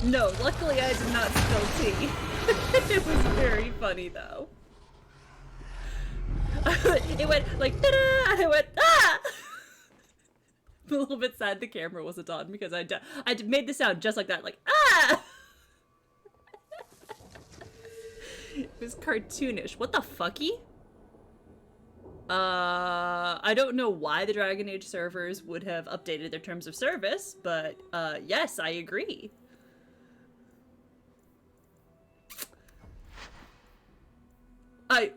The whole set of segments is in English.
No, luckily I did not spill tea. It was very funny though. It went like ta-da, and I went ah. I'm a little bit sad the camera wasn't on because I made the sound just like that, like ah. It was cartoonish. What the fucky? I don't know why the Dragon Age servers would have updated their terms of service, but yes, I agree.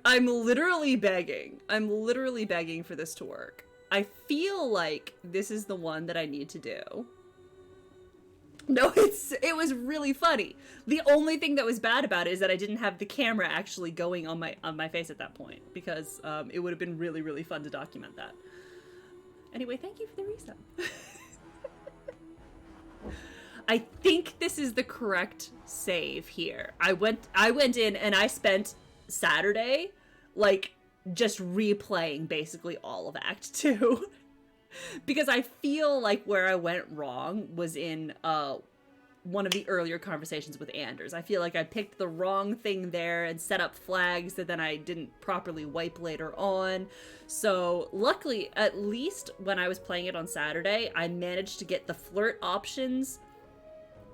I'm literally begging. I'm literally begging for this to work. I feel like this is the one that I need to do. No, it was really funny. The only thing that was bad about it is that I didn't have the camera actually going on my face at that point, because it would have been really, really fun to document that. Anyway, thank you for the resub. I think this is the correct save here. I went in and I spent Saturday like just replaying basically all of Act 2. Because I feel like where I went wrong was in one of the earlier conversations with Anders. I feel like I picked the wrong thing there and set up flags that then I didn't properly wipe later on. So luckily, at least when I was playing it on Saturday, I managed to get the flirt options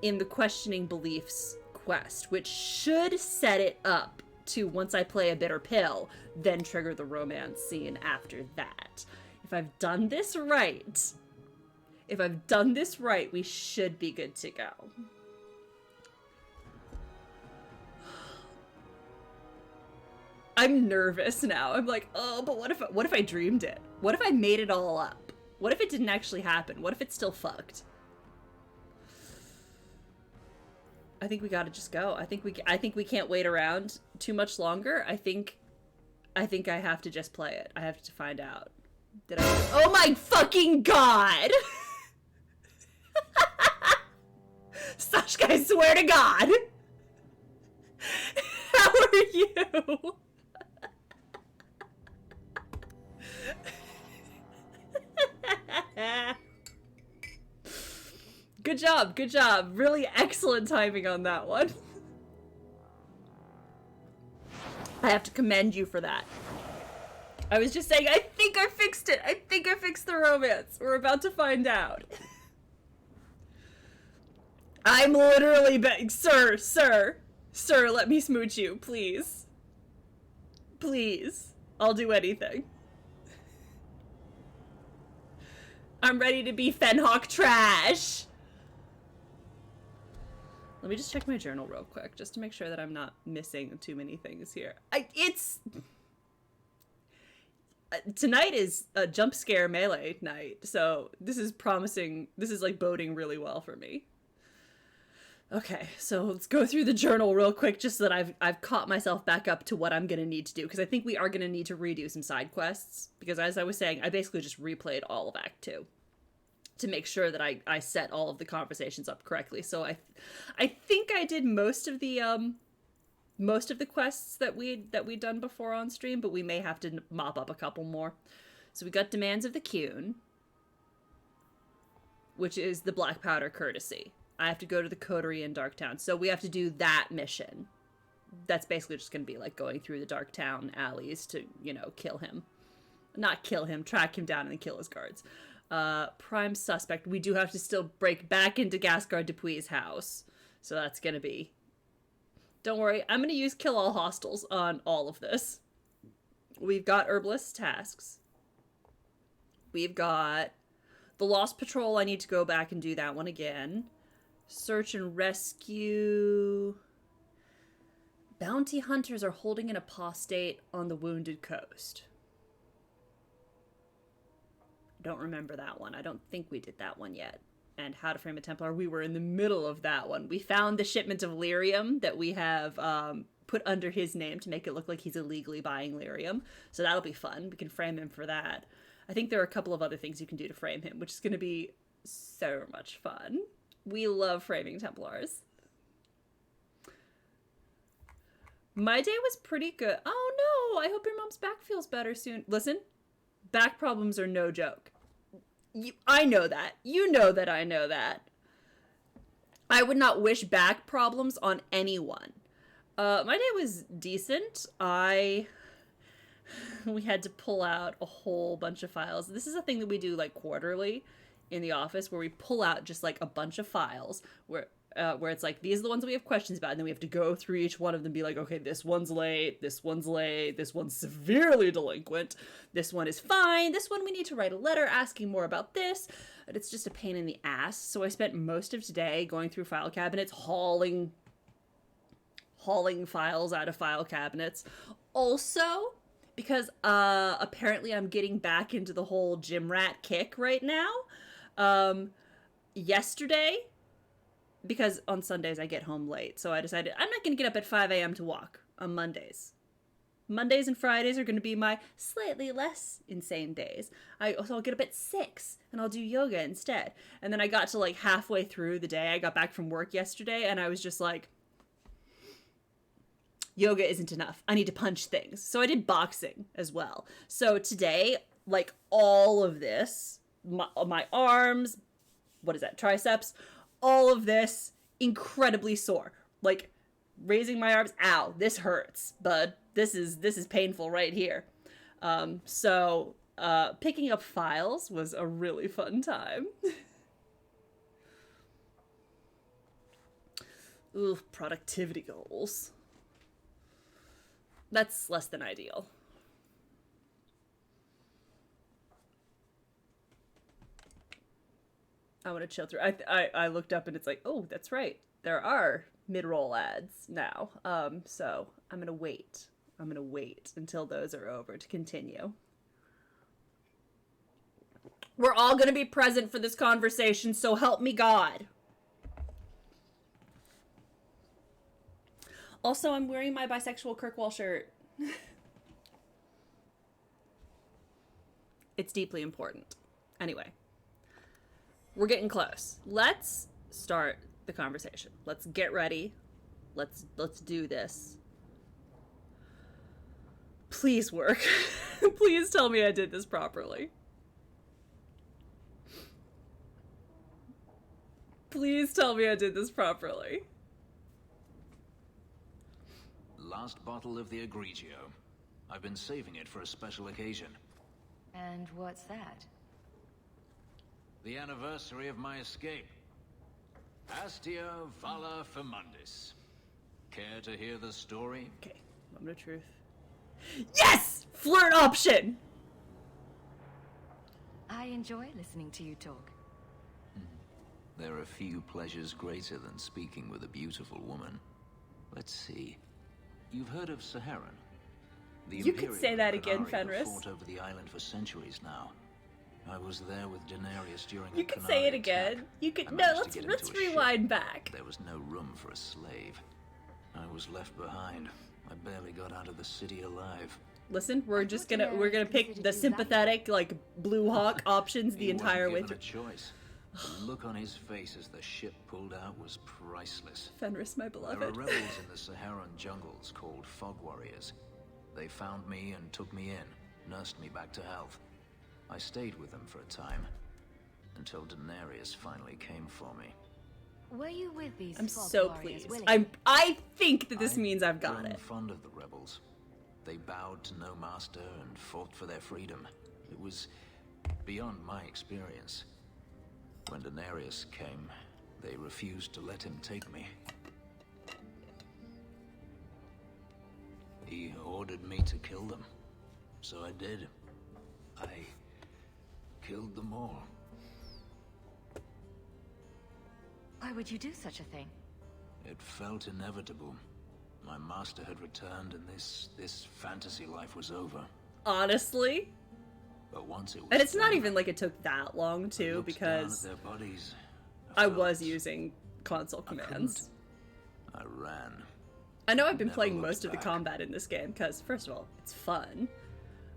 in the questioning beliefs quest, which should set it up to, once I play a bitter pill, then trigger the romance scene after that. If I've done this right, we should be good to go. I'm nervous now. I'm like, oh, but what if I dreamed it? What if I made it all up? What if it didn't actually happen? What if it's still fucked? I think we gotta just go. I think we can't wait around too much longer. I think I have to just play it. I have to find out. Did I? Oh my fucking god! Sashka, I swear to God! How are you? Good job, good job. Really excellent timing on that one. I have to commend you for that. I was just saying, I think I fixed it. I think I fixed the romance. We're about to find out. I'm literally begging. Sir, let me smooch you, please. Please. I'll do anything. I'm ready to be Fenhawk trash. Let me just check my journal real quick, just to make sure that I'm not missing too many things here. Tonight is a jump scare melee night, so this is promising. This is like boding really well for me. Okay, so let's go through the journal real quick, just so that I've caught myself back up to what I'm gonna need to do, because I think we are gonna need to redo some side quests, because as I was saying, I basically just replayed all of Act 2 to make sure that I set all of the conversations up correctly. So I think I did most of the quests that we'd done before on stream, but we may have to mop up a couple more. So we got Demands of the Cune, which is the Black Powder Courtesy. I have to go to the Coterie in Darktown, so we have to do that mission. That's basically just going to be like going through the Darktown alleys to, you know, kill him. Not kill him, track him down and then kill his guards. Prime Suspect, we do have to still break back into Gascar Dupuis' house. So that's gonna be... Don't worry, I'm gonna use Kill All Hostiles on all of this. We've got Herbalist tasks. We've got the Lost Patrol, I need to go back and do that one again. Search and Rescue... Bounty Hunters are holding an apostate on the Wounded Coast. Don't remember that one. I don't think we did that one yet. And How to Frame a Templar, we were in the middle of that one. We found the shipment of lyrium that we have put under his name to make it look like he's illegally buying lyrium. So that'll be fun. We can frame him for that. I think there are a couple of other things you can do to frame him, which is going to be so much fun. We love framing Templars. My day was pretty good. Oh no, I hope your mom's back feels better soon. Listen, back problems are no joke. I know that. You know that I know that. I would not wish back problems on anyone. My day was decent. We had to pull out a whole bunch of files. This is a thing that we do like quarterly in the office, where we pull out just like a bunch of files where it's like, these are the ones that we have questions about, and then we have to go through each one of them and be like, okay, this one's late, this one's late, this one's severely delinquent, this one is fine, this one we need to write a letter asking more about this. And it's just a pain in the ass. So I spent most of today going through file cabinets, hauling files out of file cabinets. Also, because apparently I'm getting back into the whole gym rat kick right now. Yesterday, because on Sundays I get home late, so I decided I'm not going to get up at 5 a.m. to walk on Mondays. Mondays and Fridays are going to be my slightly less insane days. I'll get up at 6 and I'll do yoga instead. And then I got to like halfway through the day. I got back from work yesterday and I was just like, yoga isn't enough. I need to punch things. So I did boxing as well. So today, like all of this, my arms, what is that, triceps, all of this, incredibly sore. Like, raising my arms, ow, this hurts, bud. This is painful right here. So picking up files was a really fun time. Ooh, productivity goals. That's less than ideal. I want to chill through. I looked up and it's like, oh, that's right. There are mid-roll ads now. So I'm going to wait. I'm going to wait until those are over to continue. We're all going to be present for this conversation, so help me God. Also, I'm wearing my bisexual Kirkwall shirt. It's deeply important. Anyway. We're getting close. Let's start the conversation. Let's get ready. Let's do this. Please work. Please tell me I did this properly. Please tell me I did this properly. Last bottle of the Egregio. I've been saving it for a special occasion. And what's that? The anniversary of my escape. Astia Vala Firmundis. Care to hear the story? Okay, moment of truth. Yes! Flirt option! I enjoy listening to you talk. There are few pleasures greater than speaking with a beautiful woman. Let's see. You've heard of Saharan? You could say that again, Fenris. Fought over the island for centuries now. I was there with Daenerys during You could say it again. You could no. Let's rewind back. There was no room for a slave. I was left behind. I barely got out of the city alive. Listen, we're gonna pick the sympathetic, like Blue Hawk options the entire way through. Choice. The look on his face as the ship pulled out was priceless. Fenris, my beloved. There are rebels in the Saharan jungles called Fog Warriors. They found me and took me in, nursed me back to health. I stayed with them for a time, until Daenerys finally came for me. Were you with these I'm Fog so Warriors, pleased. Willie? I think that this means I've got it. Fond of the rebels. They bowed to no master and fought for their freedom. It was beyond my experience. When Daenerys came, they refused to let him take me. He ordered me to kill them, so I did. I killed them all. Why would you do such a thing? It felt inevitable. My master had returned and this fantasy life was over. Honestly? But once it was and it's not done, even like it took that long too, because their bodies, I was using console commands. I ran. I know I've been Never playing looked most of the back. combat in this game, because first of all, it's fun.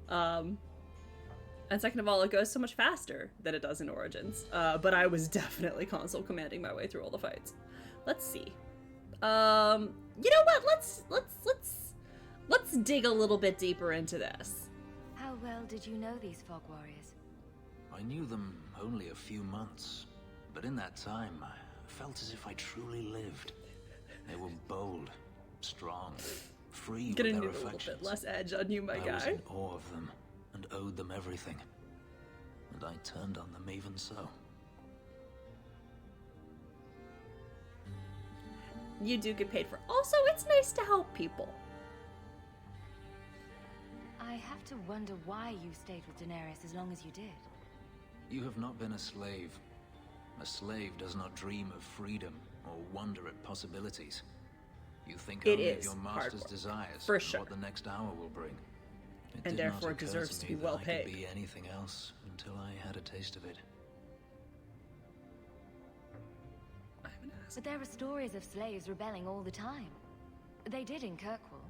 And second of all, it goes so much faster than it does in Origins. But I was definitely console commanding my way through all the fights. Let's see. You know what? Let's dig a little bit deeper into this. How well did you know these Fog Warriors? I knew them only a few months, but in that time, felt as if I truly lived. They were bold, strong, free Gonna with need their a little affections. bit less edge on you, my I was guy. in awe of them and owed them everything. And I turned on them even so. You do get paid for. Also, it's nice to help people. I have to wonder why you stayed with Daenerys as long as you did. You have not been a slave. A slave does not dream of freedom or wonder at possibilities. You think It only is of your master's hardcore, desires for and sure. what the next hour will bring. It And did not therefore occur deserves to me be that well I paid. could be anything else until I had a taste of it. I'm an ass. But there are stories of slaves rebelling all the time. They did in Kirkwall.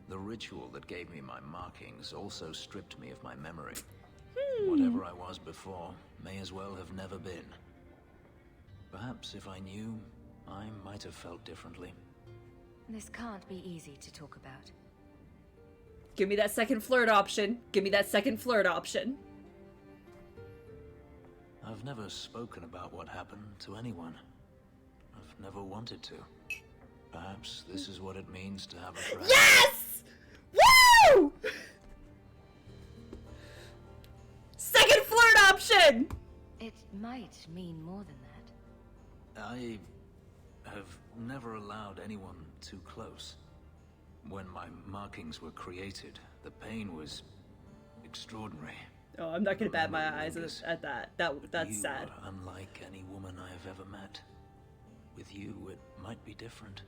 The ritual that gave me my markings also stripped me of my memory. Whatever I was before may as well have never been. Perhaps if I knew, I might have felt differently. This can't be easy to talk about. Give me that second flirt option. Give me that second flirt option. I've never spoken about what happened to anyone. I've never wanted to. Perhaps this is what it means to have a friend. Yes! Woo! Second flirt option! It might mean more than that. I have never allowed anyone too close. When my markings were created, the pain was extraordinary. Oh, I'm not gonna bat my Remembering eyes this, at that. That's you sad. are unlike any woman I have ever met. With you, it might be different.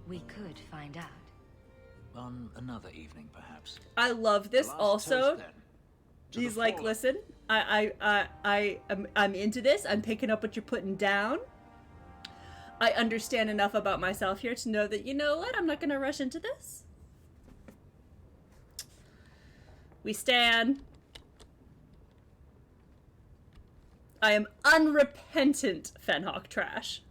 We could find out. On another evening, perhaps. I love this. The last Also, toast, then. To the he's like, fallen. listen, I'm into this. I'm picking up what you're putting down. I understand enough about myself here to know that, you know what, I'm not gonna rush into this. We stand. I am unrepentant Fenhawk trash.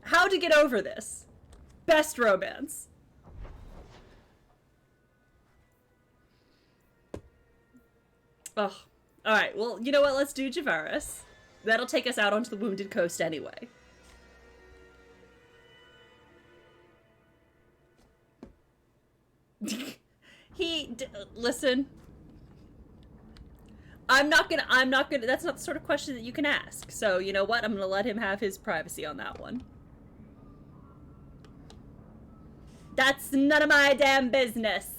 How to get over this? Best romance. Ugh. Alright, well, you know what? Let's do Javaris. That'll take us out onto the Wounded Coast anyway. Listen. I'm not gonna, that's not the sort of question that you can ask. So, you know what? I'm gonna let him have his privacy on that one. That's none of my damn business.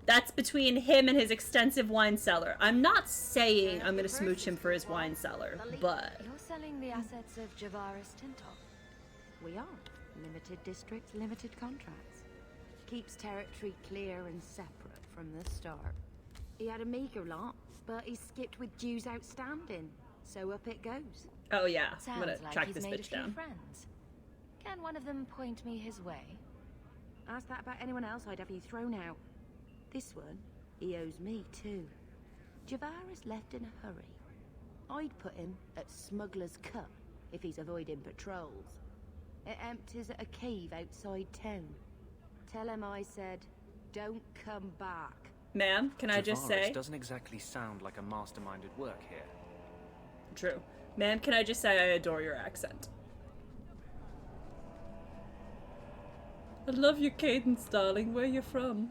That's between him and his extensive wine cellar. I'm not saying I'm gonna smooch him for his wine cellar, but... You're selling the assets of Javaris Tintok. We are. Limited districts, limited contracts. Keeps territory clear and separate from the start. He had a meager lot, but he skipped with dues outstanding. So up it goes. Oh yeah, I'm Sounds gonna like track he's this made a bitch few down. friends. Can one of them point me his way? Ask that about anyone else, I'd have you thrown out. This one, he owes me too. Javaris left in a hurry. I'd put him at Smuggler's Cut if he's avoiding patrols. It empties at a cave outside town. Tell him I said, don't come back. Ma'am, can I just say... doesn't exactly sound like a masterminded work here. True. Ma'am, can I just say I adore your accent? I love your cadence, darling. Where you from?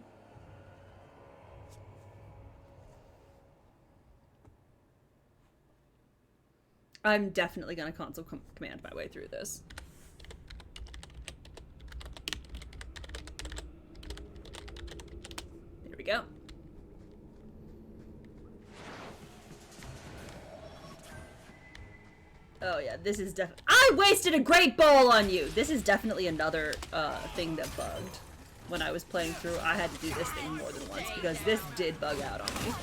I'm definitely gonna console command my way through this. Here we go. Oh yeah, this is definitely— I wasted a great bowl on you! This is definitely another thing that bugged. When I was playing through, I had to do this thing more than once because this did bug out on me.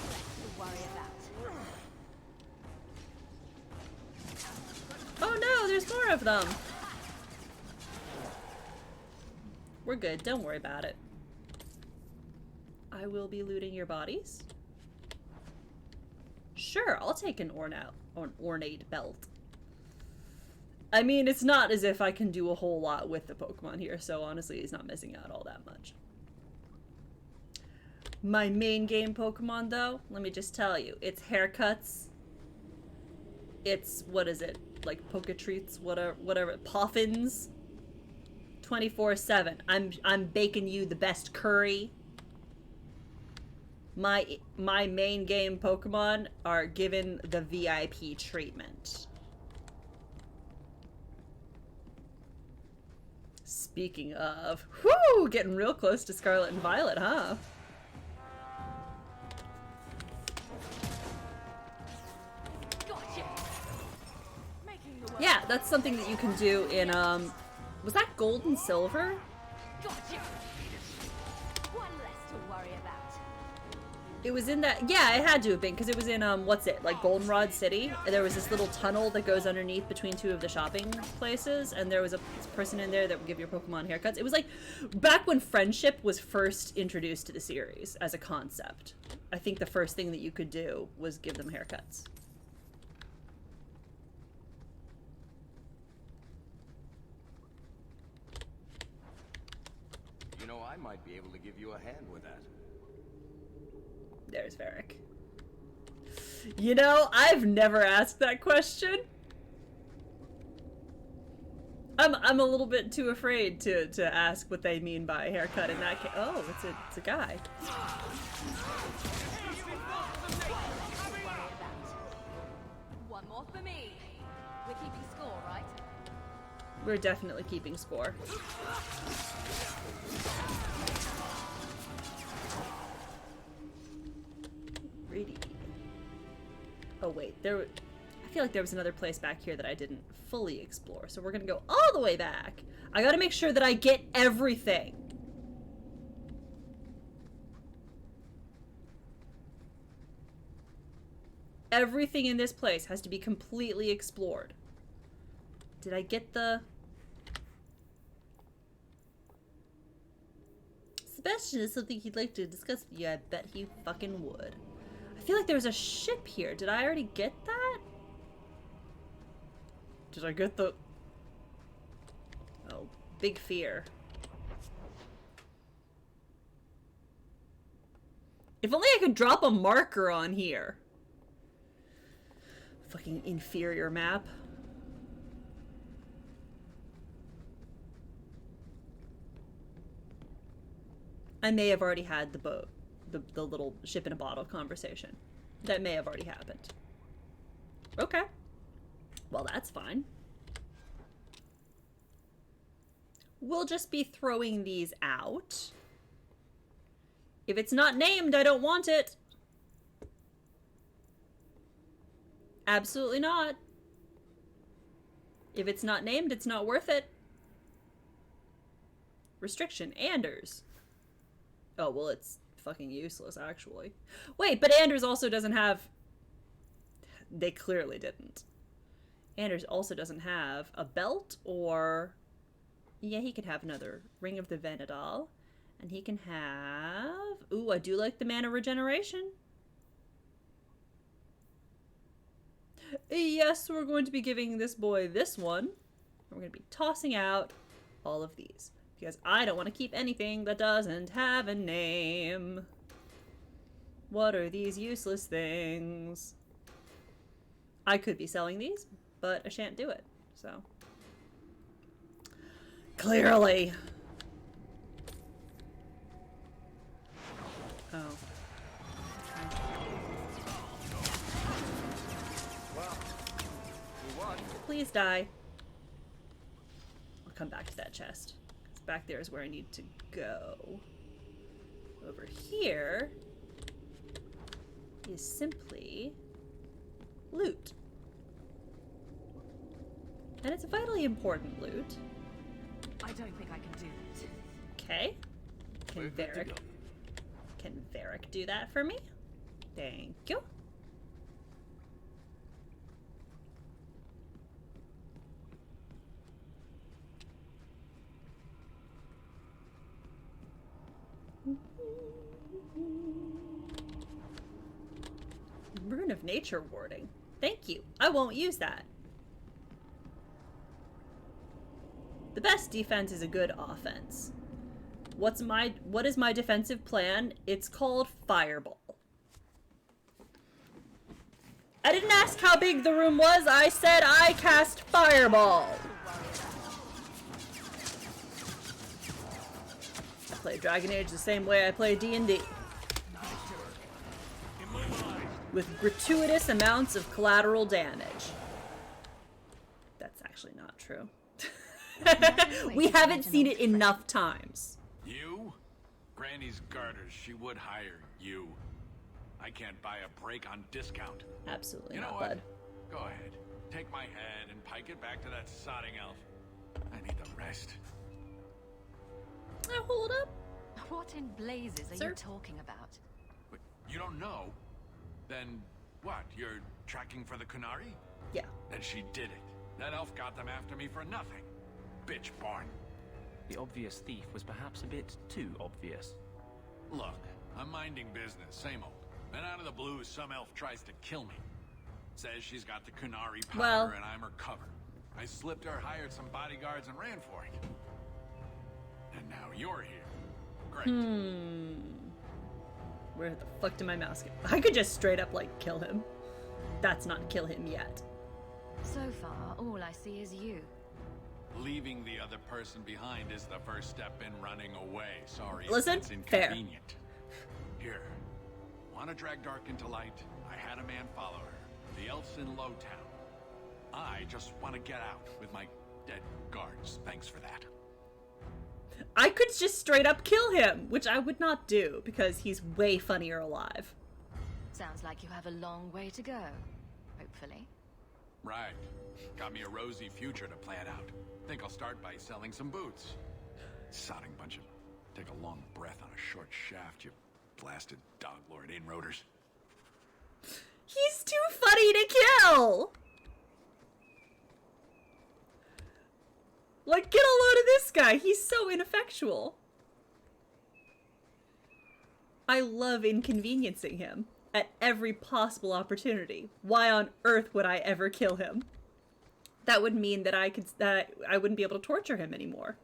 Oh no, there's more of them! We're good, don't worry about it. I will be looting your bodies. Sure, I'll take an ornate belt. I mean, it's not as if I can do a whole lot with the Pokemon here, so honestly, he's not missing out all that much. My main game Pokemon, though, let me just tell you, it's haircuts. It's, what is it? Like Poke-treats, whatever, Poffins. 24/7. I'm baking you the best curry. My main game Pokemon are given the VIP treatment. Speaking of, whoo, getting real close to Scarlet and Violet, huh? Yeah, that's something that you can do in, was that Gold and Silver? Gotcha. One less to worry about. It was in that, yeah, it had to have been, because it was in, what's it, like Goldenrod City? And there was this little tunnel that goes underneath between two of the shopping places, and there was a person in there that would give your Pokemon haircuts. It was like, back when friendship was first introduced to the series as a concept. I think the first thing that you could do was give them haircuts. You know, I might be able to give you a hand with that. There's Varric. You know, I've never asked that question. I'm a little bit too afraid to ask what they mean by haircut in that case. Oh, it's a guy. One more for me. We're keeping score, right? We're definitely keeping score. Ready. Oh wait, I feel like there was another place back here that I didn't fully explore, so we're gonna go all the way back. I gotta make sure that I get everything. Everything in this place has to be completely explored. Did I get the... Sebastian is something he'd like to discuss with you. I bet he fucking would. I feel like there was a ship here. Did I already get that? Did I get the... Oh, big fear. If only I could drop a marker on here. Fucking inferior map. I may have already had the boat, the little ship in a bottle conversation. That may have already happened. Okay. Well, that's fine. We'll just be throwing these out. If it's not named, I don't want it. Absolutely not. If it's not named, it's not worth it. Restriction, Anders. Oh, well, it's fucking useless, actually. Wait, but Anders also doesn't have... They clearly didn't. Anders also doesn't have a belt or... Yeah, he could have another Ring of the Vanadal. And he can have... Ooh, I do like the Mana Regeneration. Yes, we're going to be giving this boy this one. We're going to be tossing out all of these. Because I don't want to keep anything that doesn't have a name. What are these useless things? I could be selling these, but I shan't do it, so. Clearly. Oh. Well, we won. Please die. I'll come back to that chest. Back there is where I need to go. Over here is simply loot. And it's vitally important loot. I don't think I can do that. Okay. Can Varric do that for me? Thank you. Rune of Nature Warding. Thank you. I won't use that. The best defense is a good offense. What is my defensive plan? It's called Fireball. I didn't ask how big the room was, I said I cast Fireball. I play Dragon Age the same way I play D&D. With gratuitous amounts of collateral damage. That's actually not true. We haven't seen it enough times. You? Granny's garters, she would hire you. I can't buy a break on discount. Absolutely You know not, what? bud. Go ahead. Take my head and pike it back to that sodding elf. I need the rest. Now hold up. What in blazes are Sir? you talking about? But you don't know? Then what? You're tracking for the Kunari? Yeah. Then she did it. That elf got them after me for nothing. Bitch born. The obvious thief was perhaps a bit too obvious. Look, I'm minding business, same old. Then out of the blue, some elf tries to kill me. Says she's got the Kunari power Well. and I'm her cover. I slipped her, hired some bodyguards, and ran for it. And now you're here. Great. Where the fuck did my mouse go? I could just straight up, like, kill him. That's not kill him yet. So far, all I see is you. Leaving the other person behind is the first step in running away. Sorry Listen, if it's fair. inconvenient. Here. Want to drag Dark into light? I had a man follow her. The elf's in Lowtown. I just want to get out with my dead guards. Thanks for that. I could just straight up kill him, which I would not do because he's way funnier alive. Sounds like you have a long way to go. Hopefully. Right. Got me a rosy future to plan out. Think I'll start by selling some boots. Sodding bunch of... Take a long breath on a short shaft, you blasted dog lord inroaders. He's too funny to kill! Like, get a load of this guy. He's so ineffectual. I love inconveniencing him at every possible opportunity. Why on earth would I ever kill him? That would mean that I wouldn't be able to torture him anymore.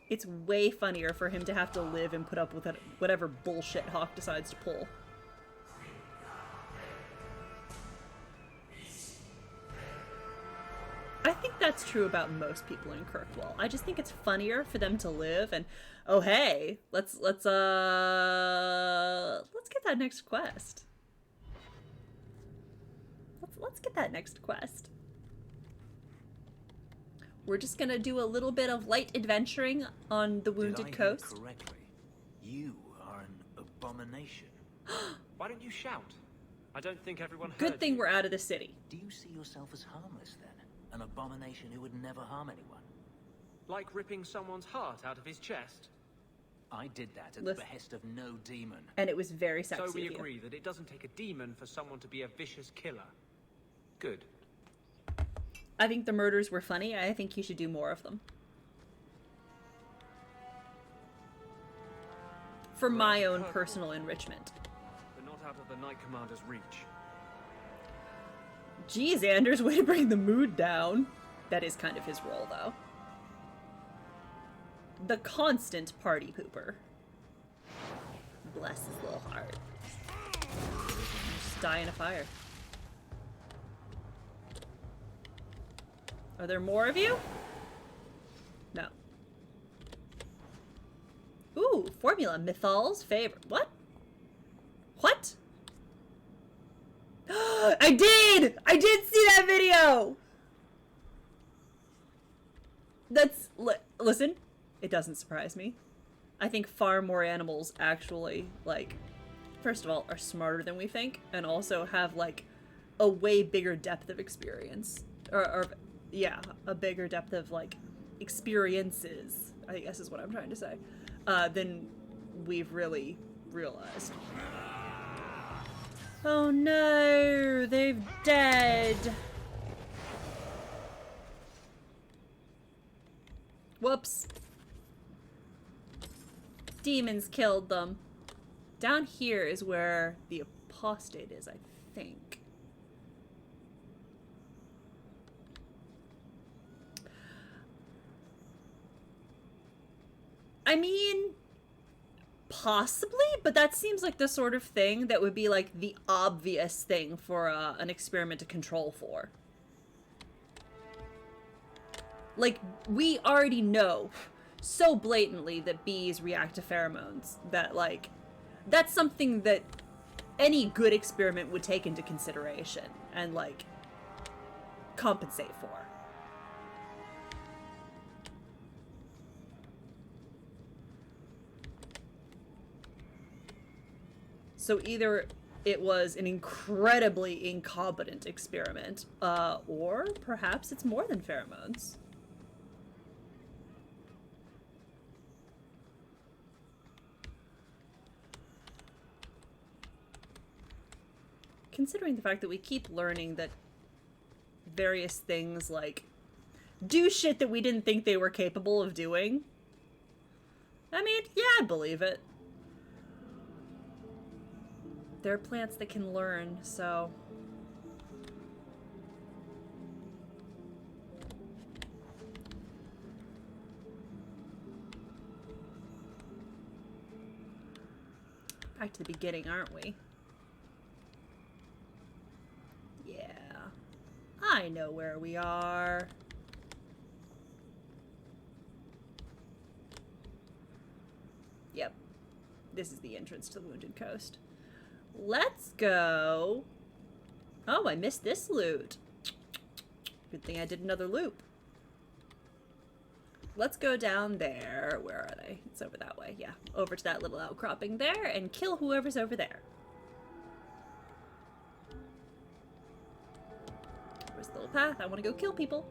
It's way funnier for him to have to live and put up with whatever bullshit Hawk decides to pull. I think that's true about most people in Kirkwall. I just think it's funnier for them to live and, oh hey, let's get that next quest. Let's get that next quest. We're just gonna do a little bit of light adventuring on the Wounded Did I Coast. hear correctly? You are an abomination. Why don't you shout? I don't think everyone heard Good thing you. we're out of the city. Do you see yourself as harmless then? An abomination who would never harm anyone? Like ripping someone's heart out of his chest. I did that at the Listen. behest of no demon. And it was very sexy So we of you. agree that it doesn't take a demon for someone to be a vicious killer. Good. I think the murders were funny. I think you should do more of them. For my own personal enrichment. But not out of the Knight Commander's reach. Geez, Anders, way to bring the mood down. That is kind of his role, though. The constant party pooper. Bless his little heart. Just die in a fire. Are there more of you? No. Ooh, formula. Mythal's favorite. What? What? I did! I did see that video! That's... Listen, it doesn't surprise me. I think far more animals actually, like, first of all, are smarter than we think, and also have, like, a way bigger depth of experience. Or yeah, a bigger depth of, like, experiences, I guess is what I'm trying to say, than we've really realized. Oh no, they've dead. Whoops. Demons killed them. Down here is where the apostate is, I think. I mean, possibly, but that seems like the sort of thing that would be like the obvious thing for an experiment to control for. Like, we already know so blatantly that bees react to pheromones that, like, that's something that any good experiment would take into consideration and, like, compensate for. So either it was an incredibly incompetent experiment, or perhaps it's more than pheromones. Considering the fact that we keep learning that various things, like, do shit that we didn't think they were capable of doing. I mean, yeah, I believe it. There are plants that can learn, so... Back to the beginning, aren't we? Yeah. I know where we are. Yep. This is the entrance to the Wounded Coast. Let's go. Oh, I missed this loot. Good thing I did another loop. Let's go down there. Where are they? It's over that way. Yeah, over to that little outcropping there and kill whoever's over there. Where's the little path? I want to go kill people.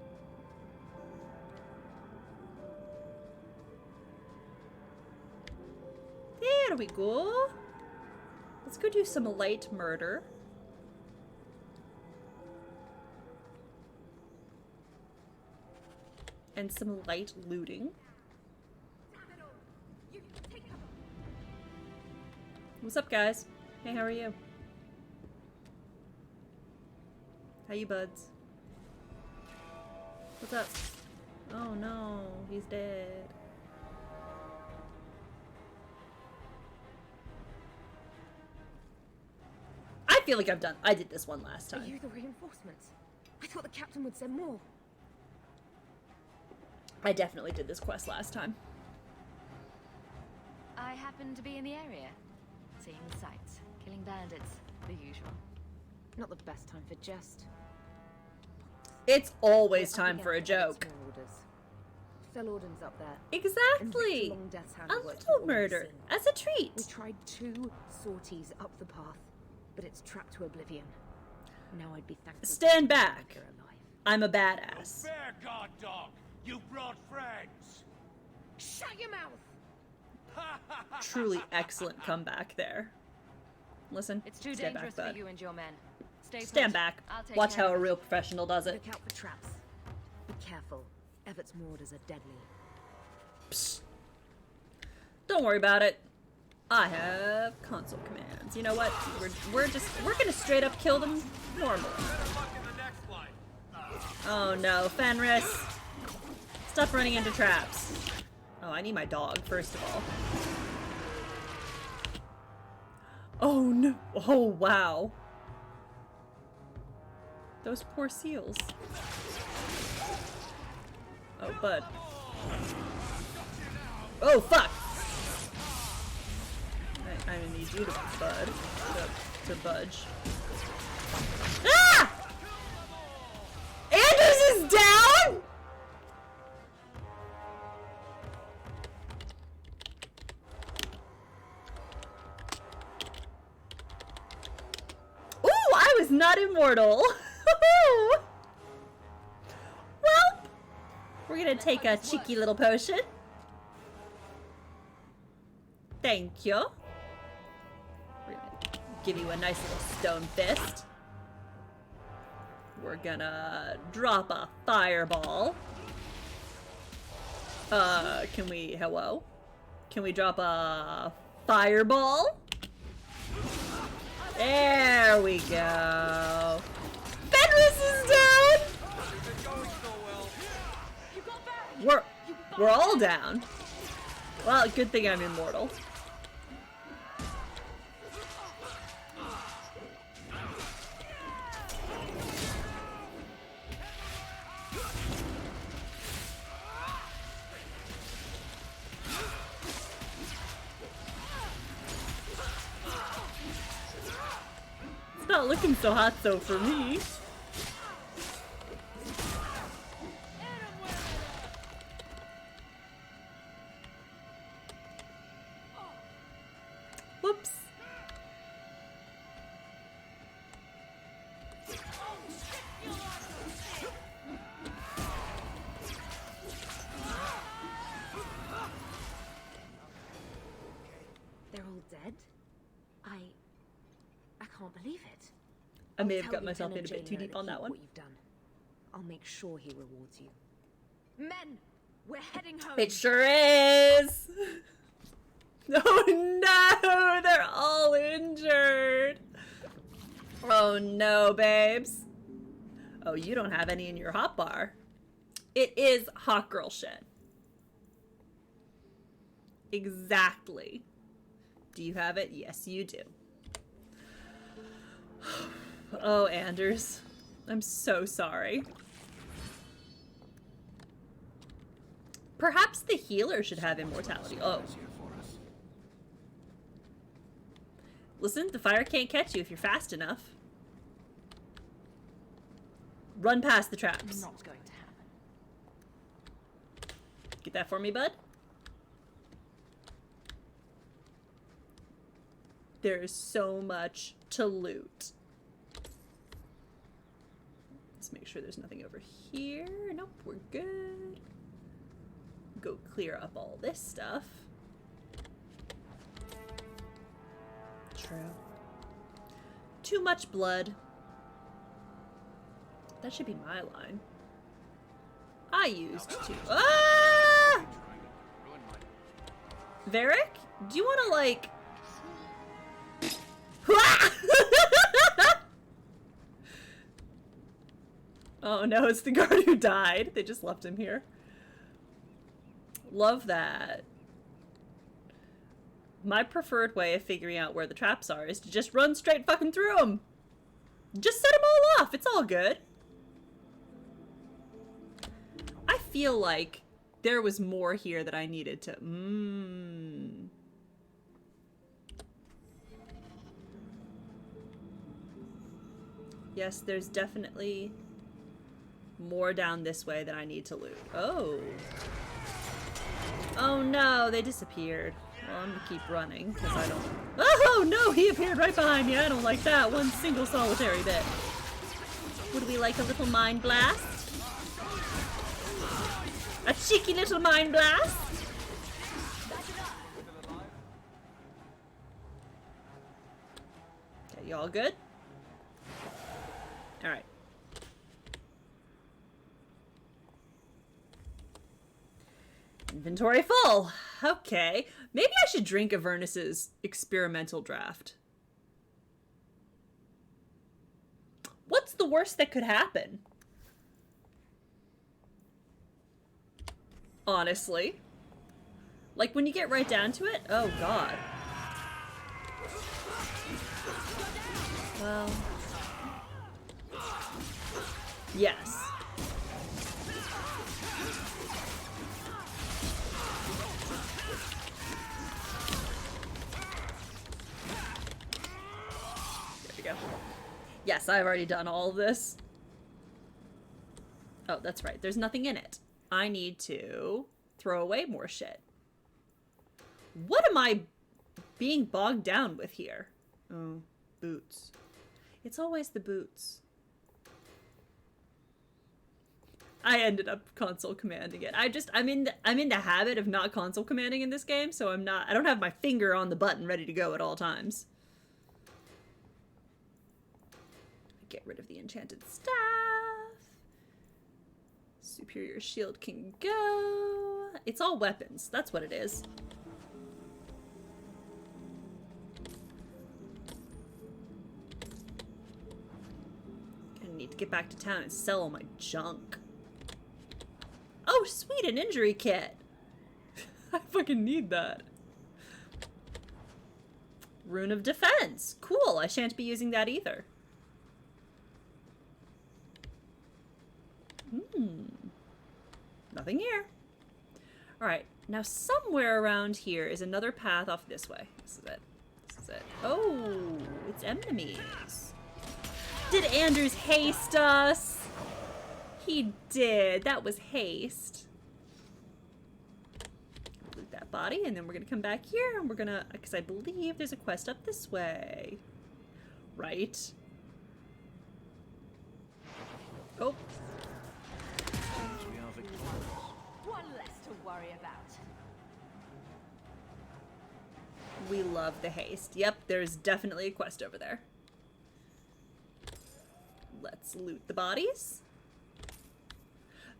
There we go. Let's go do some light murder. And some light looting. What's up, guys? Hey, how are you? How you, buds? What's up? Oh no, he's dead. I feel like I did this one last time. Are you the reinforcements? I thought the captain would send more. I definitely did this quest last time. I happened to be in the area, seeing the sights, killing bandits, the usual. Not the best time for jest. It's always We're up time for a against joke. small orders. Felordens up there. Exactly. Long death's hand A worked little for all murder sin. as a treat. We tried 2 sorties up the path, but it's trapped to oblivion. Now I'd be thankful. Stand back. You're alive. I'm a badass. Fair guard dog, you brought friends. Shut your mouth! Truly excellent comeback there. Listen, It's too stand dangerous back, for bud. you and your men. Stand put. back. I'll take Watch care how a of it. real professional does it. Look out for traps. Be careful. Everett's orders are deadly. Psst. Don't worry about it. I have console commands. You know what? We're gonna straight up kill them normally. Oh no, Fenris! Stop running into traps. Oh, I need my dog first of all. Oh no! Oh wow! Those poor seals. Oh, bud. Oh, fuck! I need you to bud. To budge. Ah! Anders is down?! Ooh, I was not immortal! Well, we're gonna take a cheeky little potion. Thank you. We're gonna give you a nice little stone fist. We're gonna drop a fireball. Hello? Can we drop a fireball? There we go. Fenris is down! We're all down. Well, good thing I'm immortal. It's not looking so hot though for me. Whoops. They're all dead? I can't believe it. I may I'll have tell got myself in a Lieutenant bit too Jailer deep to on that keep one. What you've done. I'll make sure he rewards you. Men, we're heading home. It sure is! Oh no! They're all injured! Oh no, babes. Oh, you don't have any in your hotbar. It is hot girl shit. Exactly. Do you have it? Yes, you do. Oh, Anders. I'm so sorry. Perhaps the healer should have immortality. Oh. Listen, the fire can't catch you if you're fast enough. Run past the traps. Not going to happen. Get that for me, bud? There's so much to loot. Let's make sure there's nothing over here. Nope, we're good. Go clear up all this stuff. True. Too much blood. That should be my line. I used to. Ah! Varric? Do you want to, like... Oh no, it's the guard who died. They just left him here. Love that. My preferred way of figuring out where the traps are is to just run straight fucking through them. Just set them all off. It's all good. I feel like there was more here that I needed to... Yes, there's definitely more down this way that I need to loot. Oh. Oh no, they disappeared. Well, I'm gonna keep running, because I don't... Oh no, he appeared right behind me. I don't like that one single solitary bit. Would we like a little mind blast? A cheeky little mind blast? Okay, you all good? Alright. Inventory full. Okay. Maybe I should drink Avernus's experimental draft. What's the worst that could happen? Honestly. Like, when you get right down to it? Oh, God. Well... Yes. There we go. Yes, I've already done all of this. Oh, that's right. There's nothing in it. I need to throw away more shit. What am I being bogged down with here? Oh, boots. It's always the boots. I ended up console commanding it. I'm in the habit of not console commanding in this game, so I don't have my finger on the button ready to go at all times. Get rid of the enchanted staff. Superior shield can go. It's all weapons. That's what it is. Gonna need to get back to town and sell all my junk. Oh, sweet, an injury kit. I fucking need that. Rune of Defense. Cool. I shan't be using that either. Nothing here. Alright. Now somewhere around here is another path off this way. This is it. This is it. Oh, it's enemies. Did Anders haste us? He did. That was haste. Loot that body, and then we're gonna come back here, and we're gonna, because I believe there's a quest up this way. Right? Oh. We are victorious. One less to worry about. We love the haste. Yep, there's definitely a quest over there. Let's loot the bodies.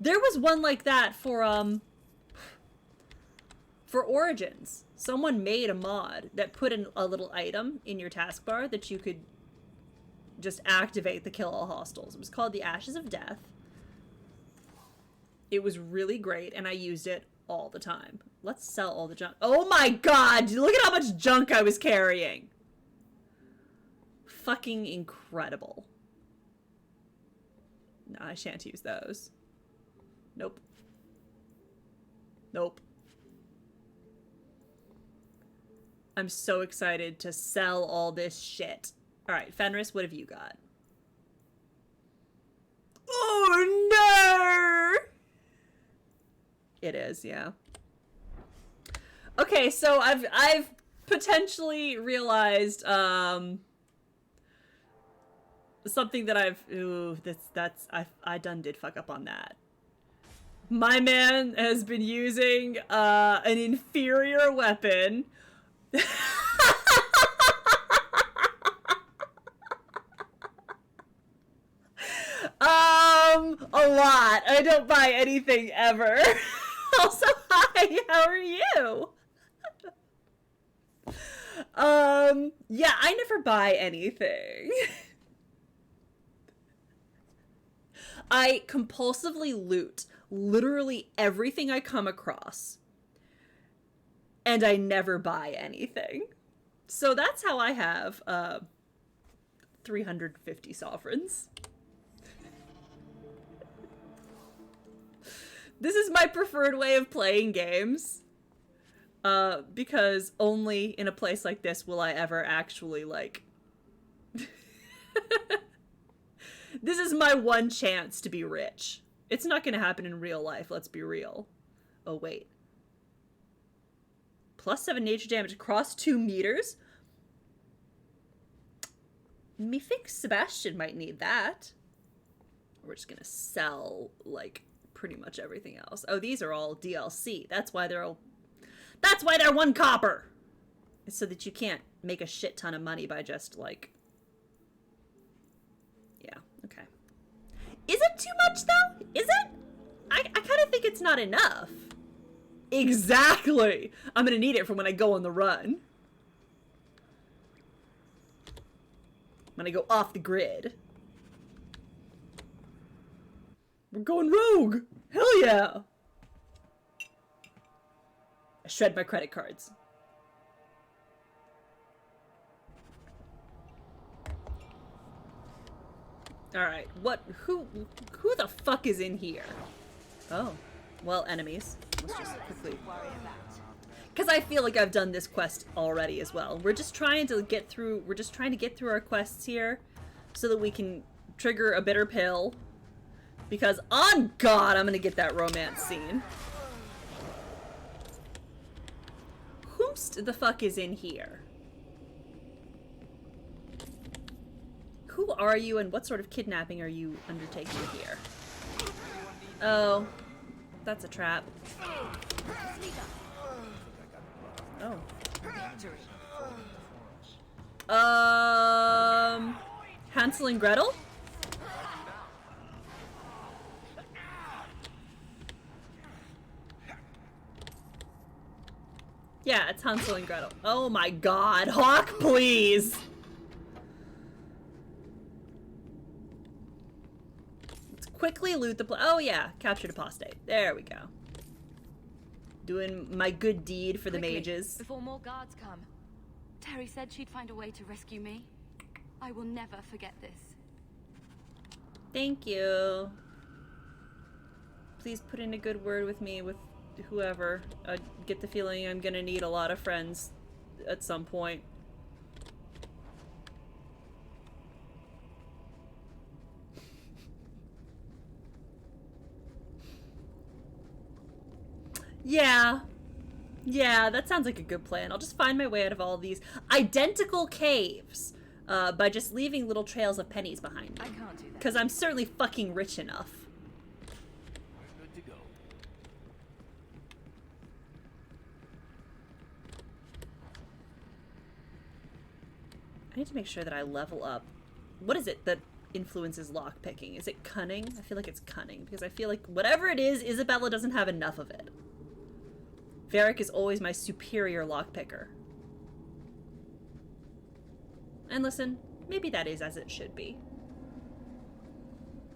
There was one like that for Origins. Someone made a mod that put in a little item in your taskbar that you could just activate the kill all hostiles. It was called the Ashes of Death. It was really great, and I used it all the time. Let's sell all the junk. Oh my god! Look at how much junk I was carrying! Fucking incredible. No, I shan't use those. Nope. Nope. I'm so excited to sell all this shit. Alright, Fenris, what have you got? Oh no! It is, yeah. Okay, so I've potentially realized something that I done did fuck up on that. My man has been using an inferior weapon. A lot. I don't buy anything ever. Also, hi, how are you? Yeah, I never buy anything. I compulsively loot literally everything I come across. And I never buy anything. So that's how I have 350 sovereigns. This is my preferred way of playing games. Because only in a place like this will I ever actually, like... This is my one chance to be rich. It's not gonna happen in real life, let's be real. Oh, wait. +7 nature damage across 2 meters? Methinks Sebastian might need that. We're just gonna sell, like, pretty much everything else. Oh, these are all DLC. That's why they're 1 copper! It's so that you can't make a shit ton of money by just, like... Yeah, okay. Is it too much, though? Is it? I kind of think it's not enough. Exactly! I'm gonna need it for when I go on the run. When I go off the grid. We're going rogue! Hell yeah! I shred my credit cards. Alright, who the fuck is in here? Oh, well, enemies. Let's just quickly... Because I feel like I've done this quest already as well. We're just trying to get through our quests here so that we can trigger a bitter pill. Because, on God, I'm gonna get that romance scene. Whomst the fuck is in here? Who are you and what sort of kidnapping are you undertaking here? Oh, that's a trap. Oh. Hansel and Gretel? Yeah, it's Hansel and Gretel. Oh my god, Hawk, please! Let's quickly loot the oh yeah, captured apostate. There we go. Doing my good deed for the Quickly, mages. before more guards come. Terry said she'd find a way to rescue me. I will never forget this. Thank you. Please put in a good word with me, with whoever. I get the feeling I'm gonna need a lot of friends at some point. Yeah. Yeah, that sounds like a good plan. I'll just find my way out of all these identical caves by just leaving little trails of pennies behind me. I can't do that. Because I'm certainly fucking rich enough. We're good to go. I need to make sure that I level up. What is it that influences lockpicking? Is it cunning? I feel like it's cunning, because I feel like whatever it is, Isabella doesn't have enough of it. Varric is always my superior lockpicker. And listen, maybe that is as it should be.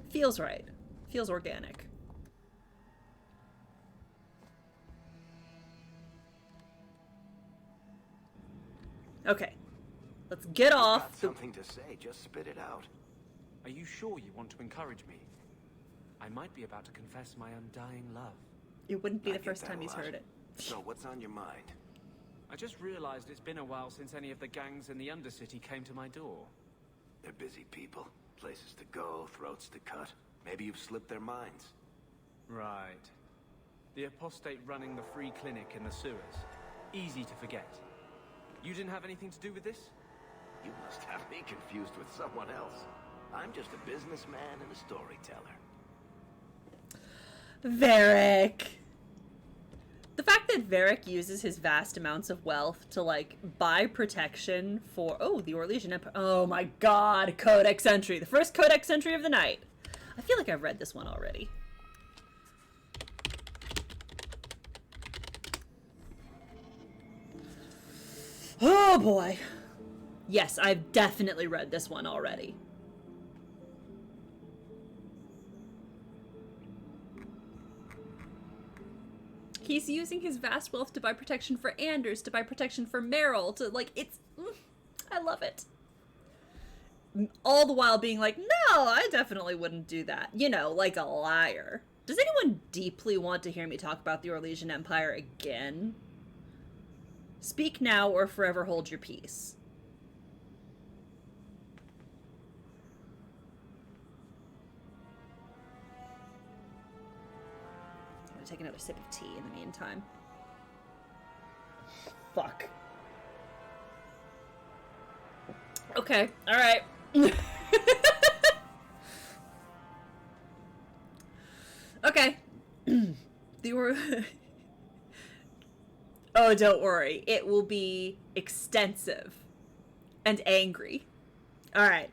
Feels right. Feels organic. Okay. Let's get off. Got something to say, just spit it out. Are you sure you want to encourage me? I might be about to confess my undying love. It wouldn't be I the get first that time a he's lot. heard it. So what's on your mind? I just realized it's been a while since any of the gangs in the Undercity came to my door. They're busy people. Places to go, throats to cut. Maybe you've slipped their minds. Right. The apostate running the free clinic in the sewers. Easy to forget. You didn't have anything to do with this? You must have me confused with someone else. I'm just a businessman and a storyteller. Varric. The fact that Varric uses his vast amounts of wealth to, like, buy protection for... Oh, the Orlesian Empire. Oh my god, Codex entry. The first Codex entry of the night. I feel like I've read this one already. Oh boy. Yes, I've definitely read this one already. He's using his vast wealth to buy protection for Anders, to buy protection for Meryl, to, like, it's... I love it. All the while being like, no, I definitely wouldn't do that. You know, like a liar. Does anyone deeply want to hear me talk about the Orlesian Empire again? Speak now or forever hold your peace. I'm gonna take another sip of tea in the meantime. Fuck. Okay, alright. Okay. Oh, don't worry. It will be extensive and angry. Alright,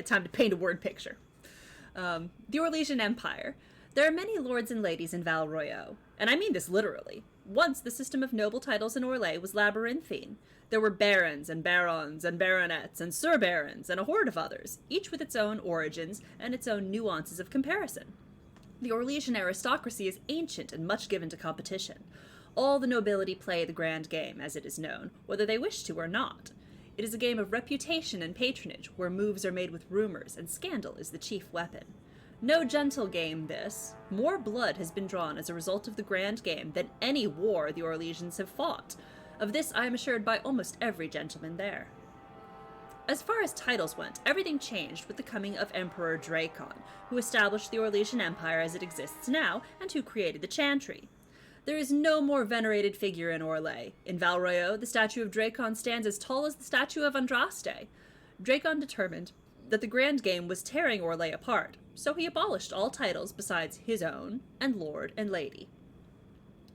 time to paint a word picture. The Orlesian Empire. There are many lords and ladies in Val Royeaux, and I mean this literally. Once the system of noble titles in Orlais was labyrinthine. There were barons and barons and baronets and sir barons and a horde of others, each with its own origins and its own nuances of comparison. The Orlesian aristocracy is ancient and much given to competition. All the nobility play the grand game, as it is known, whether they wish to or not. It is a game of reputation and patronage, where moves are made with rumors, and scandal is the chief weapon. No gentle game, this. More blood has been drawn as a result of the grand game than any war the Orlesians have fought. Of this I am assured by almost every gentleman there. As far as titles went, everything changed with the coming of Emperor Dracon, who established the Orlesian Empire as it exists now, and who created the Chantry. There is no more venerated figure in Orlais. In Val Royeaux, the statue of Dracon stands as tall as the statue of Andraste. Dracon determined that the grand game was tearing Orlais apart, so he abolished all titles besides his own and Lord and Lady.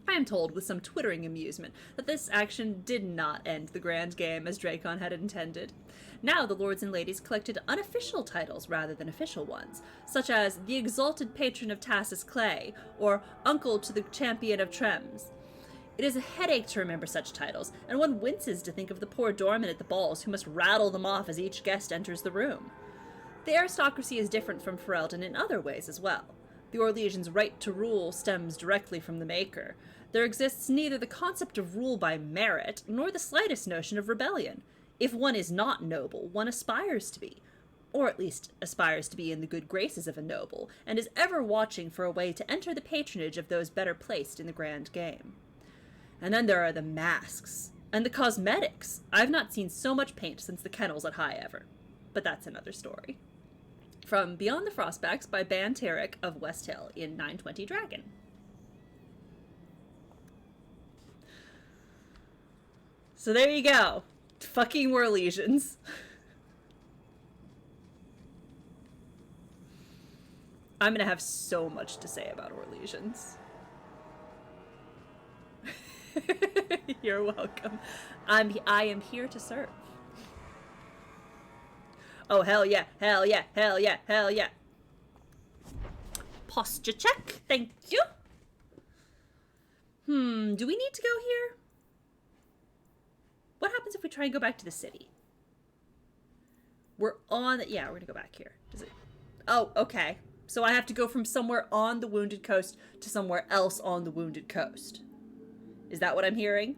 I am told with some twittering amusement that this action did not end the grand game as Dracon had intended. Now the lords and ladies collected unofficial titles rather than official ones, such as the Exalted Patron of Tassus Clay, or Uncle to the Champion of Trems. It is a headache to remember such titles, and one winces to think of the poor doorman at the balls who must rattle them off as each guest enters the room. The aristocracy is different from Ferelden in other ways as well. The Orlesians' right to rule stems directly from the Maker. There exists neither the concept of rule by merit, nor the slightest notion of rebellion. If one is not noble, one aspires to be, or at least aspires to be in the good graces of a noble, and is ever watching for a way to enter the patronage of those better placed in the grand game. And then there are the masks, and the cosmetics. I've not seen so much paint since the kennels at High ever. But that's another story. From Beyond the Frostbacks by Ban Tarek of West Hill in 920 Dragon. So there you go. Fucking Orlesians. I'm gonna have so much to say about Orlesians. You're welcome. I am here to serve. Oh, hell yeah, hell yeah, hell yeah, hell yeah. Posture check, thank you. Do we need to go here? What happens if we try and go back to the city? We're on, yeah, we're gonna go back here. Does it? Oh, okay. So I have to go from somewhere on the Wounded Coast to somewhere else on the Wounded Coast. Is that what I'm hearing?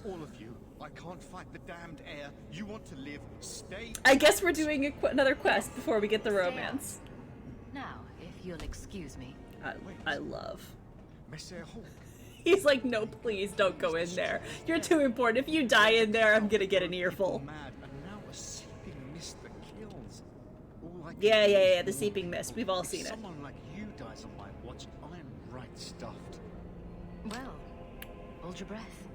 All of you, I can't fight the damned air. You want to live, stay. I guess we're doing another quest before we get the romance. Now, if you'll excuse me. I love. Messer Hope. He's like, no, please don't go in there. You're too important. If you die in there, I'm gonna get an earful. Mad, and now a seeping mist that kills. Yeah, the seeping mist. We've all seen it. Someone like you dies on my watch, I'm right stuffed. Well, hold your breath.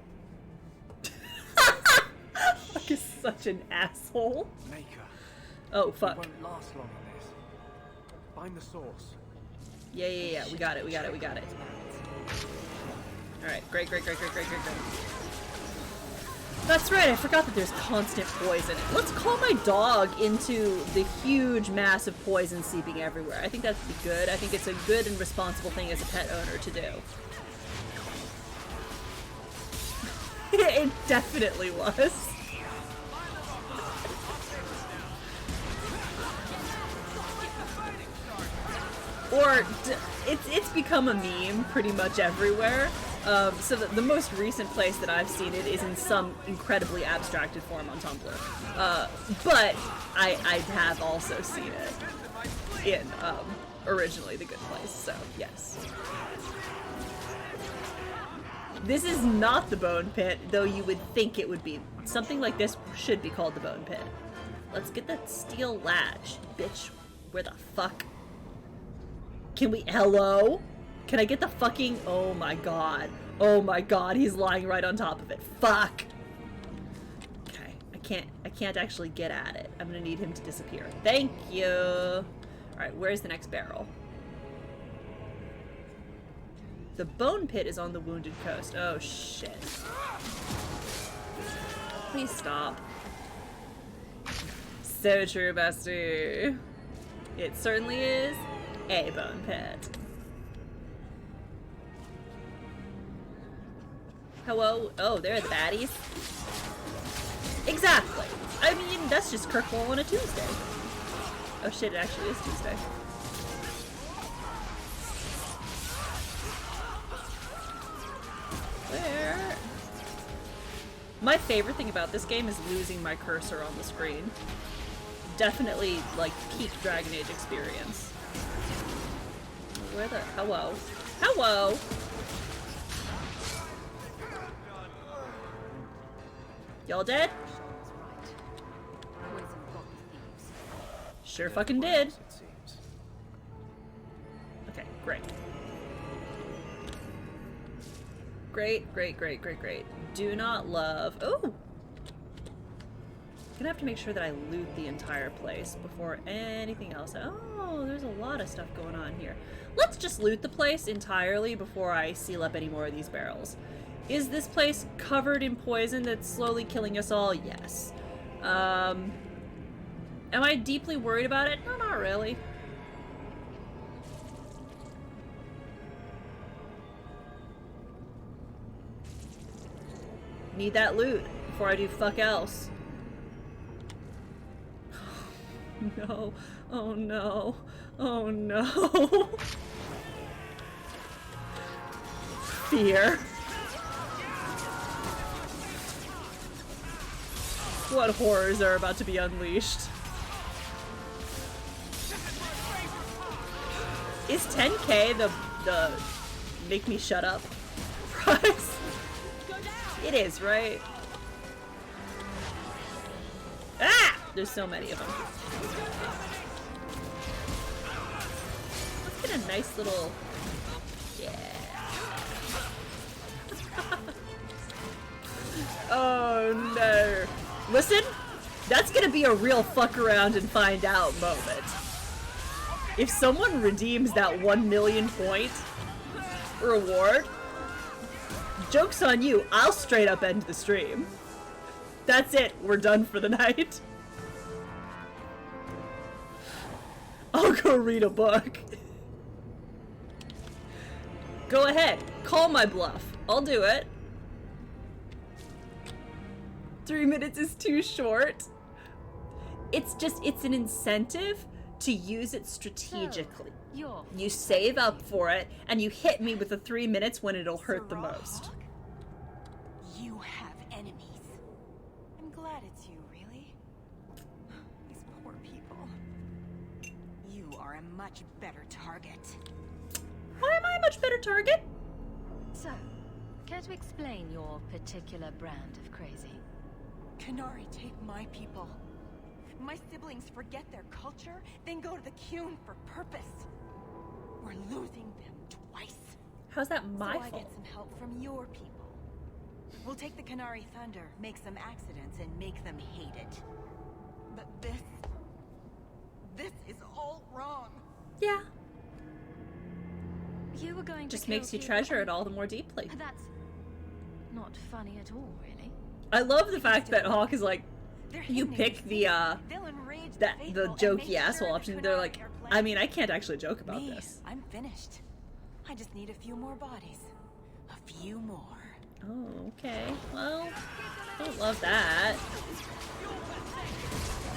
Fuck is such an asshole. Maker. Oh, fuck. We won't last long in this. Find the source. Yeah. We got it. Alright, great. That's right, I forgot that there's constant poison. Let's call my dog into the huge mass of poison seeping everywhere. I think that'd be good. I think it's a good and responsible thing as a pet owner to do. It definitely was. Or it's become a meme pretty much everywhere. So the most recent place that I've seen it is in some incredibly abstracted form on Tumblr. But I have also seen it in originally The Good Place, so yes. This is not the Bone Pit, though you would think it would be. Something like this should be called the Bone Pit. Let's get that steel latch. Bitch, where the fuck? Can we, hello? Can I get the fucking, oh my god, he's lying right on top of it. Fuck. Okay, I can't actually get at it. I'm gonna need him to disappear. Thank you. Alright, where's the next barrel? The Bone Pit is on the Wounded Coast. Oh shit. Please stop. So true, bestie. It certainly is a Bone Pit. Hello? Oh, there are the baddies. Exactly. I mean, that's just Kirkwall on a Tuesday. Oh shit, it actually is Tuesday. Where? My favorite thing about this game is losing my cursor on the screen. Definitely, like, peak Dragon Age experience. Where the... Hello. Hello! Y'all dead? Sure fucking did. Okay, great. Great. Do not love... Oh! Gonna have to make sure that I loot the entire place before anything else. Oh, there's a lot of stuff going on here. Let's just loot the place entirely before I seal up any more of these barrels. Is this place covered in poison that's slowly killing us all? Yes. Am I deeply worried about it? No, not really. Need that loot before I do fuck else. No. Oh no. Oh no. Fear. What horrors are about to be unleashed? Is 10K the make me shut up prize? It is, right? Ah! There's so many of them. Let's get a nice little... Yeah. Oh no. Listen, that's gonna be a real fuck around and find out moment. If someone redeems that 1 million point reward, joke's on you, I'll straight up end the stream. That's it, we're done for the night. I'll go read a book. Go ahead, call my bluff. I'll do it. 3 minutes is too short. It's an incentive to use it strategically. You save up for it, and you hit me with the 3 minutes when it'll hurt the most. You have enemies. I'm glad it's you, really. These poor people. You are a much better target. Why am I a much better target? So, care to explain your particular brand of crazy? Canary take my people. My siblings forget their culture, then go to the Qun for purpose. We're losing them twice. How's that my so fault? I get some help from your people. We'll take the Canary Thunder, make some accidents, and make them hate it. But this is all wrong. Yeah. You were going to Just makes you treasure it all the more deeply. That's not funny at all, really. I love the fact that Hawk is like, you pick the jokey asshole option. They're like, I mean, I can't actually joke about this. I'm finished. I just need a few more bodies. A few more. Oh, okay. Well, don't love that.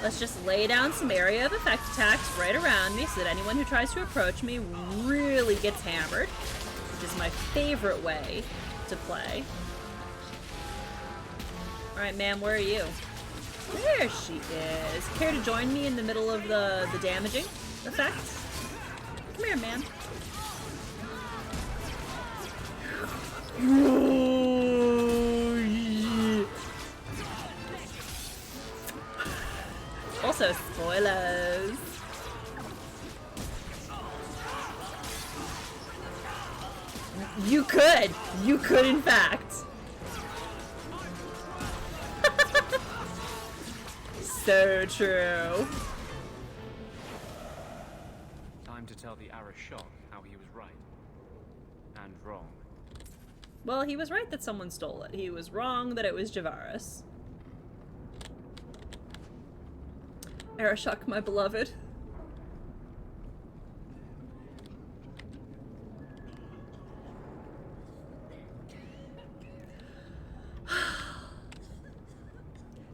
Let's just lay down some area of effect attacks right around me so that anyone who tries to approach me really gets hammered, which is my favorite way to play. Alright, ma'am, where are you? There she is. Care to join me in the middle of the damaging effects? Come here, ma'am. Oh, yeah. Also, spoilers. You could. You could, in fact. So true. Time to tell the Arashok how he was right. And wrong. Well, he was right that someone stole it. He was wrong that it was Javaris. Arashok, my beloved.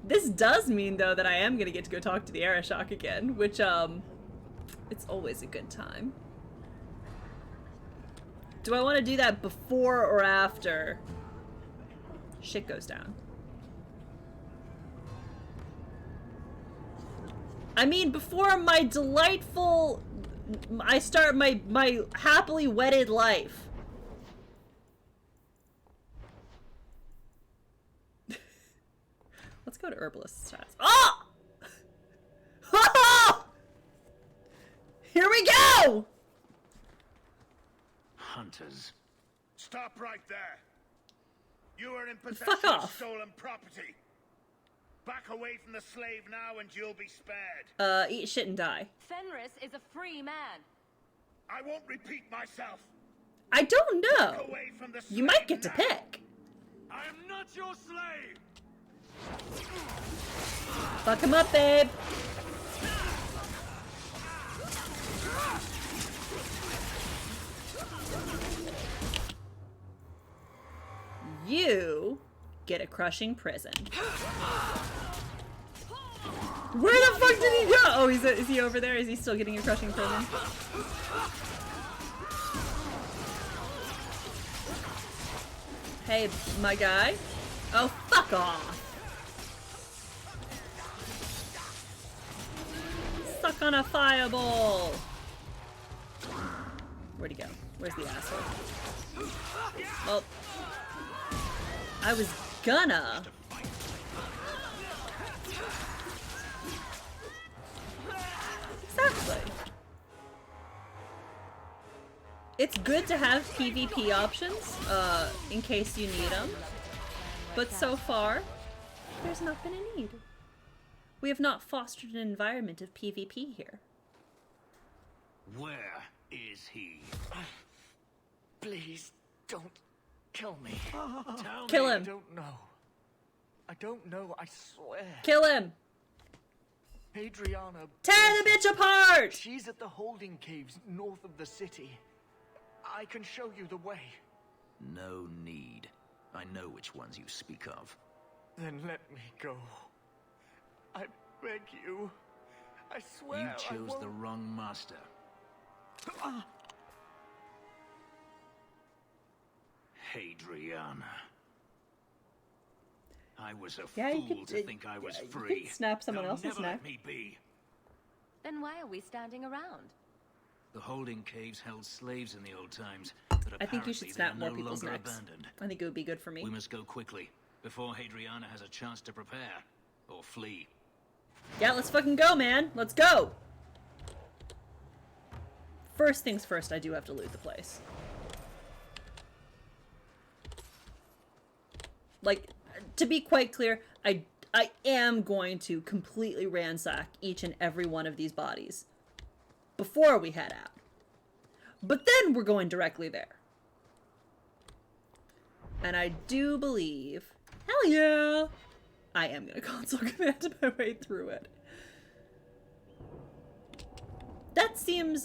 This does mean, though, that I am gonna get to go talk to the Arashok again, which, it's always a good time. Do I want to do that before or after shit goes down? I mean, before my delightful... I start my happily wedded life. Let's go to herbalist stats. Oh! Oh! Here we go! Hunters. Stop right there. You are in Fuck possession of off. stolen property. Back away from the slave now and you'll be spared. Eat shit and die. Fenris is a free man. I won't repeat myself. I don't know. Back away from the slave You might get to now. pick. I am not your slave. Fuck him up, babe. You get a crushing prison. Where the fuck did he go? Oh, is he over there? Is he still getting a crushing from him? Hey, my guy. Oh, fuck off. Suck on a fireball. Where'd he go? Where's the asshole? Well, I was gonna. Exactly. It's good to have PvP options, in case you need them. But so far, there's not been a need. We have not fostered an environment of PvP here. Where is he? Please, don't kill me. Kill him. I don't know. I don't know, I swear. Kill him. Adriana. Tear the bitch apart! She's at the holding caves north of the city. I can show you the way. No need. I know which ones you speak of. Then let me go. I beg you. I swear You chose the wrong master. Hadriana. I was a fool to think I was free. You could snap someone else's never neck. let me be. Then why are we standing around? The holding caves held slaves in the old times, but I think you should apparently snap they are more no people's longer necks. abandoned. I think it would be good for me. We must go quickly, before Hadriana has a chance to prepare, or flee. Yeah, let's fucking go, man. Let's go. First things first, I do have to loot the place. Like, to be quite clear, I am going to completely ransack each and every one of these bodies before we head out. But then we're going directly there. And I do believe, hell yeah, I am going to console command my way through it. That seems,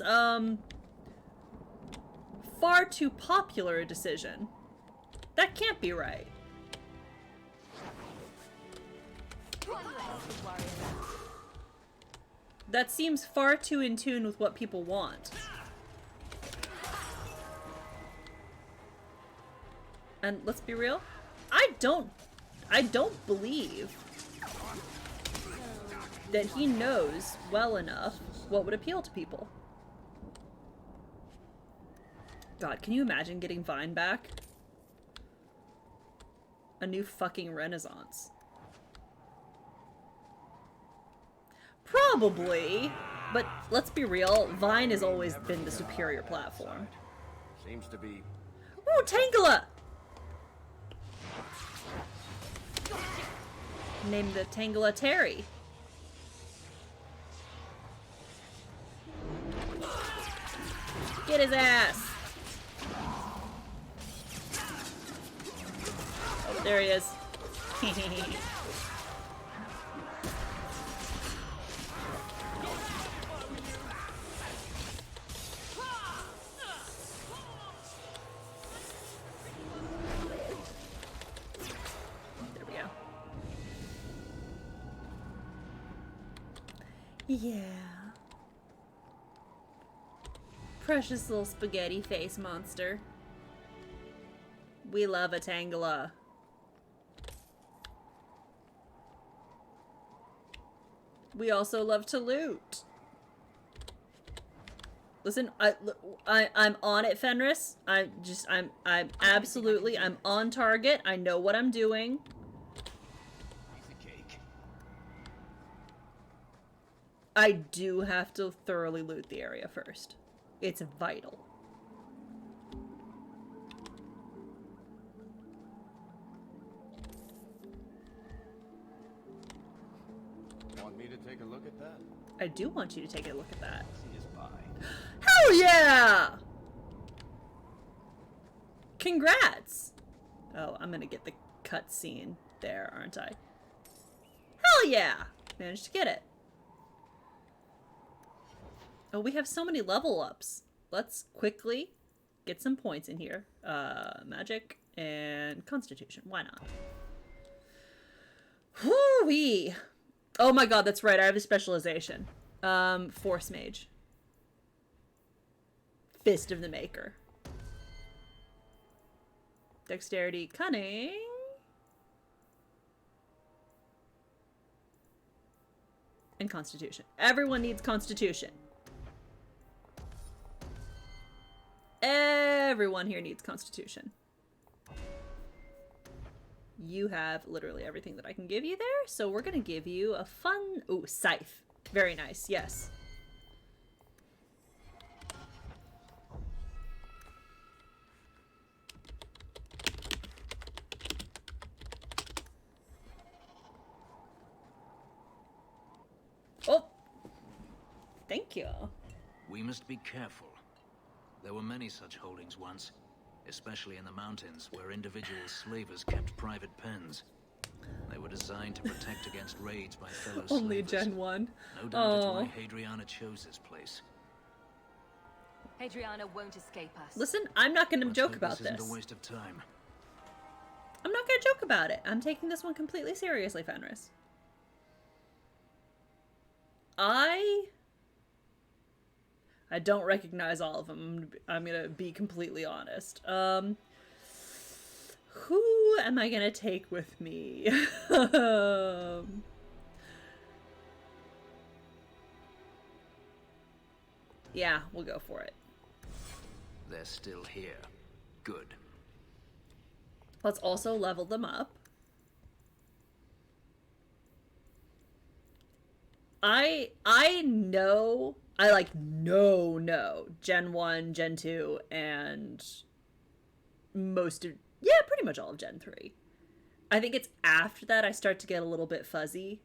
far too popular a decision. That can't be right. That seems far too in tune with what people want. And let's be real, I don't believe that he knows well enough what would appeal to people. God, can you imagine getting Vine back? A new fucking renaissance. Probably, but let's be real, Vine has always been the superior platform. Seems to be. Ooh, Tangela! Name the Tangela Terry. Get his ass! Oh, there he is. There we go. Yeah. Precious little spaghetti face monster. We love a Tangela. We also love to loot. Listen, I'm on it, Fenris. I'm absolutely, I'm on target. I know what I'm doing. I do have to thoroughly loot the area first. It's vital. Want me to take a look at that? I do want you to take a look at that. See his pie. Hell yeah! Congrats! Oh, I'm gonna get the cutscene there, aren't I? Hell yeah! Managed to get it. Oh, we have so many level ups. Let's quickly get some points in here. Magic and Constitution. Why not? Whoo-wee! Oh my god, that's right. I have a specialization. Force Mage. Fist of the Maker. Dexterity, Cunning. And Constitution. Everyone needs Constitution. Everyone here needs Constitution. You have literally everything that I can give you there, so we're gonna give you a fun... Ooh, Scythe. Very nice, yes. Oh! Thank you. We must be careful. There were many such holdings once, especially in the mountains, where individual slavers kept private pens. They were designed to protect against raids by fellow slavers. Only Gen 1. No doubt it's why Hadriana chose this place. Hadriana won't escape us. Listen, I'm not gonna joke about this. this. Isn't a waste of time. I'm not gonna joke about it. I'm taking this one completely seriously, Fenris. I don't recognize all of them. I'm gonna be completely honest. Who am I gonna take with me? Yeah, we'll go for it. They're still here. Good. Let's also level them up. I know, no, Gen 1, Gen 2, and most of, yeah, pretty much all of Gen 3. I think it's after that I start to get a little bit fuzzy.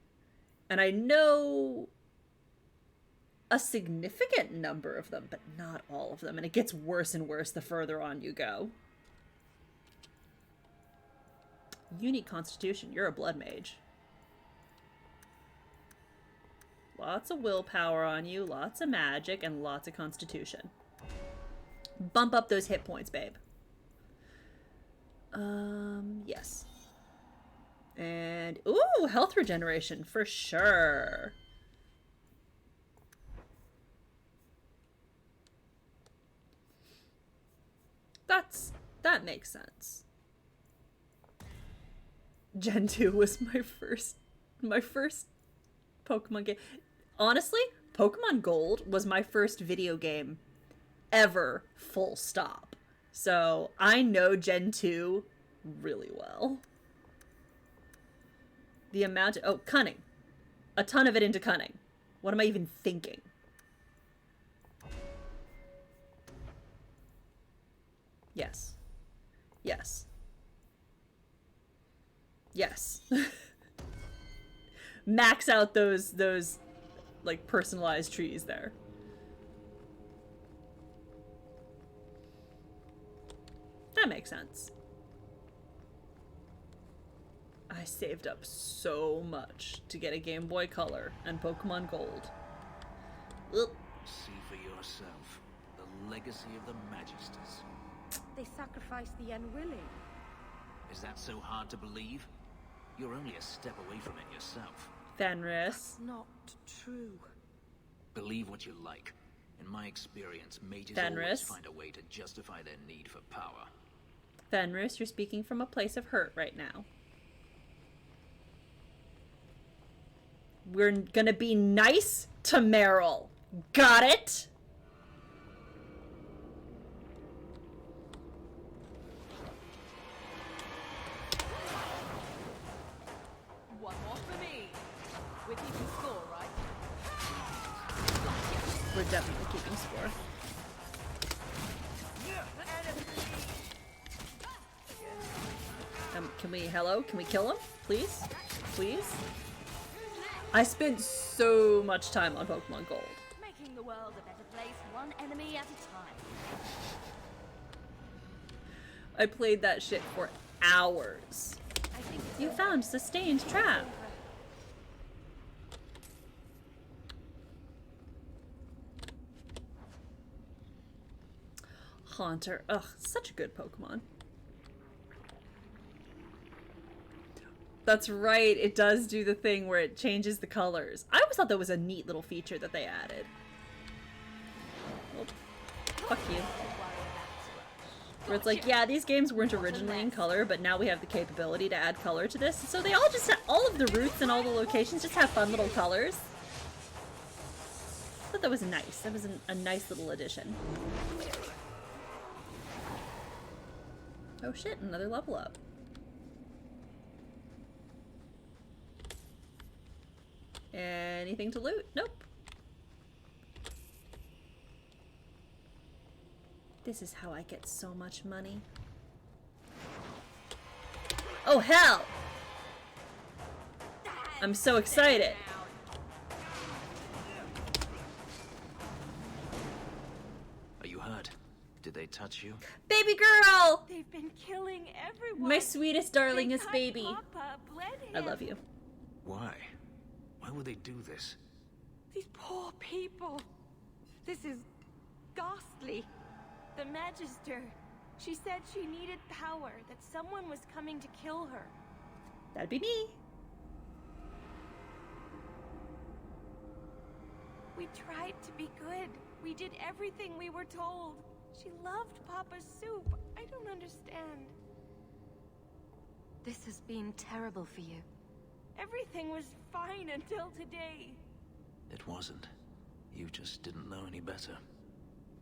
And I know a significant number of them, but not all of them. And it gets worse and worse the further on you go. Unique Constitution, you're a blood mage. Lots of willpower on you, lots of magic, and lots of Constitution. Bump up those hit points, babe. Yes. And, ooh, health regeneration, for sure. That makes sense. Gen 2 was my first Pokemon game. Honestly, Pokemon Gold was my first video game ever, full stop. So I know Gen 2 really well. The amount of, oh, Cunning. A ton of it into Cunning. What am I even thinking? Yes. Yes. Yes. Max out those like personalized trees there. That makes sense. I saved up so much to get a Game Boy Color and Pokemon Gold. Ugh. See for yourself. The legacy of the Magisters. They sacrificed the unwilling. Is that so hard to believe? You're only a step away from it yourself. Fenris. That's not true. Believe what you like. In my experience, mages Fenris. always find a way to justify their need for power. Fenris, you're speaking from a place of hurt right now. We're gonna be nice to Meryl. Got it? One more for me. We're keeping score, right? We're definitely keeping score. Can we kill him? Please? Please? I spent so much time on Pokemon Gold. Making the world a better place, one enemy at a time. I played that shit for hours. I think You found sustained trap. Haunter. Ugh, such a good Pokemon. That's right. It does do the thing where it changes the colors. I always thought that was a neat little feature that they added. Oh, fuck you. Where it's like, yeah, these games weren't originally in color, but now we have the capability to add color to this. So they all just have, all of the routes and all the locations just have fun little colors. I thought that was nice. That was a nice little addition. Oh shit, another level up. Anything to loot? Nope. This is how I get so much money. Oh hell! I'm so excited. Are you hurt? Did they touch you? Baby girl! They've been killing everyone. My sweetest darlingest They cut baby. Papa, bled him. I love you. Why? Why would they do this? These poor people. This is ghastly. The Magister. She said she needed power, that someone was coming to kill her. That'd be me. We tried to be good. We did everything we were told. She loved Papa's soup. I don't understand. This has been terrible for you. Everything was fine until today. It wasn't. You just didn't know any better.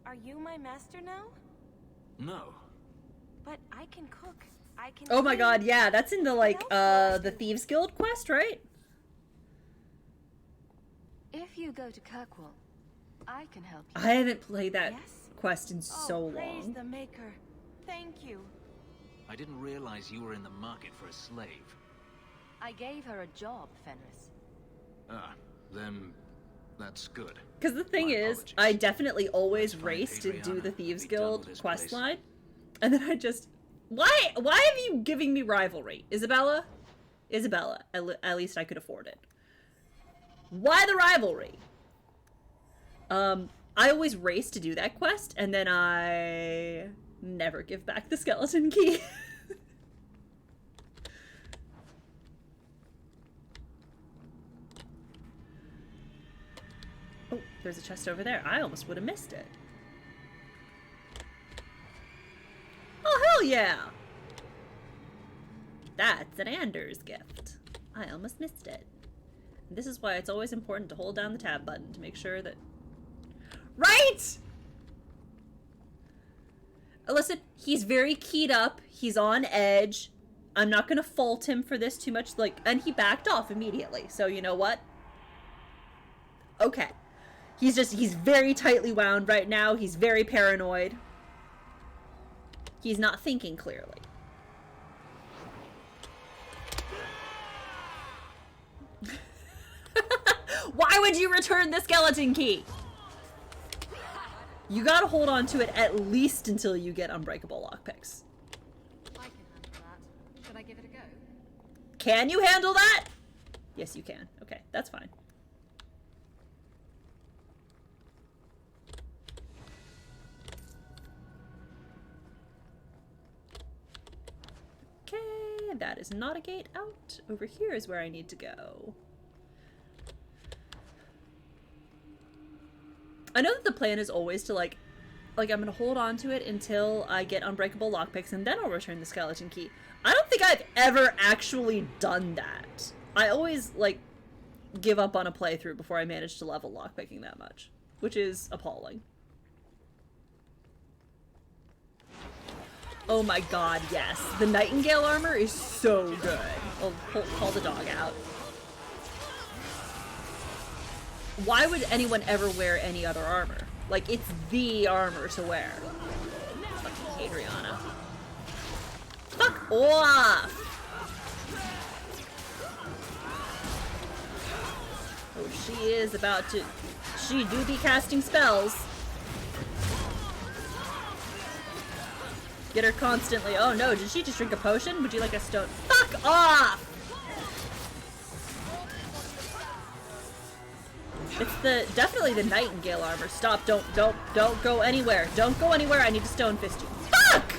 Are you my master now? No. But I can cook. I can Oh my clean. god, yeah, that's in the like the Thieves Guild quest, right? If you go to Kirkwall, I can help you. I haven't played that Yes? quest in so Praise long. the Maker. Thank you. I didn't realize you were in the market for a slave. I gave her a job, Fenris. Ah, then that's good. Because the thing My is, apologies. I definitely always Let's find race to do Adriana the Thieves and be done Guild with this quest place. line, and then I just... Why have you giving me rivalry? Isabella? Isabella. At least I could afford it. Why the rivalry? I always race to do that quest, and then I never give back the skeleton key. Oh, there's a chest over there. I almost would have missed it. Oh, hell yeah! That's an Anders gift. I almost missed it. And this is why it's always important to hold down the tab button to make sure that... Right! Listen, he's very keyed up. He's on edge. I'm not gonna fault him for this too much. Like, and he backed off immediately. So you know what? Okay. He's very tightly wound right now. He's very paranoid. He's not thinking clearly. Why would you return the skeleton key? You gotta hold on to it at least until you get unbreakable lockpicks. I can handle that. Should I give it a go? Can you handle that? Yes, you can. Okay, that's fine. Okay, that is not a gate out. Over here is where I need to go. I know that the plan is always to like I'm gonna hold on to it until I get unbreakable lockpicks and then I'll return the skeleton key. I don't think I've ever actually done that. I always like give up on a playthrough before I manage to level lockpicking that much, which is appalling. Oh my god, yes. The Nightingale armor is so good. I'll call the dog out. Why would anyone ever wear any other armor? Like, it's the armor to wear. Fucking Adriana. Fuck off! Oh, she is about to... She do be casting spells. Get her constantly... Oh no, did she just drink a potion? Would you like a stone? Fuck off! It's definitely the Nightingale armor. Stop, don't go anywhere. Don't go anywhere, I need to stone fist you. Fuck!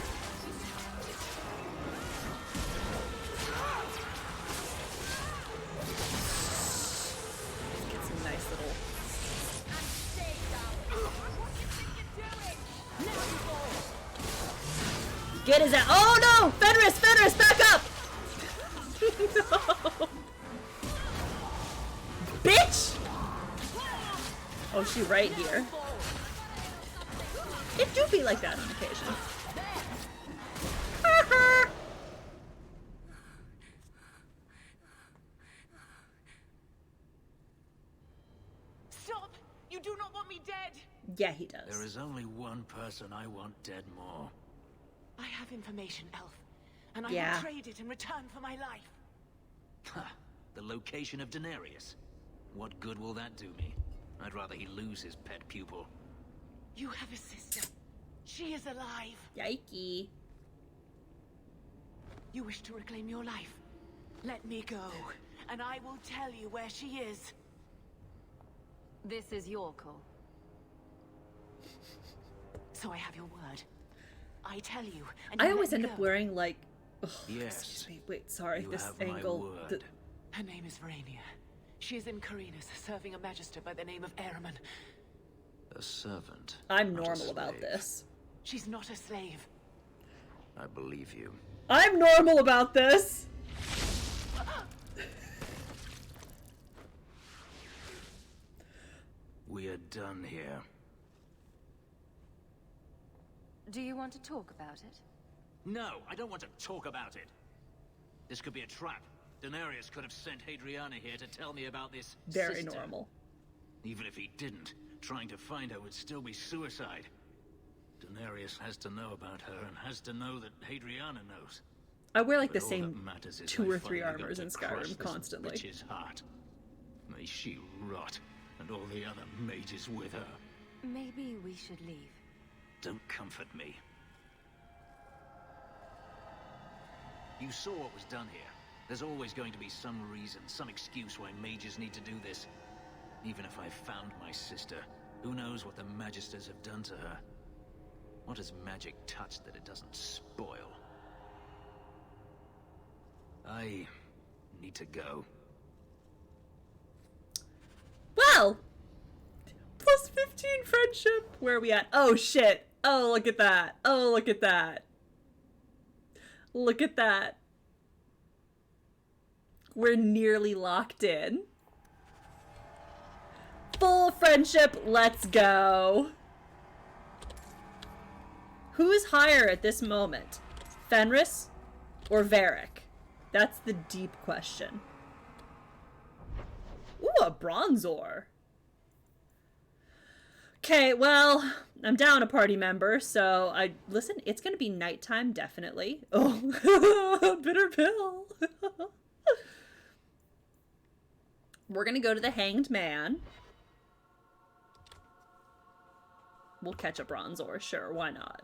Get his ass. Oh no! Fenris! Fenris, back up! No. Bitch! Oh, she right here. It do be like that on occasion. Stop! You do not want me dead! Yeah, he does. There is only one person I want dead more. I have information, Elf, and I Yeah. will trade it in return for my life. Ha! The location of Denarius. What good will that do me? I'd rather he lose his pet pupil. You have a sister. She is alive. Yikey. You wish to reclaim your life? Let me go, and I will tell you where she is. This is your call. So I have your word. I tell you, and I you always let end me up go. wearing like... Ugh, Yes. excuse me. Wait, sorry. You This have my angle... word. Her name is Verania. She is in Carinus, serving a magister by the name of Ahriman. A servant. I'm not a normal about slave. this. She's not a slave. I believe you. I'm normal about this! We are done here. Do you want to talk about it? No, I don't want to talk about it. This could be a trap. Denarius could have sent Hadriana here to tell me about this Very sister. normal. Even if he didn't, trying to find her would still be suicide. Denarius has to know about her and has to know that Hadriana knows. I wear like But the all same that matters is 2 I or 3 finally got armors to in crush Skyrim this constantly. Witch's heart. May she rot, and all the other mages with her. Maybe we should leave. Don't comfort me. You saw what was done here. There's always going to be some reason, some excuse why mages need to do this. Even if I found my sister, who knows what the Magisters have done to her? What has magic touched that it doesn't spoil? I need to go. Well! Plus 15 friendship! Where are we at? Oh shit! Oh, look at that! Oh, look at that! Look at that! We're nearly locked in. Full friendship, let's go! Who's higher at this moment? Fenris or Varric? That's the deep question. Ooh, a bronze ore. Okay, well, I'm down a party member, so listen, it's gonna be nighttime, definitely. Oh, bitter pill. We're gonna go to the Hanged Man. We'll catch a bronze ore, sure, why not?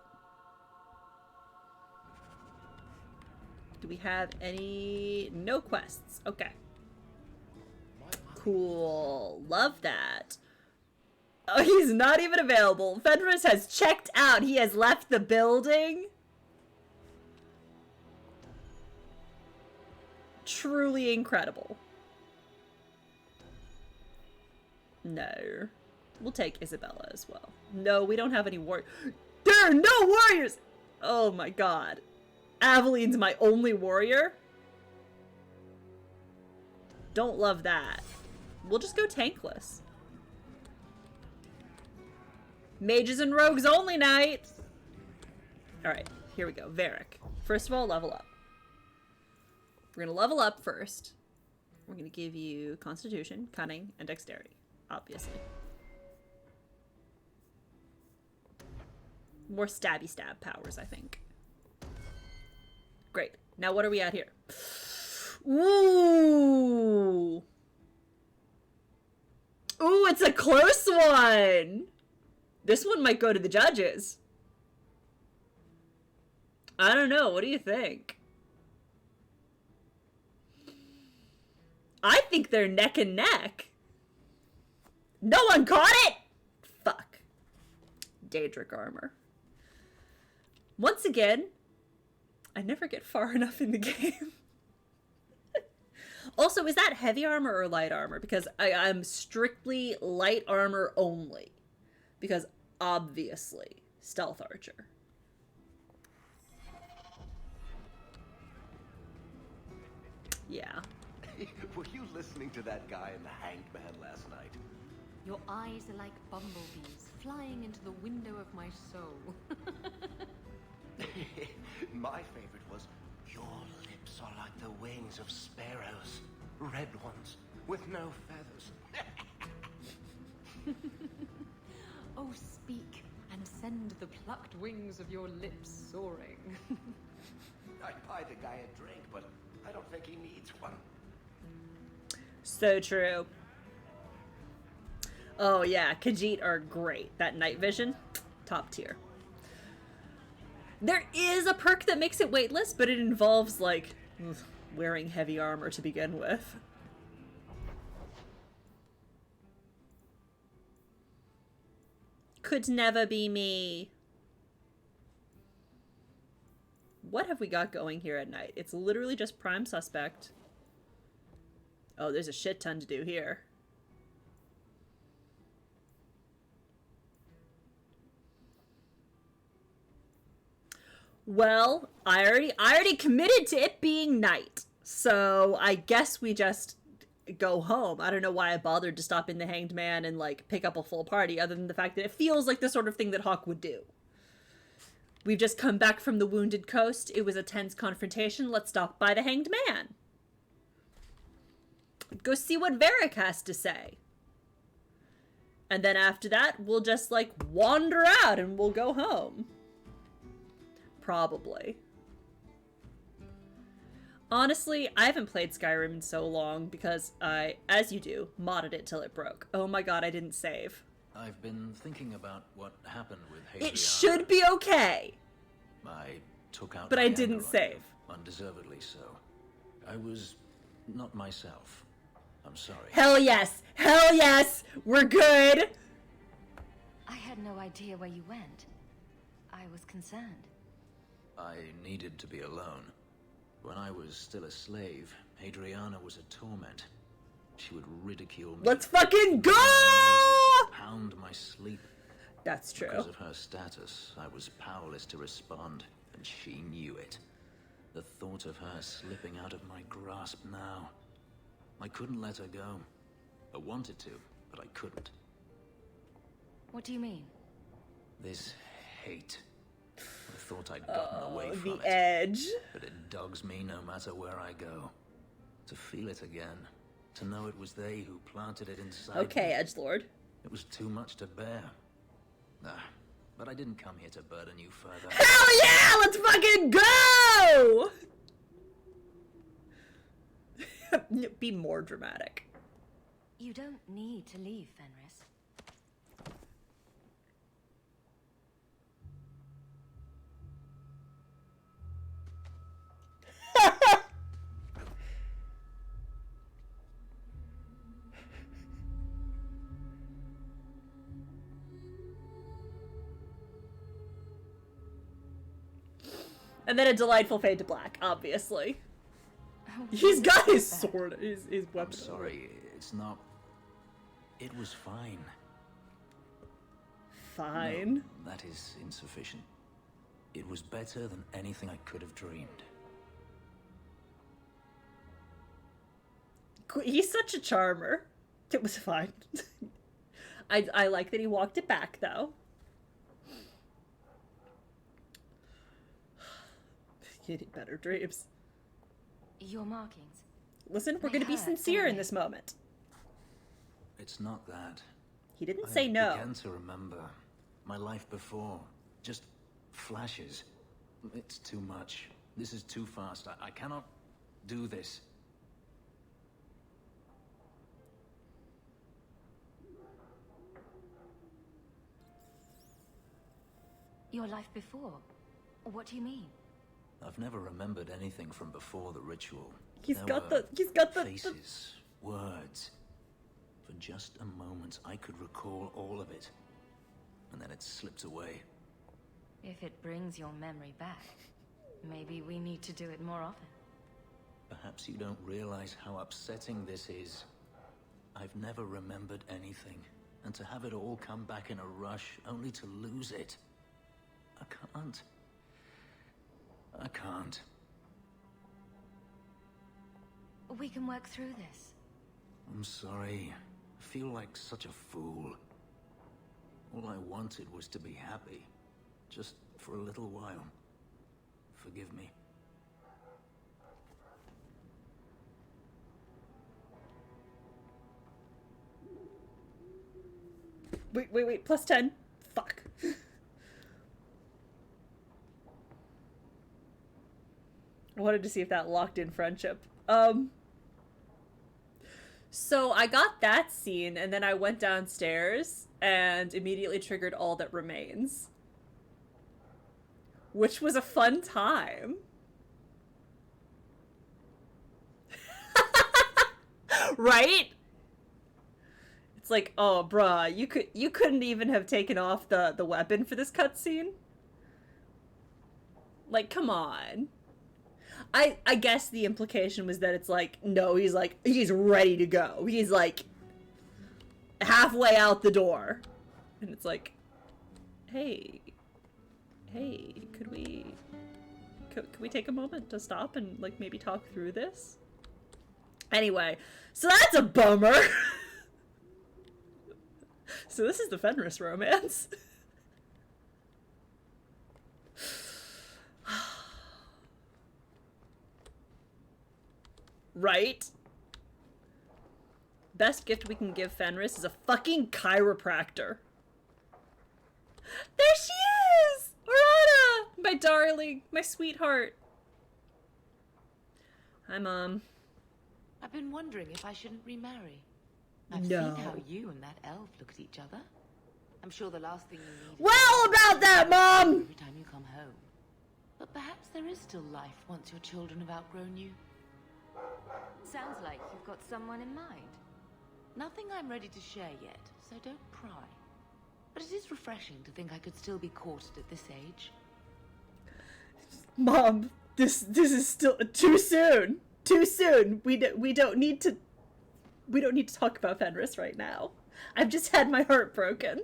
Do we have any... No quests. Okay. Cool. Love that. Oh, he's not even available. Fenris has checked out. He has left the building. Truly incredible. No. We'll take Isabella as well. No, we don't have any warriors. There are no warriors! Oh my god. Aveline's my only warrior? Don't love that. We'll just go tankless. Mages and rogues only night! Alright, here we go. Varric. First of all, level up. We're gonna level up first. We're gonna give you Constitution, Cunning, and Dexterity. Obviously. More stabby stab powers, I think. Great. Now what are we at here? Ooh! Ooh, it's a close one! This one might go to the judges. I don't know. What do you think? I think they're neck and neck. No one caught it! Fuck. Daedric armor. Once again, I never get far enough in the game. Also, is that heavy armor or light armor? Because I'm strictly light armor only. Because, obviously, stealth archer. Yeah. Were you listening to that guy in the hanged man last night? Your eyes are like bumblebees flying into the window of my soul. My favorite was, your lips are like the wings of sparrows, red ones, with no feathers. Oh, speak, and send the plucked wings of your lips soaring. I'd buy the guy a drink, but I don't think he needs one. So true. Oh yeah, Khajiit are great. That night vision, top tier. There is a perk that makes it weightless, but it involves, like, wearing heavy armor to begin with. Could never be me. What have we got going here at night? It's literally just Prime Suspect. Oh, there's a shit ton to do here. Well, I already committed to it being night. So I guess we just go home. I don't know why I bothered to stop in the Hanged Man and, like, pick up a full party, other than the fact that it feels like the sort of thing that Hawk would do. We've just come back from the Wounded Coast. It was a tense confrontation. Let's stop by the Hanged Man. Go see what Varric has to say. And then after that, we'll just, like, wander out and we'll go home. Probably. Honestly, I haven't played Skyrim in so long because I, as you do, modded it till it broke. Oh my god, I didn't save. I've been thinking about what happened with Hadriana. It should be okay. I took out but my I didn't anger on save. you, undeservedly so. I was not myself. I'm sorry. Hell yes! Hell yes! We're good! I had no idea where you went. I was concerned. I needed to be alone. When I was still a slave, Hadriana was a torment. She would ridicule me. Let's fucking go! Pound my sleep. That's true. Because of her status, I was powerless to respond, and she knew it. The thought of her slipping out of my grasp now. I couldn't let her go. I wanted to, but I couldn't. What do you mean? This hate. I thought I'd gotten away from it. The edge. But it dogs me no matter where I go. To feel it again. To know it was they who planted it inside Okay, me. edgelord. It was too much to bear. But I didn't come here to burden you further. Hell yeah! Let's fucking go! Be more dramatic. You don't need to leave, Fenris. And then a delightful fade to black, obviously. He's got his sword, his weapon. I'm sorry, it's not... It was fine. Fine? No, that is insufficient. It was better than anything I could have dreamed. He's such a charmer. It was fine. I like that he walked it back, though. Getting better dreams. Your markings. Listen, we're gonna be sincere in this moment. It's not that. He didn't say no. I began to remember my life before. Just flashes. It's too much. This is too fast. I cannot do this. Your life before? What do you mean? I've never remembered anything from before the ritual. He's There got were the faces, words. For just a moment, I could recall all of it. And then it slipped away. If it brings your memory back, maybe we need to do it more often. Perhaps you don't realize how upsetting this is. I've never remembered anything. And to have it all come back in a rush, only to lose it. I can't. I can't. we can work through this. I'm sorry. I feel like such a fool. All I wanted was to be happy. Just for a little while. Forgive me. Wait, plus 10. Fuck. I wanted to see if that locked in friendship. So I got that scene, and then I went downstairs and immediately triggered All That Remains. Which was a fun time. Right? It's like, oh, bruh, you couldn't even have taken off the weapon for this cutscene? Like, come on. I guess the implication was that it's like, no, he's ready to go. He's like halfway out the door. And it's like, hey, could we take a moment to stop and like maybe talk through this? Anyway, so that's a bummer. So this is the Fenris romance. Right? Best gift we can give Fenris is a fucking chiropractor. There she is! Orana! My darling, my sweetheart. Hi, Mom. I've been wondering if I shouldn't remarry. I've No. seen how you and that elf look at each other. I'm sure the last thing you need is Well, about that, Mom! every time you come home. But perhaps there is still life once your children have outgrown you. Sounds like you've got someone in mind. Nothing I'm ready to share yet, so don't pry. But it is refreshing to think I could still be courted at this age. Mom, this is still too soon. Too soon. We don't need to talk about Fenris right now. I've just had my heart broken.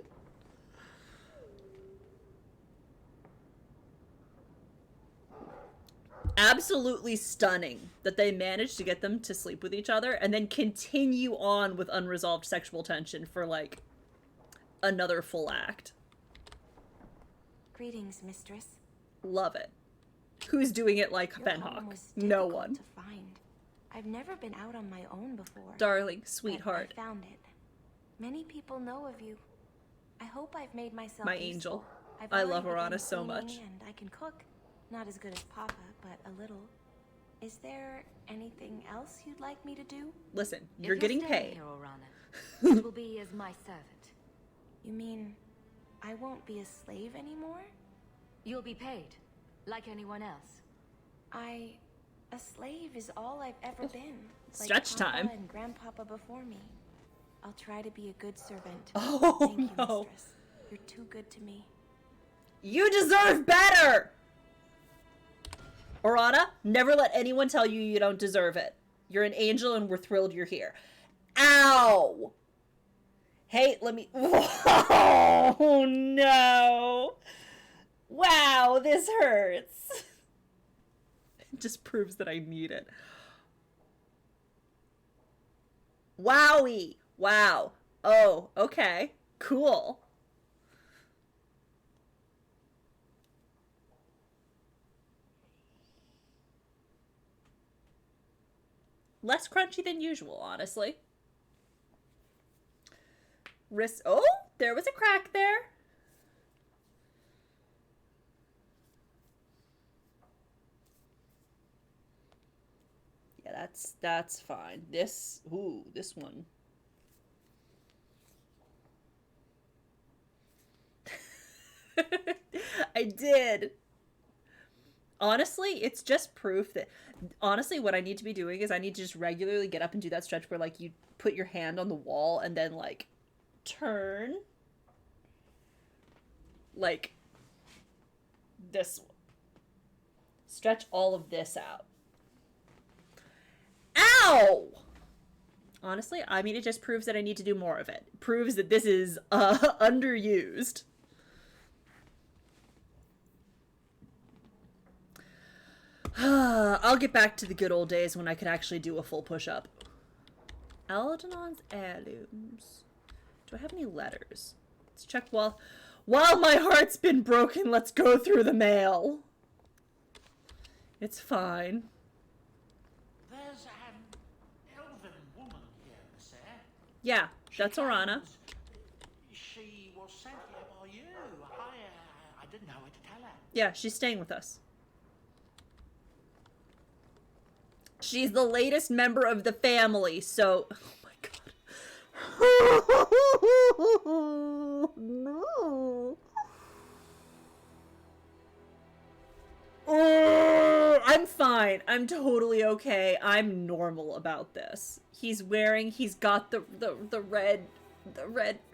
Absolutely stunning that they managed to get them to sleep with each other and then continue on with unresolved sexual tension for like another full act. Greetings, mistress. Love it. Who's doing it like Your home Fenhawk? was No difficult one. to find. I've never been out on my own before. Darling, but sweetheart. I found it. Many people know of you. I hope I've made myself My useful. angel. I've I love already begun Orana so cleaning much. And I can cook. Not as good as Papa, but a little. Is there anything else you'd like me to do? Listen, If you're getting staying paid. here, Orana, you will be as my servant. You mean I won't be a slave anymore? You'll be paid, like anyone else. A slave is all I've ever been. Stretch like Papa time. and Grandpapa before me. I'll try to be a good servant. Oh, Thank you, no. mistress. You're too good to me. You deserve better! Orana, never let anyone tell you you don't deserve it. You're an angel and we're thrilled you're here. Ow! Hey, let me... Oh, no! Wow, this hurts. It just proves that I need it. Wowie! Wow. Oh, okay. Cool. Less crunchy than usual, honestly. Oh, there was a crack there. Yeah, that's fine. This one. I did. Honestly, it's just proof that... Honestly, what I need to be doing is I need to just regularly get up and do that stretch where, like, you put your hand on the wall and then, like, turn. Like, this one. Stretch all of this out. Ow! Honestly, I mean, it just proves that I need to do more of it. It proves that this is, underused. I'll get back to the good old days when I could actually do a full push-up. Aldenon's heirlooms. Do I have any letters? Let's check while my heart's been broken, let's go through the mail. It's fine. There's an elven woman here, Miss Eyre. Yeah, that's Orana. She was sent here by you. I didn't know what to tell her. Yeah, she's staying with us. She's the latest member of the family, so... Oh my god. No. Oh, I'm fine. I'm totally okay. I'm normal about this. He's got the red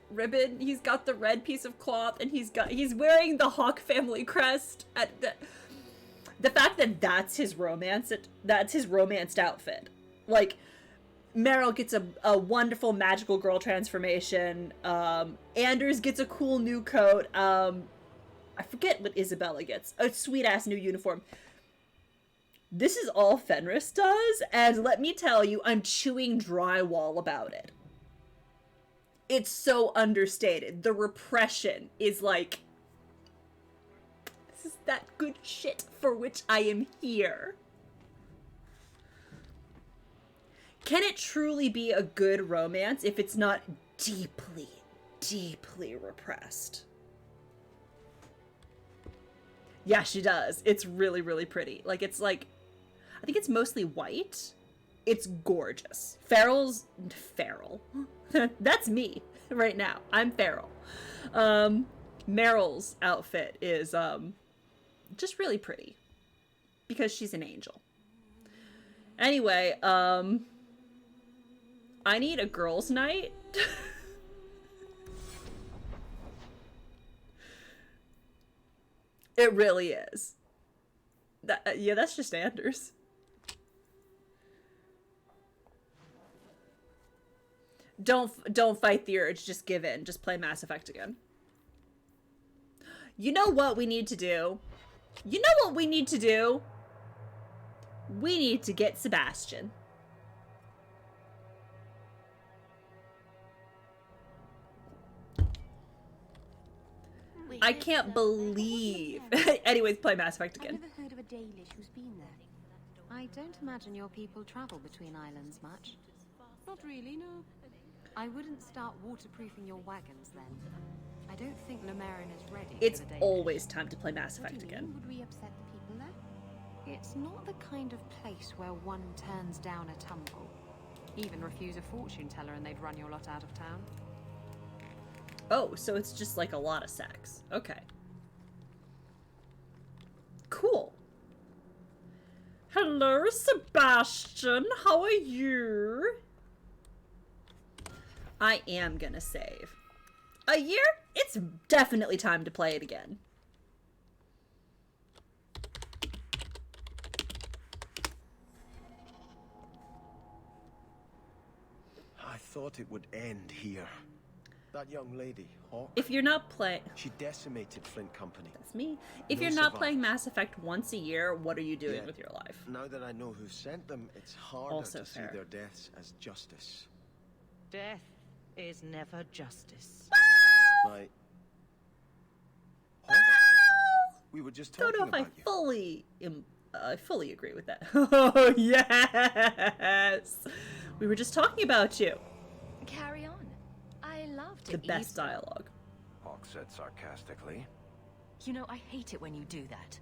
ribbon. He's got the red piece of cloth, and he's wearing the Hawk family crest. The fact that that's his romanced outfit. Like, Meryl gets a wonderful magical girl transformation. Anders gets a cool new coat. I forget what Isabella gets. A sweet-ass new uniform. This is all Fenris does, and let me tell you, I'm chewing drywall about it. It's so understated. The repression is like... This is that good shit for which I am here. Can it truly be a good romance if it's not deeply, deeply repressed? Yeah, she does. It's really, really pretty. Like, it's like... I think it's mostly white. It's gorgeous. Feral. That's me right now. I'm feral. Meryl's outfit is just really pretty because she's an angel. Anyway, I need a girls' night. It really is. Yeah, that's just Anders. Don't fight the urge, just give in. Just play Mass Effect again. You know what we need to do? You know what we need to do? We need to get Sebastian. I can't believe. Anyways, play Mass Effect again. I've never heard of a Dalish who's been there. I don't imagine your people travel between islands much. Not really, no. I wouldn't start waterproofing your wagons then. I don't think Lumerin is ready. It's for the Dalish. always time to play Mass Effect again. Would we upset the people there? It's not the kind of place where one turns down a tumble. Even refuse a fortune teller and they'd run your lot out of town. Oh, so it's just like a lot of sex. Okay. Cool. Hello, Sebastian. How are you? I am gonna save. A year? It's definitely time to play it again. I thought it would end here. That young lady, Hawk. If you're not playing... She decimated Flint Company. That's me. If No you're not survivors. playing Mass Effect once a year, what are you doing with your life? Now that I know who sent them, it's harder Also to fair. see their deaths as justice. Death is never justice. Like... Hawk? We were just talking Don't know if about I fully agree with that. Oh, yes! We were just talking about you. Carry on. I love to The best eavesdrop. dialogue. Hawk said sarcastically. You know, I hate it when you do that.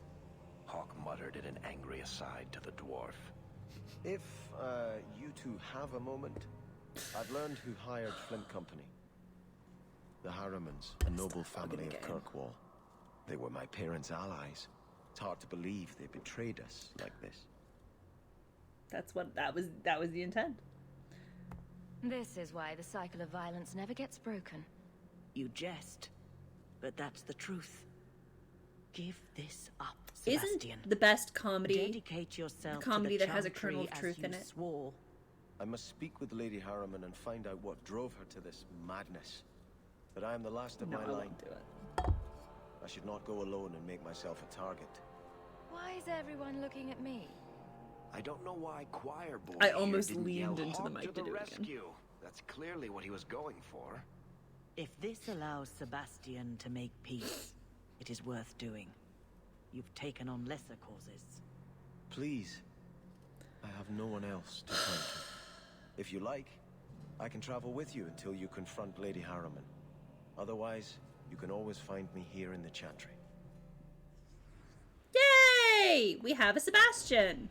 Hawk muttered in an angry aside to the dwarf. If you two have a moment, I've learned who hired Flint Company. The Harrimans, a noble family of Kirkwall. They were my parents' allies. It's hard to believe they betrayed us like this. That was the intent. This is why the cycle of violence never gets broken. You jest, but that's the truth. Give this up, Sebastian. Isn't the best comedy Dedicate yourself a comedy to the that has a Chantry kernel of as truth you in it? swore. I must speak with Lady Harriman and find out what drove her to this madness. But I am the last of No, my I line. won't do it. I should not go alone and make myself a target. Why is everyone looking at me? I don't know why Choir Boy I almost here didn't leaned yell, into the "Hog mic to to the do it again. rescue." That's clearly what he was going for. If this allows Sebastian to make peace, it is worth doing. You've taken on lesser causes. Please. I have no one else to turn to. If you like, I can travel with you until you confront Lady Harriman. Otherwise, you can always find me here in the Chantry. Yay! We have a Sebastian!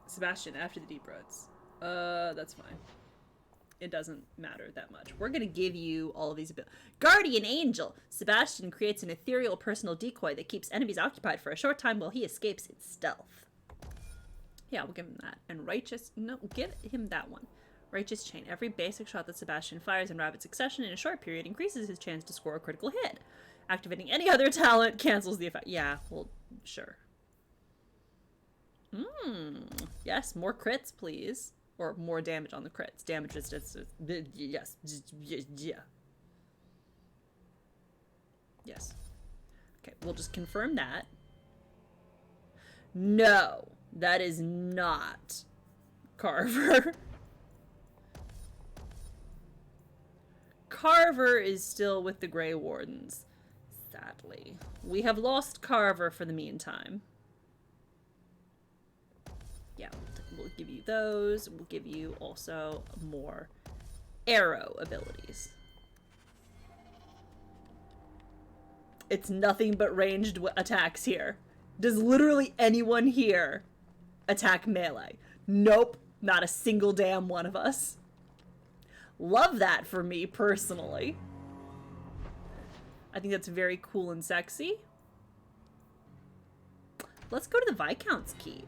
Sebastian after the Deep Roads. That's fine. It doesn't matter that much. We're gonna give you all of these abilities. Guardian Angel! Sebastian creates an ethereal personal decoy that keeps enemies occupied for a short time while he escapes in stealth. Yeah, we'll give him that. And Righteous... No, give him that one. Righteous Chain. Every basic shot that Sebastian fires in rapid succession in a short period increases his chance to score a critical hit. Activating any other talent cancels the effect. Yeah, well, sure. Yes, more crits, please. Or more damage on the crits. Damage is just... Yes. Yeah. Yes. Okay, we'll just confirm that. No, that is not Carver. Carver is still with the Grey Wardens, sadly. We have lost Carver for the meantime. Yeah, we'll give you those. We'll give you also more arrow abilities. It's nothing but ranged attacks here. Does literally anyone here attack melee? Nope, not a single damn one of us. Love that for me, personally. I think that's very cool and sexy. Let's go to the Viscount's Keep.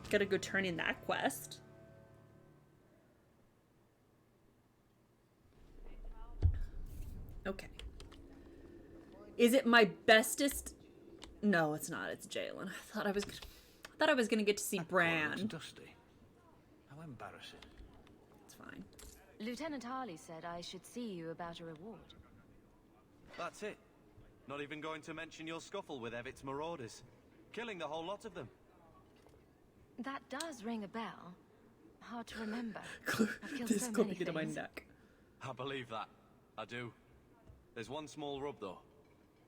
Gotta go turn in that quest. Okay. Is it my bestest? No, it's not. It's Jalen. I thought I was gonna get to see Bran. It's dusty. How embarrassing. It's fine. Lieutenant Harley said I should see you about a reward. That's it. Not even going to mention your scuffle with Evit's marauders. Killing the whole lot of them. That does ring a bell. Hard to remember. I've killed so many things. My neck. I believe that. I do. There's one small rub, though.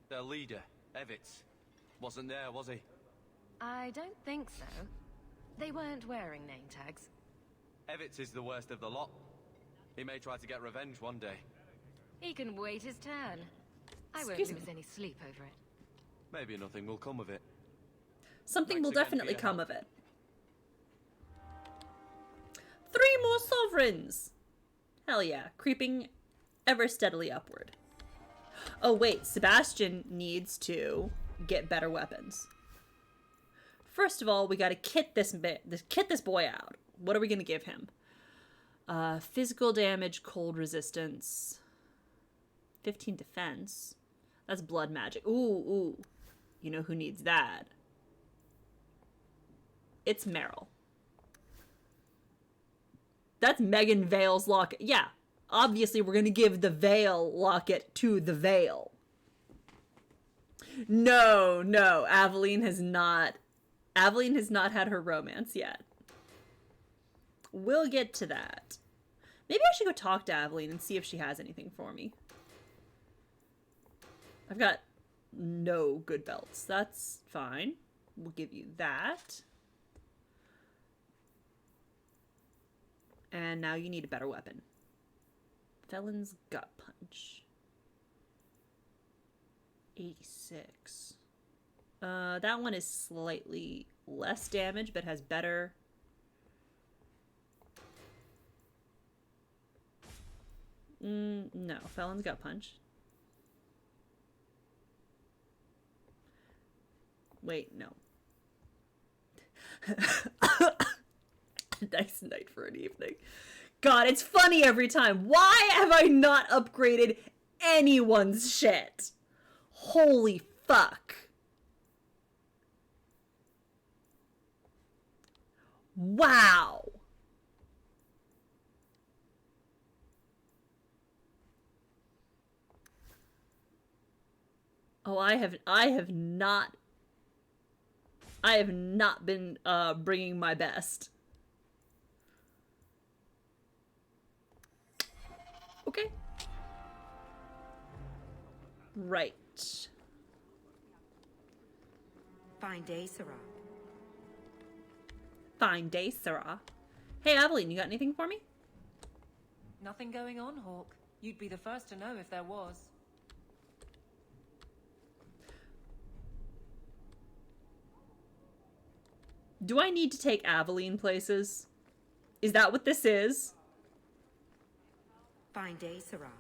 Their leader, Evitz, wasn't there, was he? I don't think so. They weren't wearing name tags. Evitz is the worst of the lot. He may try to get revenge one day. He can wait his turn. I won't Excuse lose me. any sleep over it. Maybe nothing will come of it. Something Thanks will again definitely for your come help. of it. 3 more sovereigns! Hell yeah. Creeping ever steadily upward. Oh wait, Sebastian needs to get better weapons. First of all, we gotta kit this boy out. What are we gonna give him? Physical damage, cold resistance, 15 defense. That's blood magic. Ooh. You know who needs that? It's Meryl. That's Megan Vale's locket. Yeah, obviously we're gonna give the Vale locket to the Vale. No, Aveline has not had her romance yet. We'll get to that. Maybe I should go talk to Aveline and see if she has anything for me. I've got no good belts. That's fine. We'll give you that. And now you need a better weapon. Felon's Gut Punch. 86. That one is slightly less damage, but has better... no, Felon's Gut Punch. Wait, no. Nice night for an evening. God, it's funny every time. Why have I not upgraded anyone's shit? Holy fuck. Wow. Oh, I have not been bringing my best. Okay. Right. Fine day, Sarah. Fine day, Sarah. Hey, Aveline, you got anything for me? Nothing going on, Hawk. You'd be the first to know if there was. Do I need to take Aveline places? Is that what this is? Fine day, Sarah.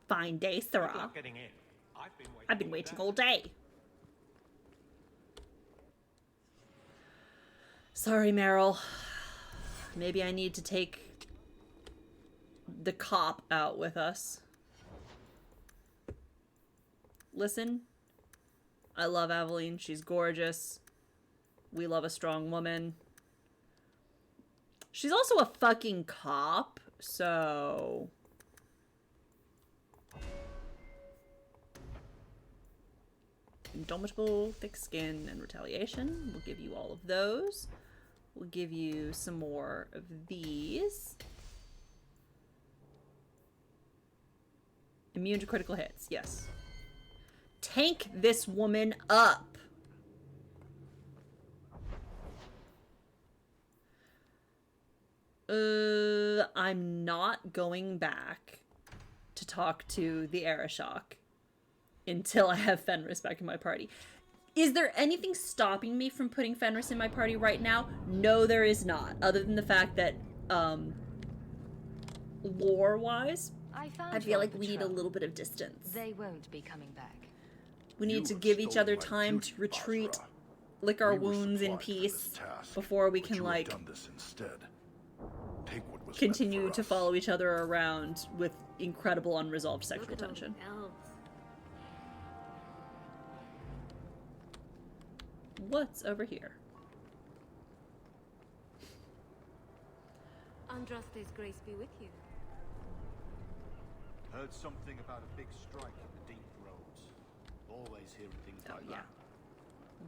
Fine day, Sarah. Getting in. I've been waiting all day. Sorry, Meryl. Maybe I need to take the cop out with us. Listen, I love Aveline. She's gorgeous. We love a strong woman. She's also a fucking cop, so... Indomitable, thick skin, and retaliation. We'll give you all of those. We'll give you some more of these. Immune to critical hits, yes. Tank this woman up. I'm not going back to talk to the Arashok until I have Fenris back in my party. Is there anything stopping me from putting Fenris in my party right now? No, there is not. Other than the fact that, lore-wise, I feel like we need a little bit of distance. They won't be coming back. We need to give each other time to retreat, lick our wounds in peace, before we can, like, continue to follow each other around with incredible unresolved sexual tension. What's over here? Andraste's grace be with you. Heard something about a big strike in the deep roads. Always hearing things like that.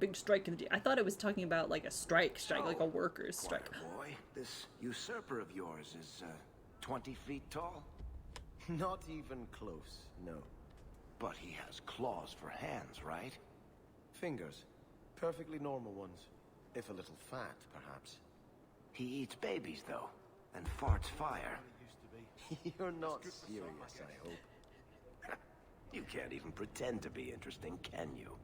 Big strike in the... I thought it was talking about like a strike, like a workers' strike. Boy, this usurper of yours is 20 feet tall? Not even close, no. But he has claws for hands, right? Fingers. Perfectly normal ones. If a little fat, perhaps. He eats babies, though, and farts fire. You're not serious, I hope. You can't even pretend to be interesting, can you?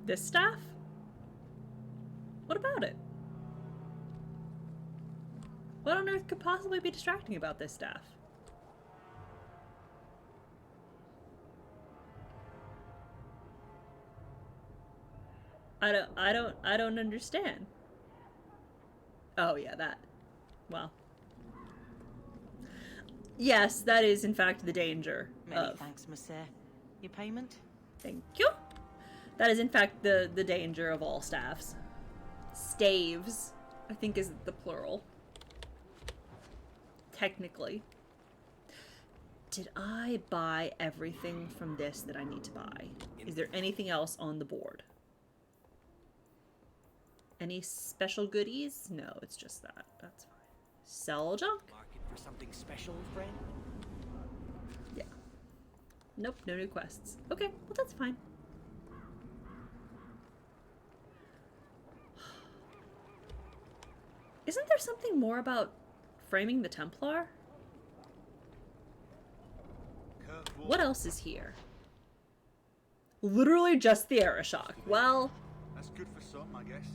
This staff? What about it? What on earth could possibly be distracting about this staff? I don't understand. Oh yeah, that. Well. Yes, that is in fact the danger. Many thanks, Monsieur. Your payment? Thank you. That is in fact the danger of all staffs. Staves, I think, is the plural. Technically. Did I buy everything from this that I need to buy? Is there anything else on the board? Any special goodies? No, it's just that. That's fine. Sell junk? Market for something special, friend? Yeah. Nope, no new quests. Okay, well that's fine. Isn't there something more about framing the Templar? What else is here? Literally just the Arashok. Well... That's good for some, I guess.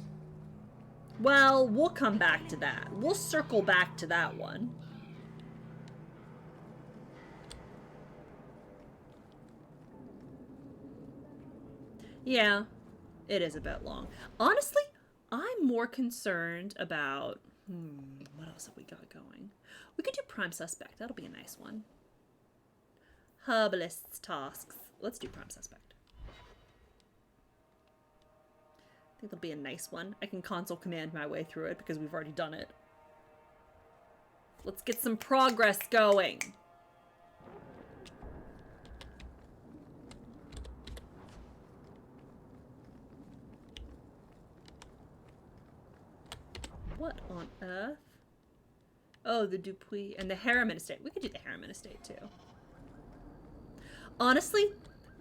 Well, we'll come back to that. We'll circle back to that one. Yeah, it is a bit long. Honestly, I'm more concerned about... what else have we got going? We could do Prime Suspect. That'll be a nice one. Herbalist's tasks. Let's do Prime Suspect. I think that'll be a nice one. I can console command my way through it because we've already done it. Let's get some progress going. What on earth? Oh, the Dupuis and the Harriman estate. We could do the Harriman estate too. Honestly,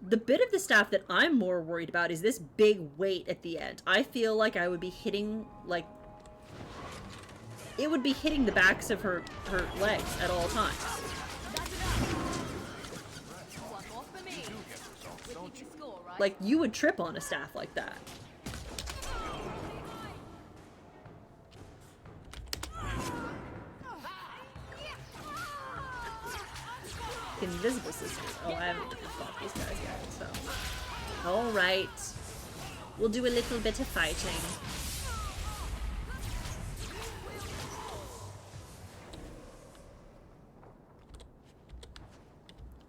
the bit of the staff that I'm more worried about is this big weight at the end. I feel like I would be hitting, like, it would be hitting the backs of her legs at all times. Like, you would trip on a staff like that. Invisible sisters. Oh, I haven't fought these guys yet, so. Alright. We'll do a little bit of fighting.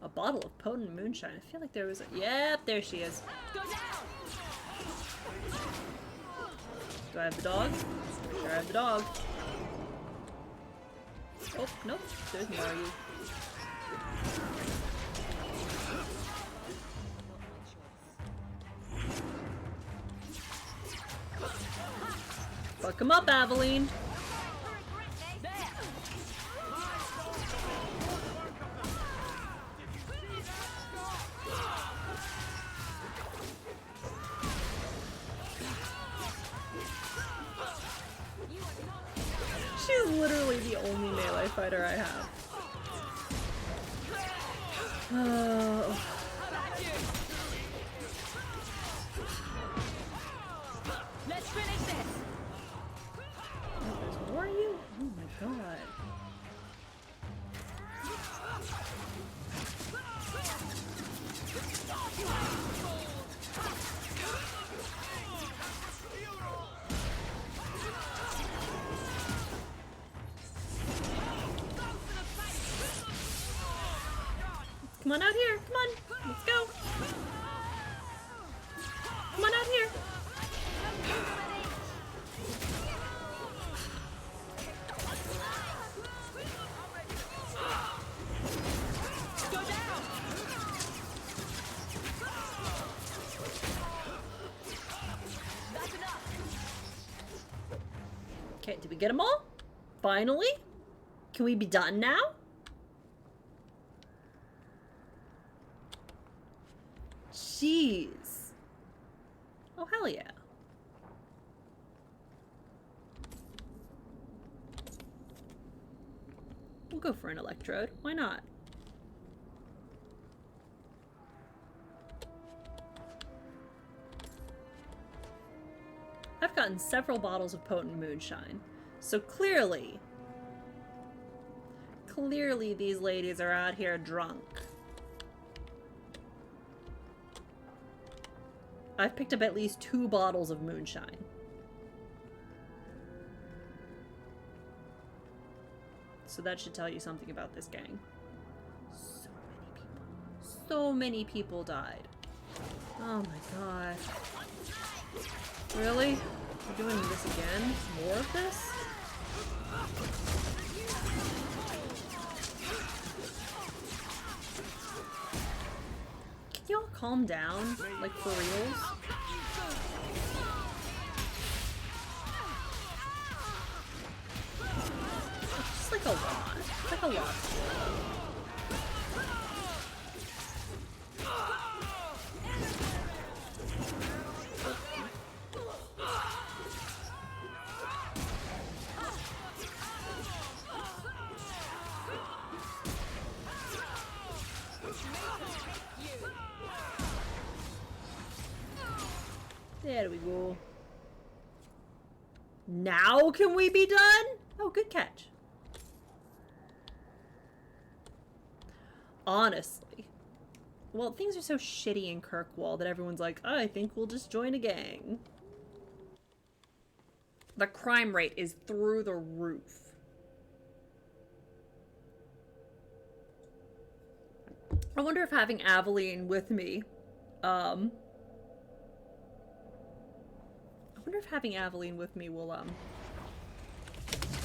A bottle of potent moonshine. I feel like there was a... Yep, there she is. Do I have the dog? Sure, I have the dog. Oh, nope. There's more of you. Fuck him up, Aveline. She's literally the only melee fighter I have. Oh. Let's finish this. Oh, there's more of you? Oh my god. Come on out here. Come on. Let's go. Come on out here. Okay, did we get them all? Finally? Can we be done now? Jeez. Oh, hell yeah. We'll go for an electrode. Why not? I've gotten several bottles of potent moonshine. So clearly these ladies are out here drunk. I've picked up at least 2 bottles of moonshine. So that should tell you something about this gang. So many people died. Oh my god. Really? We're doing this again? More of this? Can y'all calm down? Like, for reals? It's just like a lot. It's like a lot. There we go. Now can we be done? Oh, good catch. Honestly. Well, things are so shitty in Kirkwall that everyone's like, I think we'll just join a gang. The crime rate is through the roof. I wonder if having Aveline with me, I wonder if having Aveline with me will,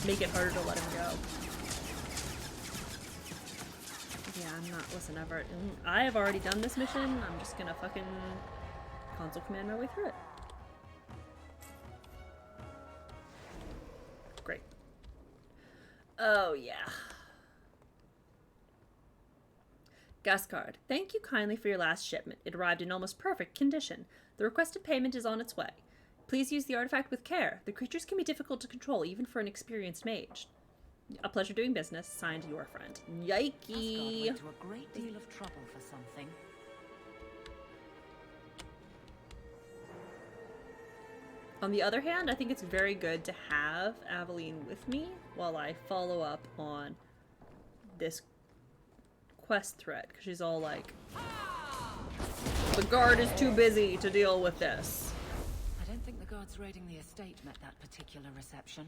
make it harder to let him go. Yeah, I'm not, listen, I have already done this mission. I'm just gonna fucking console command my way through it. Oh, yeah. Gascard, thank you kindly for your last shipment. It arrived in almost perfect condition. The requested payment is on its way. Please use the artifact with care. The creatures can be difficult to control, even for an experienced mage. A pleasure doing business. Signed, your friend. Yikey. Gascard went to a great deal of trouble for something. On the other hand, I think it's very good to have Aveline with me while I follow up on this quest thread, because she's all like, the guard is too busy to deal with this. I don't think the guards raiding the estate met that particular reception.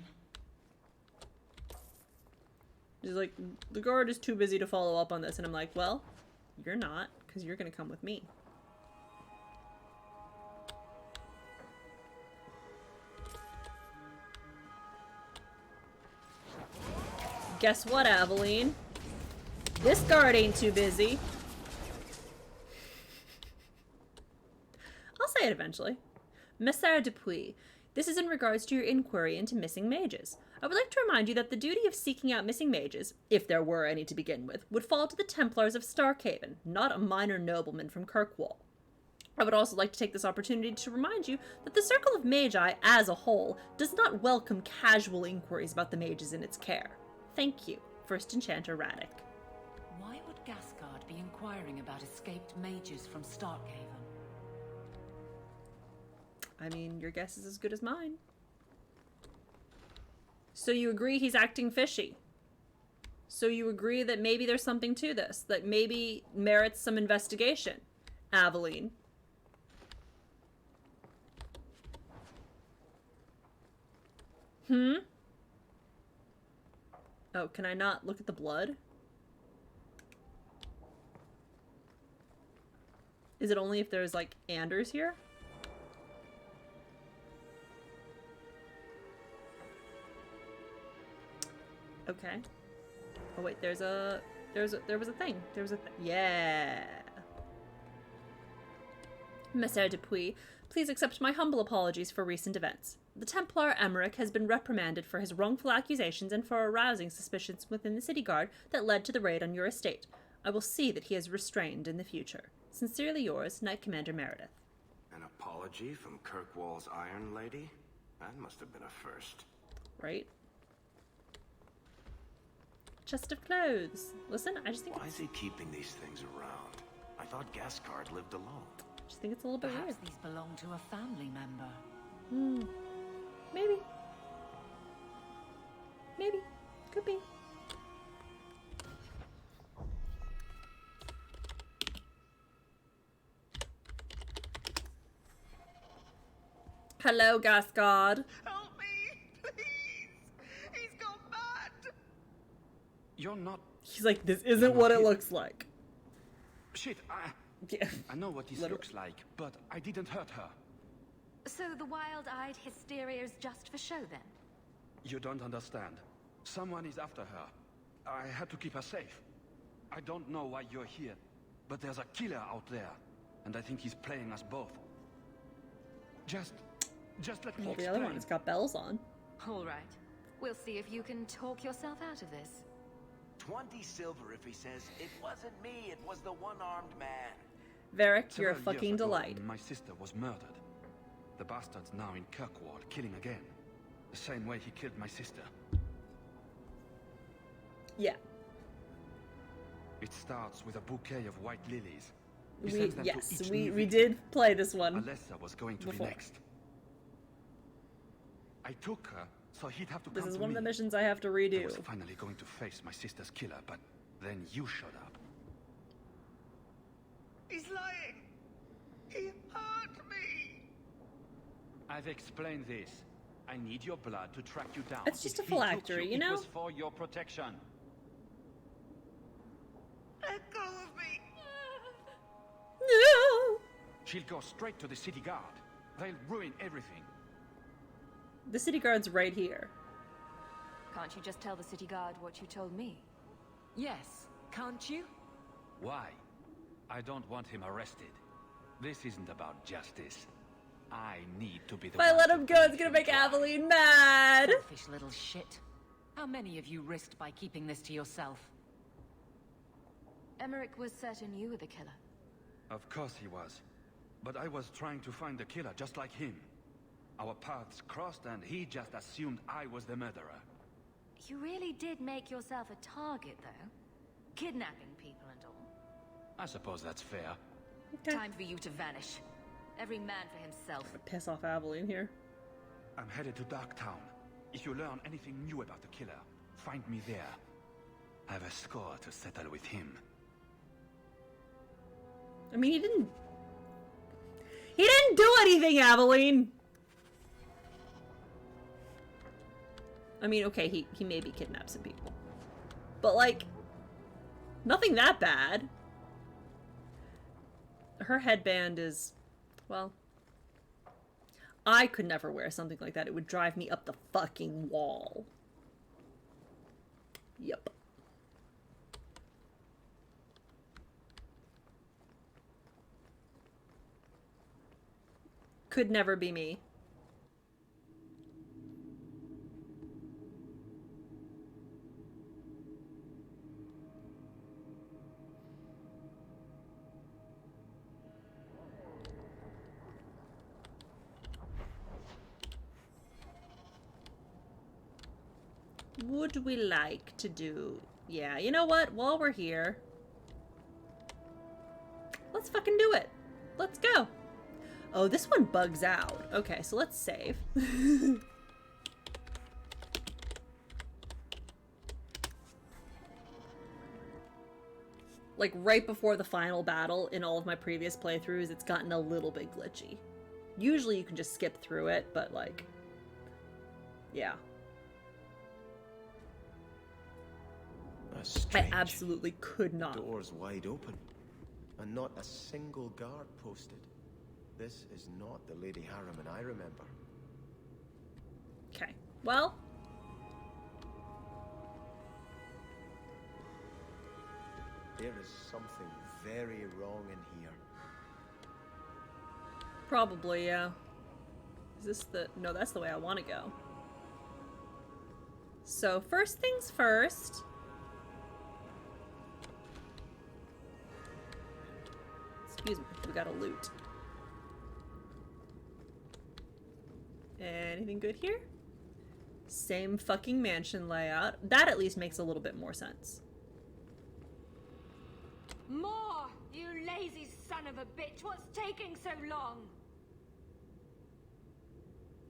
She's like, the guard is too busy to follow up on this, and I'm like, well, you're not, because you're gonna come with me. Guess what, Aveline? This guard ain't too busy. I'll say it eventually. Messer Dupuis, this is in regards to your inquiry into missing mages. I would like to remind you that the duty of seeking out missing mages, if there were any to begin with, would fall to the Templars of Starkhaven, not a minor nobleman from Kirkwall. I would also like to take this opportunity to remind you that the Circle of Magi, as a whole, does not welcome casual inquiries about the mages in its care. Thank you, First Enchanter Radek. Why would Gascard be inquiring about escaped mages from Starkhaven? I mean, your guess is as good as mine. So you agree he's acting fishy? So you agree that maybe there's something to this, that maybe merits some investigation, Aveline? Oh, can I not look at the blood? Is it only if there's, like, Anders here? Okay. Oh wait, there was a thing. Yeah. Messer Dupuis, please accept my humble apologies for recent events. The Templar Emmerich has been reprimanded for his wrongful accusations and for arousing suspicions within the city guard that led to the raid on your estate. I will see that he is restrained in the future. Sincerely yours, Knight Commander Meredith. An apology from Kirkwall's Iron Lady? That must have been a first. Right? Chest of clothes. Listen, I just think Why is he keeping these things around? I thought Gascard lived alone. I just think it's a little bit Perhaps weird. these belong to a family member. Maybe. Maybe. Could be. Hello, Gascard. Help me, please! He's gone mad! You're not... He's like, this isn't what it looks like. Shit, Yeah. I know what this looks like, but I didn't hurt her. So the wild-eyed hysteria is just for show, then? You don't understand. Someone is after her. I had to keep her safe. I don't know why you're here, but there's a killer out there, and I think he's playing us both. Just let me Well, the explain. other one has got bells on. All right. We'll see if you can talk yourself out of this. 20 silver if he says, it wasn't me, it was the one-armed man. Varric, you're a Several years fucking ago, delight. My sister was murdered. The bastard's now in Kirkwall, killing again. The same way he killed my sister. Yeah. It starts with a bouquet of white lilies. He sends them to each new we victim. did play this one. Alessa was going to before. be next. I took her, so he'd have to This come is to one of me. the missions I have to I redo. was finally going to face my sister's killer, but then you showed up. He's lying! He hurt me! I've explained this. I need your blood to track you down. It's just If a he took phylactery, you know? It was for your protection. Let go of me! No! She'll go straight to the city guard. They'll ruin everything. The city guard's right here. Can't you just tell the city guard what you told me? Yes, can't you? Why? I don't want him arrested. This isn't about justice. I need to be the If I one let to him go, it's gonna make Aveline mad! Selfish little shit. How many of you risked by keeping this to yourself? Emmerich was certain you were the killer. Of course he was. But I was trying to find the killer just like him. Our paths crossed and he just assumed I was the murderer. You really did make yourself a target, though. Kidnapping people and all. I suppose that's fair. Time for you to vanish. Every man for himself. Piss off Aveline here. I'm headed to Darktown. If you learn anything new about the killer, find me there. I have a score to settle with him. I mean, he didn't do anything, Aveline! I mean, okay, he maybe kidnapped some people. But, like, nothing that bad. Her headband is, well, I could never wear something like that. It would drive me up the fucking wall. Yep. Could never be me. Would we like to do... Yeah, you know what? While we're here, let's fucking do it. Let's go. Oh, this one bugs out. Okay, so let's save. Like, right before the final battle in all of my previous playthroughs, it's gotten a little bit glitchy. Usually you can just skip through it, but, like, yeah. I absolutely could not. The door's wide open, and not a single guard posted. This is not the Lady Harriman I remember. Okay, well. There is something very wrong in here. Probably, yeah. Is this the... No, that's the way I want to go. So, first things first. Excuse me, we gotta loot. Anything good here? Same fucking mansion layout. That at least makes a little bit more sense. More! You lazy son of a bitch! What's taking so long?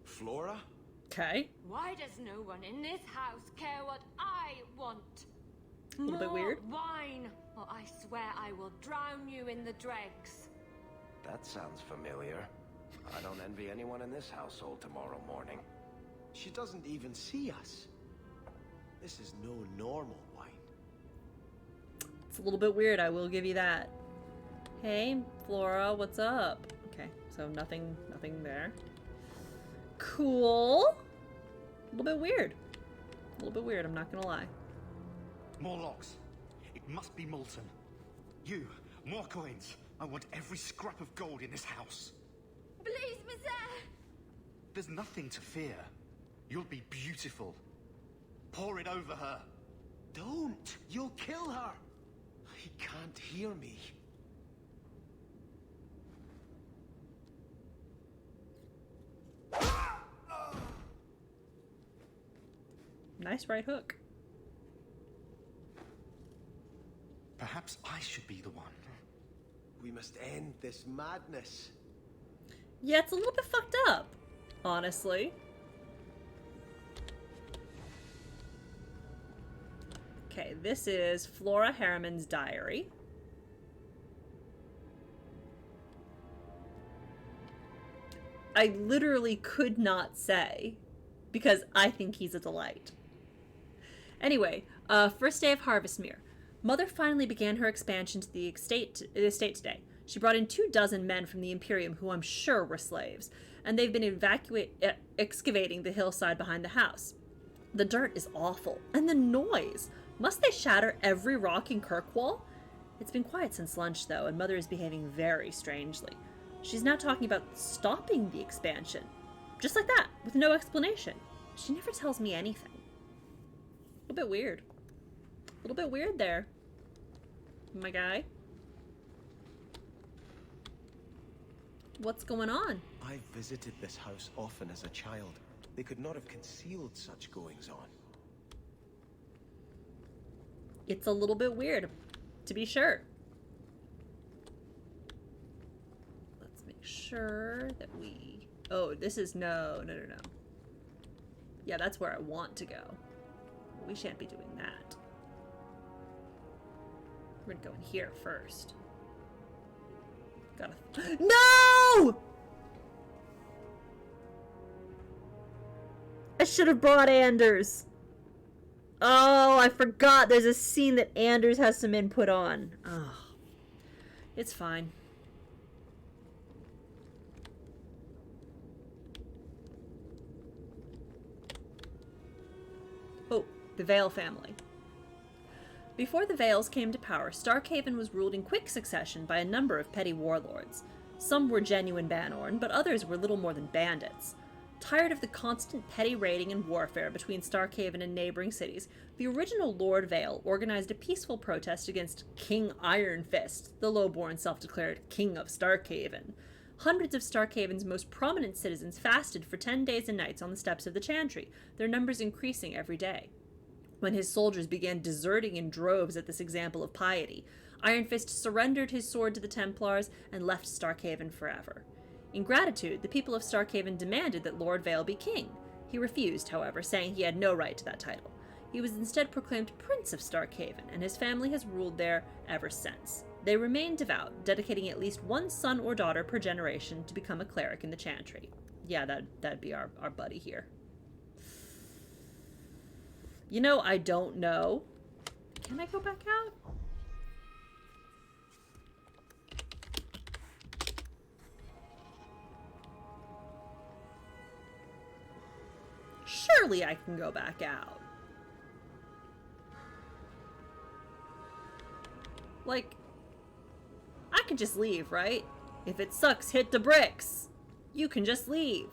Flora? Okay. Why does no one in this house care what I want? A little bit weird. Wine, or I swear I will drown you in the dregs. That sounds familiar. I don't envy anyone in this household tomorrow morning. She doesn't even see us. This is no normal wine. It's a little bit weird, I will give you that. Hey, Flora, what's up? Okay, so nothing there. Cool. A little bit weird. A little bit weird, I'm not gonna lie. More logs. It must be molten. You, more coins. I want every scrap of gold in this house. Please, Monsieur! There's nothing to fear. You'll be beautiful. Pour it over her. Don't! You'll kill her! He can't hear me. Nice right hook. Perhaps I should be the one. We must end this madness. Yeah, it's a little bit fucked up, honestly. Okay, this is Flora Harriman's diary. I literally could not say, because I think he's a delight. Anyway, first day of Harvestmere. Mother finally began her expansion to the estate today. She brought in 24 men from the Imperium who I'm sure were slaves, and they've been excavating the hillside behind the house. The dirt is awful, and the noise. Must they shatter every rock in Kirkwall? It's been quiet since lunch, though, and Mother is behaving very strangely. She's now talking about stopping the expansion. Just like that, with no explanation. She never tells me anything. A little bit weird. A little bit weird there, my guy. What's going on? I visited this house often as a child. They could not have concealed such goings on. It's a little bit weird, to be sure. Let's make sure that we... Oh, this is... No. Yeah, that's where I want to go. We shan't be doing that. We're gonna go in here first. Gotta... No! I should have brought Anders. Oh, I forgot there's a scene that Anders has some input on. Oh, it's fine. Oh, the Vale family. Before the Vales came to power, Starkhaven was ruled in quick succession by a number of petty warlords. Some were genuine Banorn, but others were little more than bandits. Tired of the constant petty raiding and warfare between Starkhaven and neighboring cities, the original Lord Vale organized a peaceful protest against King Iron Fist, the lowborn self-declared King of Starkhaven. Hundreds of Starkhaven's most prominent citizens fasted for 10 days and nights on the steps of the Chantry, their numbers increasing every day. When his soldiers began deserting in droves at this example of piety, Iron Fist surrendered his sword to the Templars and left Starkhaven forever. In gratitude, the people of Starkhaven demanded that Lord Vale be king. He refused, however, saying he had no right to that title. He was instead proclaimed Prince of Starkhaven, and his family has ruled there ever since. They remain devout, dedicating at least one son or daughter per generation to become a cleric in the Chantry. Yeah, that'd be our buddy here. You know, I don't know. Can I go back out? Surely I can go back out. Like, I can just leave, right? If it sucks, hit the bricks. You can just leave.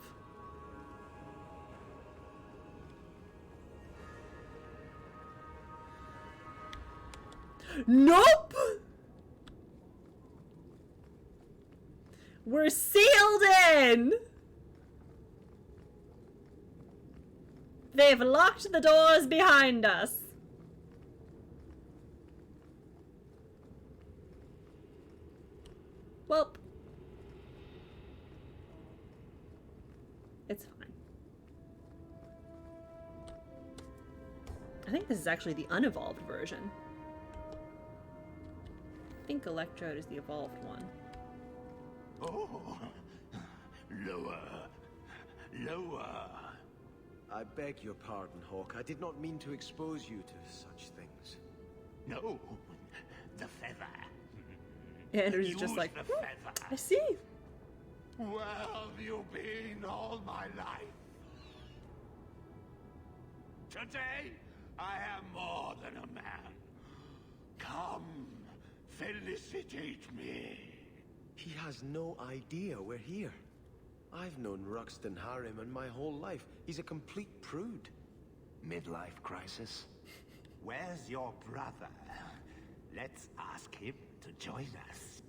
Nope! We're sealed in! They've locked the doors behind us. Well, it's fine. I think this is actually the unevolved version. I think Electrode is the evolved one. Oh, lower, lower. I beg your pardon, Hawk. I did not mean to expose you to such things. No, the feather. Andrew's just like, I see. Where have you been all my life? Today, I am more than a man. Come, felicitate me. He has no idea we're here. I've known Ruxton Harriman my whole life. He's a complete prude. Midlife crisis. Where's your brother? Let's ask him to join us.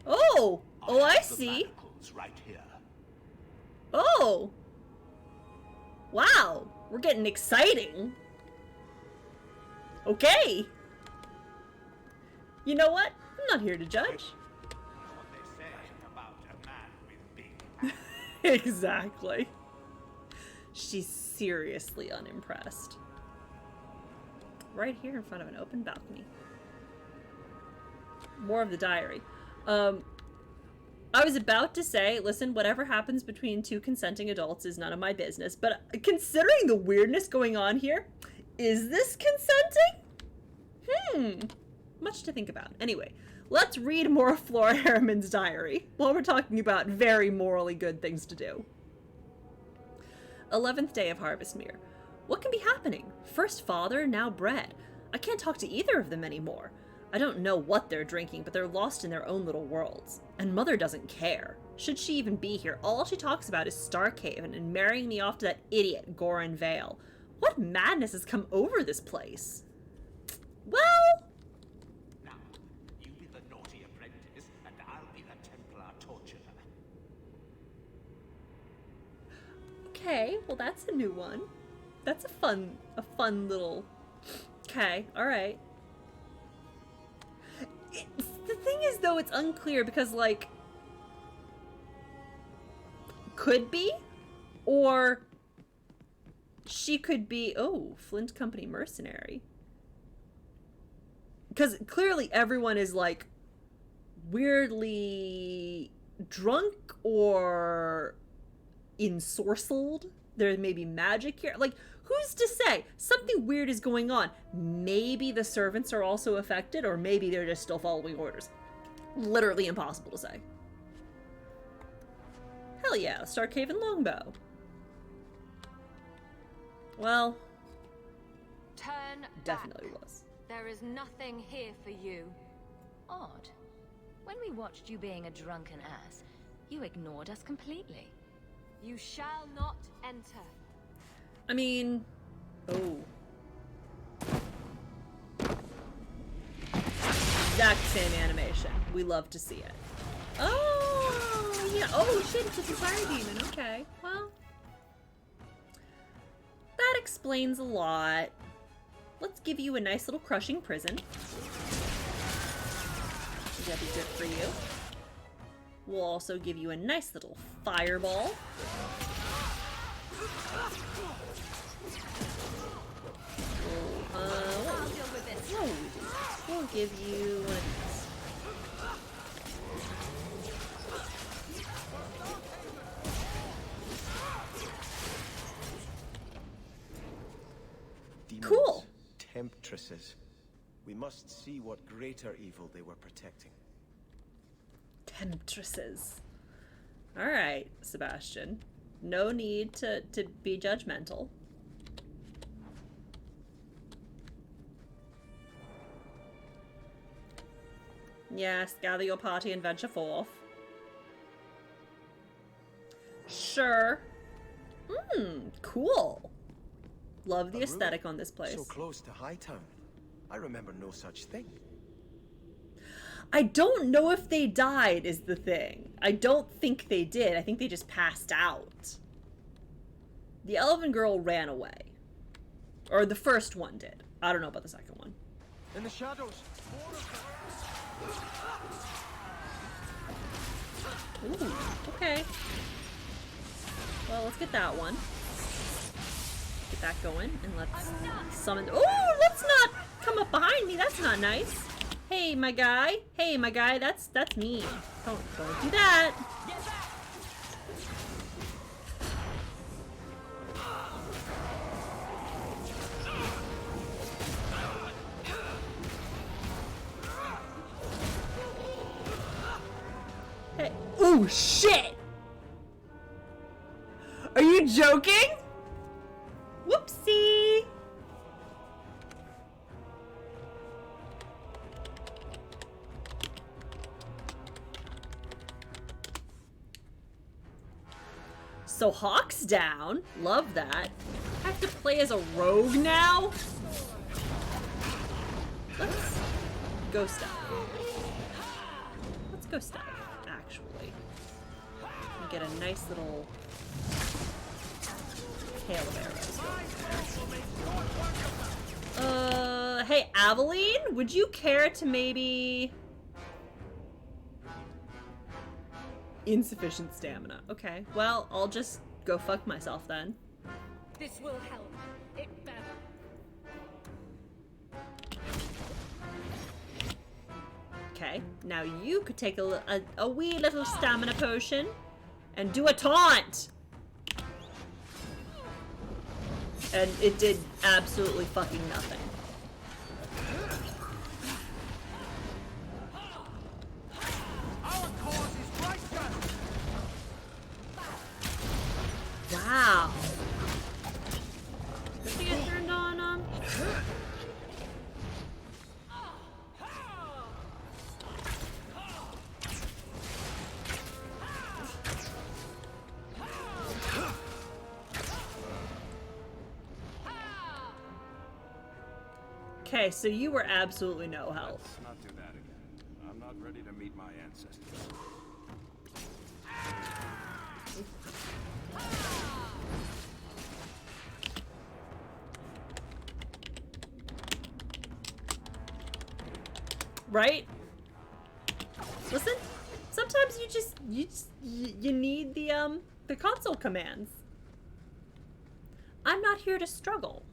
Oh! Oh, I see. Right here. Oh! Wow! We're getting exciting. Okay! You know what? I'm not here to judge. Exactly. She's seriously unimpressed. Right here in front of an open balcony. More of the diary. I was about to say, listen, whatever happens between two consenting adults is none of my business, but considering the weirdness going on here, is this consenting? Much to think about. Anyway, let's read more of Flora Harriman's diary while we're talking about very morally good things to do. 11th day of Harvestmere. What can be happening? First father, now bred. I can't talk to either of them anymore. I don't know what they're drinking, but they're lost in their own little worlds. And Mother doesn't care. Should she even be here? All she talks about is Starkhaven and marrying me off to that idiot Goran Vale. What madness has come over this place? Well... Now, you be the naughty apprentice, and I'll be the Templar torturer. Okay, well that's a new one. That's a fun little... Okay, alright. The thing is, though, it's unclear because, like, could be, or she could be, oh, Flint Company mercenary. Because clearly everyone is, like, weirdly drunk or ensorcelled. There may be magic here. Like, who's to say? Something weird is going on. Maybe the servants are also affected, or maybe they're just still following orders. Literally impossible to say. Hell yeah, Starkhaven longbow. Well, Turn definitely back. was. There is nothing here for you. Odd. When we watched you being a drunken ass, you ignored us completely. You shall not enter. I mean, oh. Exact same animation. We love to see it. Oh, yeah. Oh, shit, it's a fire demon. Okay, well. That explains a lot. Let's give you a nice little crushing prison. That'd be good for you. We'll also give you a nice little fireball. We'll give you Demons, cool. Temptresses. We must see what greater evil they were protecting. Temptresses. Alright, Sebastian. No need to be judgmental. Yes, gather your party and venture forth. Sure. Cool. Love the aesthetic on this place. So close to Hightown. I remember no such thing. I don't know if they died is the thing. I don't think they did. I think they just passed out. The elven girl ran away. Or the first one did. I don't know about the second one. In the shadows. Ooh, okay. Well, let's get that one. Get that going, and let's summon. Oh, let's not come up behind me. That's not nice. Hey, my guy. Hey, my guy. That's mean. Don't do that. Hey. Oh shit! Are you joking? Whoopsie! So Hawk's down. Love that. I have to play as a rogue now? Let's go stealth. Let's go stealth, actually. And get a nice little hail of arrows. Hey, Aveline, would you care to maybe... Insufficient stamina. Okay, well, I'll just go fuck myself then. This will help. It better. Okay, now you could take a wee little stamina potion and do a taunt! And it did absolutely fucking nothing. Wow. Good thing I turned on, Okay, so you were absolutely no help. Let's not do that again. I'm not ready to meet my ancestors. Right? Listen, sometimes you need the console commands. I'm not here to struggle.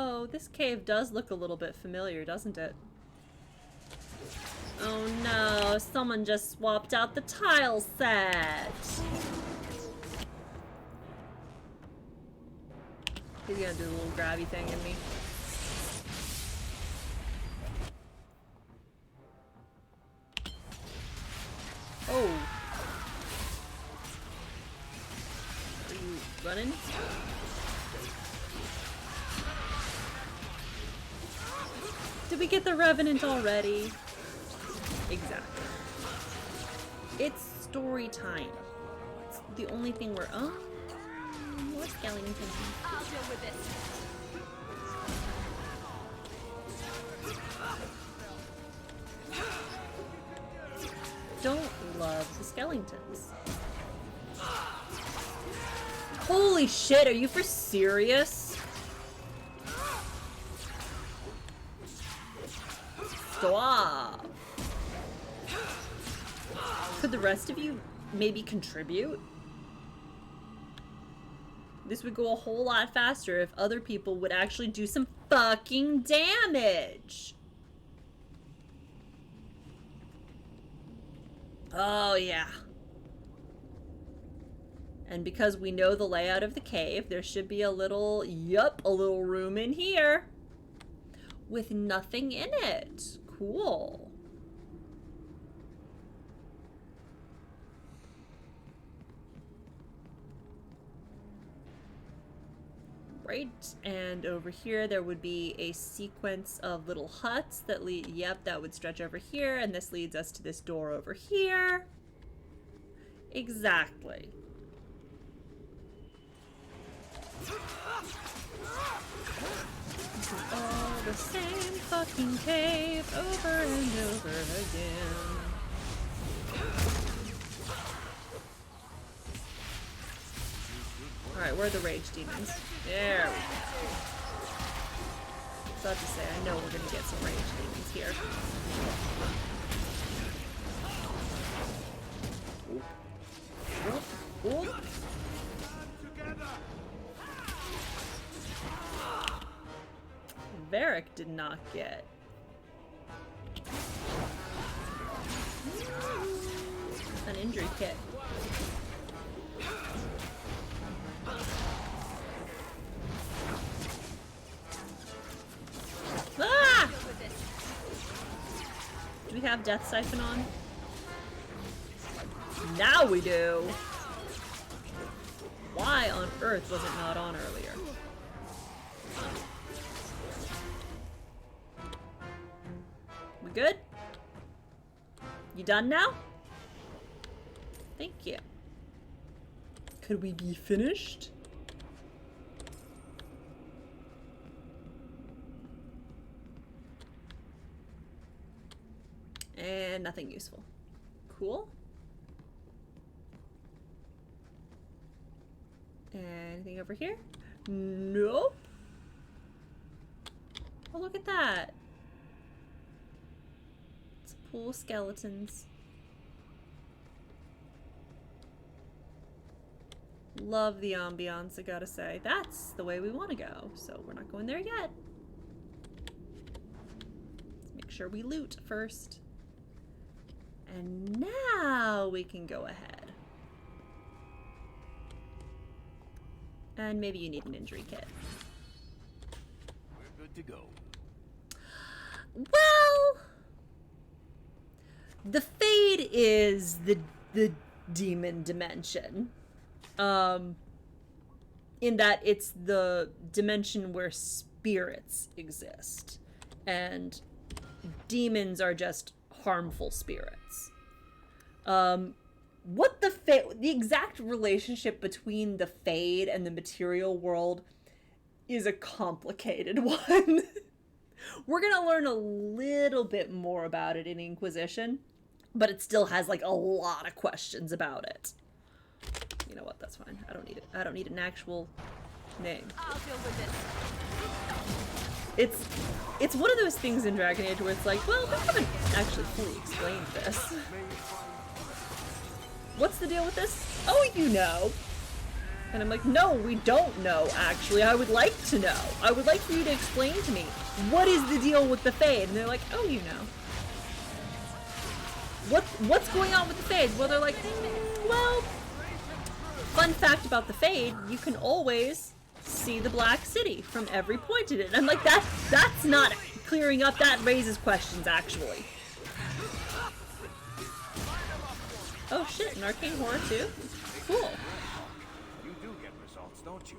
Oh, this cave does look a little bit familiar, doesn't it? Oh no, someone just swapped out the tile set. He's gonna do a little grabby thing in me. Oh. Are you running? Did we get the Revenant already? Exactly. It's story time. It's the only thing we're... Oh, more skeletons. I'll deal with this. Don't love the skeletons. Holy shit, are you for serious? Stop. Could the rest of you maybe contribute? This would go a whole lot faster if other people would actually do some fucking damage. Oh, yeah. And because we know the layout of the cave, there should be a little, yup, a little room in here with nothing in it. Cool. Right, and over here there would be a sequence of little huts that lead, yep, that would stretch over here, and this leads us to this door over here. Exactly. All the same fucking cave over and over again. Alright, where are the rage demons? There we go. I was about to say, I know we're gonna get some rage demons here. Oop. Oop. Varric did not get. An injury kit. Ah! Do we have Death Siphon on? Now we do! Why on earth was it not on earlier? We good? You done now? Thank you. Could we be finished? And nothing useful. Cool. Anything over here? Nope. Oh, look at that. It's a pool of skeletons. Love the ambiance, I gotta say. That's the way we want to go, so we're not going there yet. Let's make sure we loot first. And now we can go ahead. And maybe you need an injury kit. We're good to go. Well, the Fade is the demon dimension. In that it's the dimension where spirits exist. And demons are just harmful spirits. What the exact relationship between the Fade and the material world is a complicated one. We're gonna learn a little bit more about it in Inquisition, but it still has like a lot of questions about it. You know what? That's fine. I don't need it. I don't need an actual name. I'll deal with this. It's one of those things in Dragon Age where it's like, well, they haven't actually fully explained this. What's the deal with this? Oh, you know. And I'm like, no, we don't know, actually. I would like to know. I would like for you to explain to me, what is the deal with the Fade? And they're like, oh, you know. What's going on with the Fade? Well, they're like, well, fun fact about the Fade, you can always see the Black City from every point in it. And I'm like, that's not clearing up. That raises questions, actually. Oh shit, an arcane horror too? Cool. You do get results, don't you?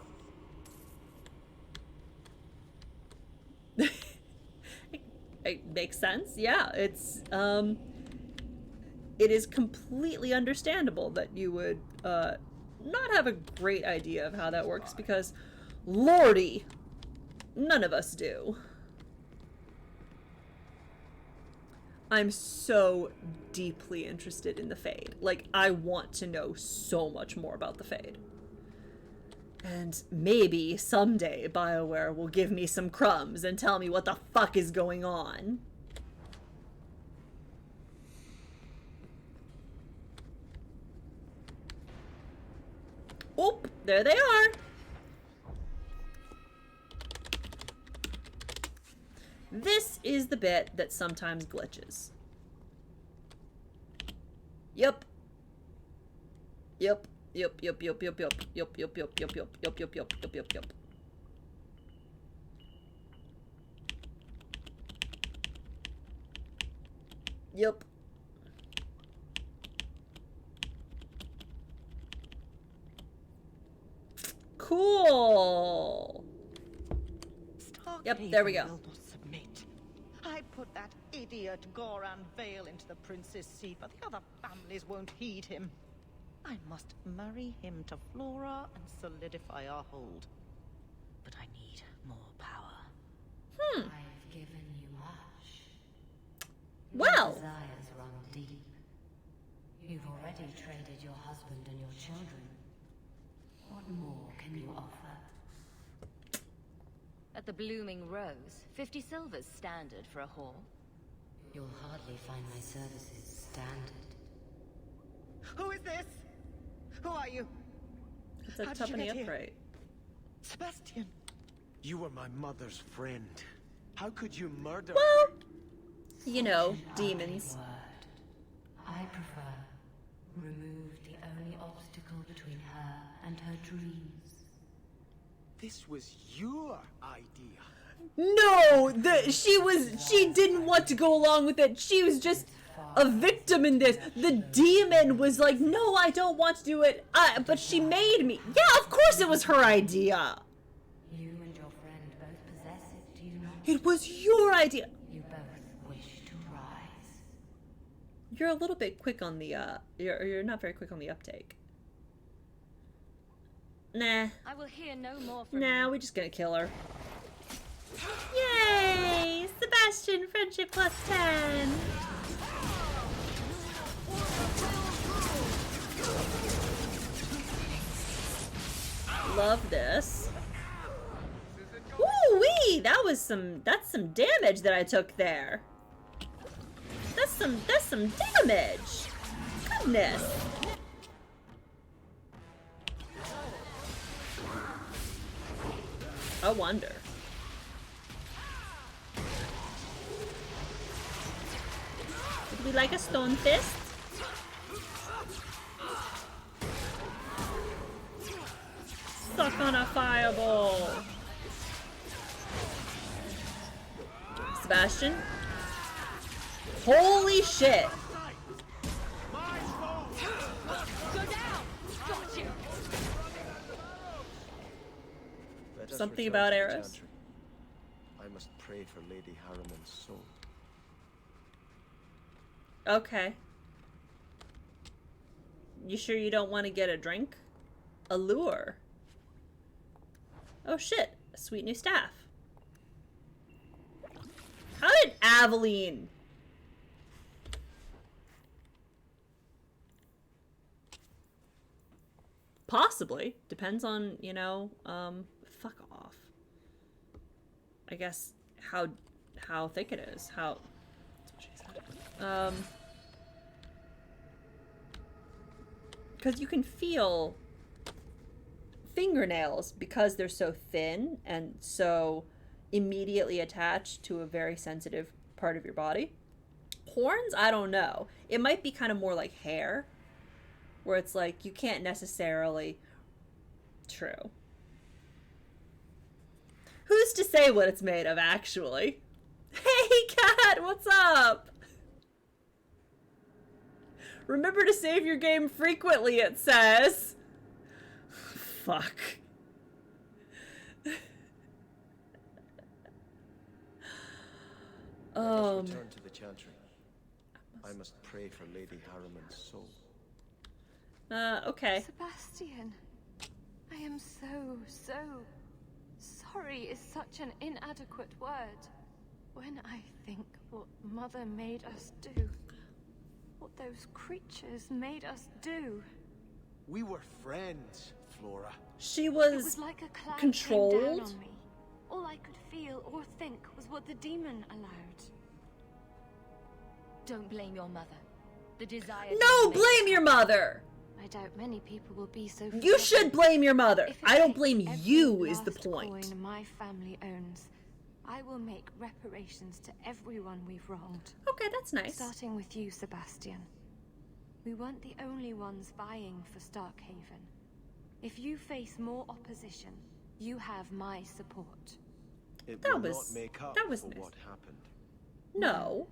It makes sense. Yeah, it is completely understandable that you would not have a great idea of how that works because, lordy, none of us do. I'm so deeply interested in the Fade. Like, I want to know so much more about the Fade. And maybe someday BioWare will give me some crumbs and tell me what the fuck is going on. Oh, there they are. This is the bit that sometimes glitches. Yep. Yep. Yep, yep, yep, yep, yep, yep, yep, yep, yep, yep, yep, yep, yep, yep, yep, yep. Yep. Cool. Yep, there we go. Will not submit. I put that idiot Goran Vale into the prince's seat, but the other families won't heed him. I must marry him to Flora and solidify our hold. But I need more power. I've given you much. Well. Your desires run deep. You've already traded your husband and your children. What more can you offer? At the Blooming Rose, 50 silvers standard for a whore. You'll hardly find my services standard. Who is this? Who are you? It's a How did you Tuppeny get here? upright. Sebastian. You were my mother's friend. How could you murder Well, her? you know, demons. I prefer remove the only obstacle between her and her dreams. This was your idea. No, she didn't want to go along with it. She was just a victim in this. The demon was like, no, I don't want to do it. But she made me. Yeah, of course it was her idea. You and your friend both possess it, do you not? It was your idea. You both wish to rise. You're a little bit quick on the, you're not very quick on the uptake. Nah. I will hear no more from Nah, you. we're just gonna kill her. Yay! Sebastian, friendship plus 10. Love this. Woo-wee! That's some damage that I took there. That's some damage. Goodness. I wonder. Would we like a stone fist? Suck on a fireball. Sebastian? Holy shit. Go down! Got you! Let us Something return about to the Eris? Chantry. I must pray for Lady Harriman's soul. Okay. You sure you don't want to get a drink? A lure. Oh shit, a sweet new staff. How did Aveline? Possibly. Depends on, you know, fuck off. I guess how thick it is. How, that's what she said. Because you can feel fingernails because they're so thin and so immediately attached to a very sensitive part of your body. Horns, I don't know. It might be kind of more like hair, where it's like you can't necessarily... True. Who's to say what it's made of, actually? Hey, cat, what's up? Remember to save your game frequently, it says. Fuck. Return to the chantry. I must pray for Lady Harriman's soul. Okay. Sebastian, I am so sorry is such an inadequate word. When I think what Mother made us do, what those creatures made us do. We were friends, Flora. She It was like a cloud controlled. came down on me. All I could feel or think was what the demon allowed. Don't blame your mother. The desire. No, blame your mother. I doubt many people will be so. You should blame your mother. I don't blame you is the Last point. coin my family owns, I will make reparations to everyone we've wronged. Okay, that's nice. Starting with you, Sebastian. We weren't the only ones vying for Starkhaven. If you face more opposition, you have my support. It That will was- not make up that was for nice. what happened. No.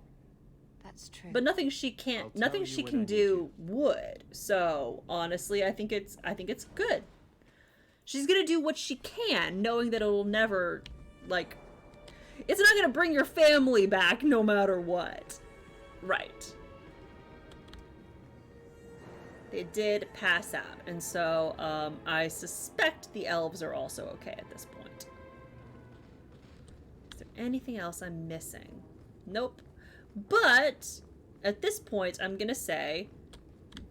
That's true. But nothing she can't, nothing she can do would. So honestly, I think it's good. She's gonna do what she can, knowing that it'll never, like, it's not gonna bring your family back no matter what. Right. They did pass out, and so I suspect the elves are also okay at this point. Is there anything else I'm missing? Nope. But at this point, I'm gonna say,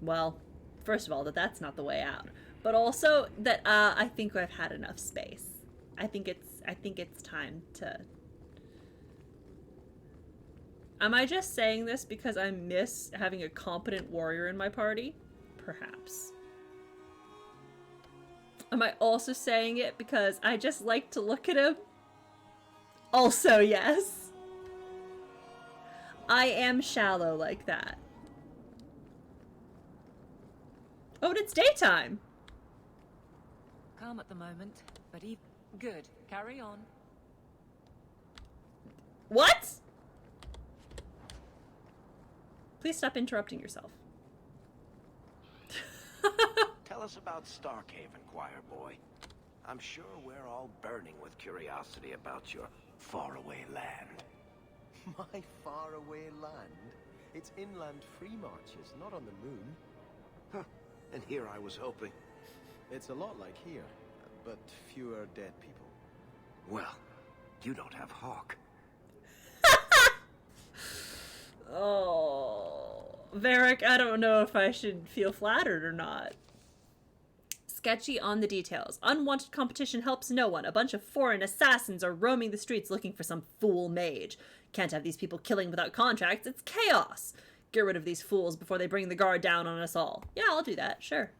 well, first of all, that that's not the way out, but also that I think I've had enough space. I think it's time to. Am I just saying this because I miss having a competent warrior in my party? Perhaps. Am I also saying it because I just like to look at him? Also, yes. I am shallow like that. Oh, and it's daytime. Calm at the moment, but good. Carry on. What? Please stop interrupting yourself. Tell us about Starkhaven, choir boy. I'm sure we're all burning with curiosity about your faraway land. My faraway land? It's inland free marches, not on the moon. Huh. And here I was hoping. It's a lot like here, but fewer dead people. Well, you don't have Hawk. Oh, Varric, I don't know if I should feel flattered or not. Sketchy on the details. Unwanted competition helps no one. A bunch of foreign assassins are roaming the streets looking for some fool mage. Can't have these people killing without contracts. It's chaos. Get rid of these fools before they bring the guard down on us all. Yeah, I'll do that. Sure.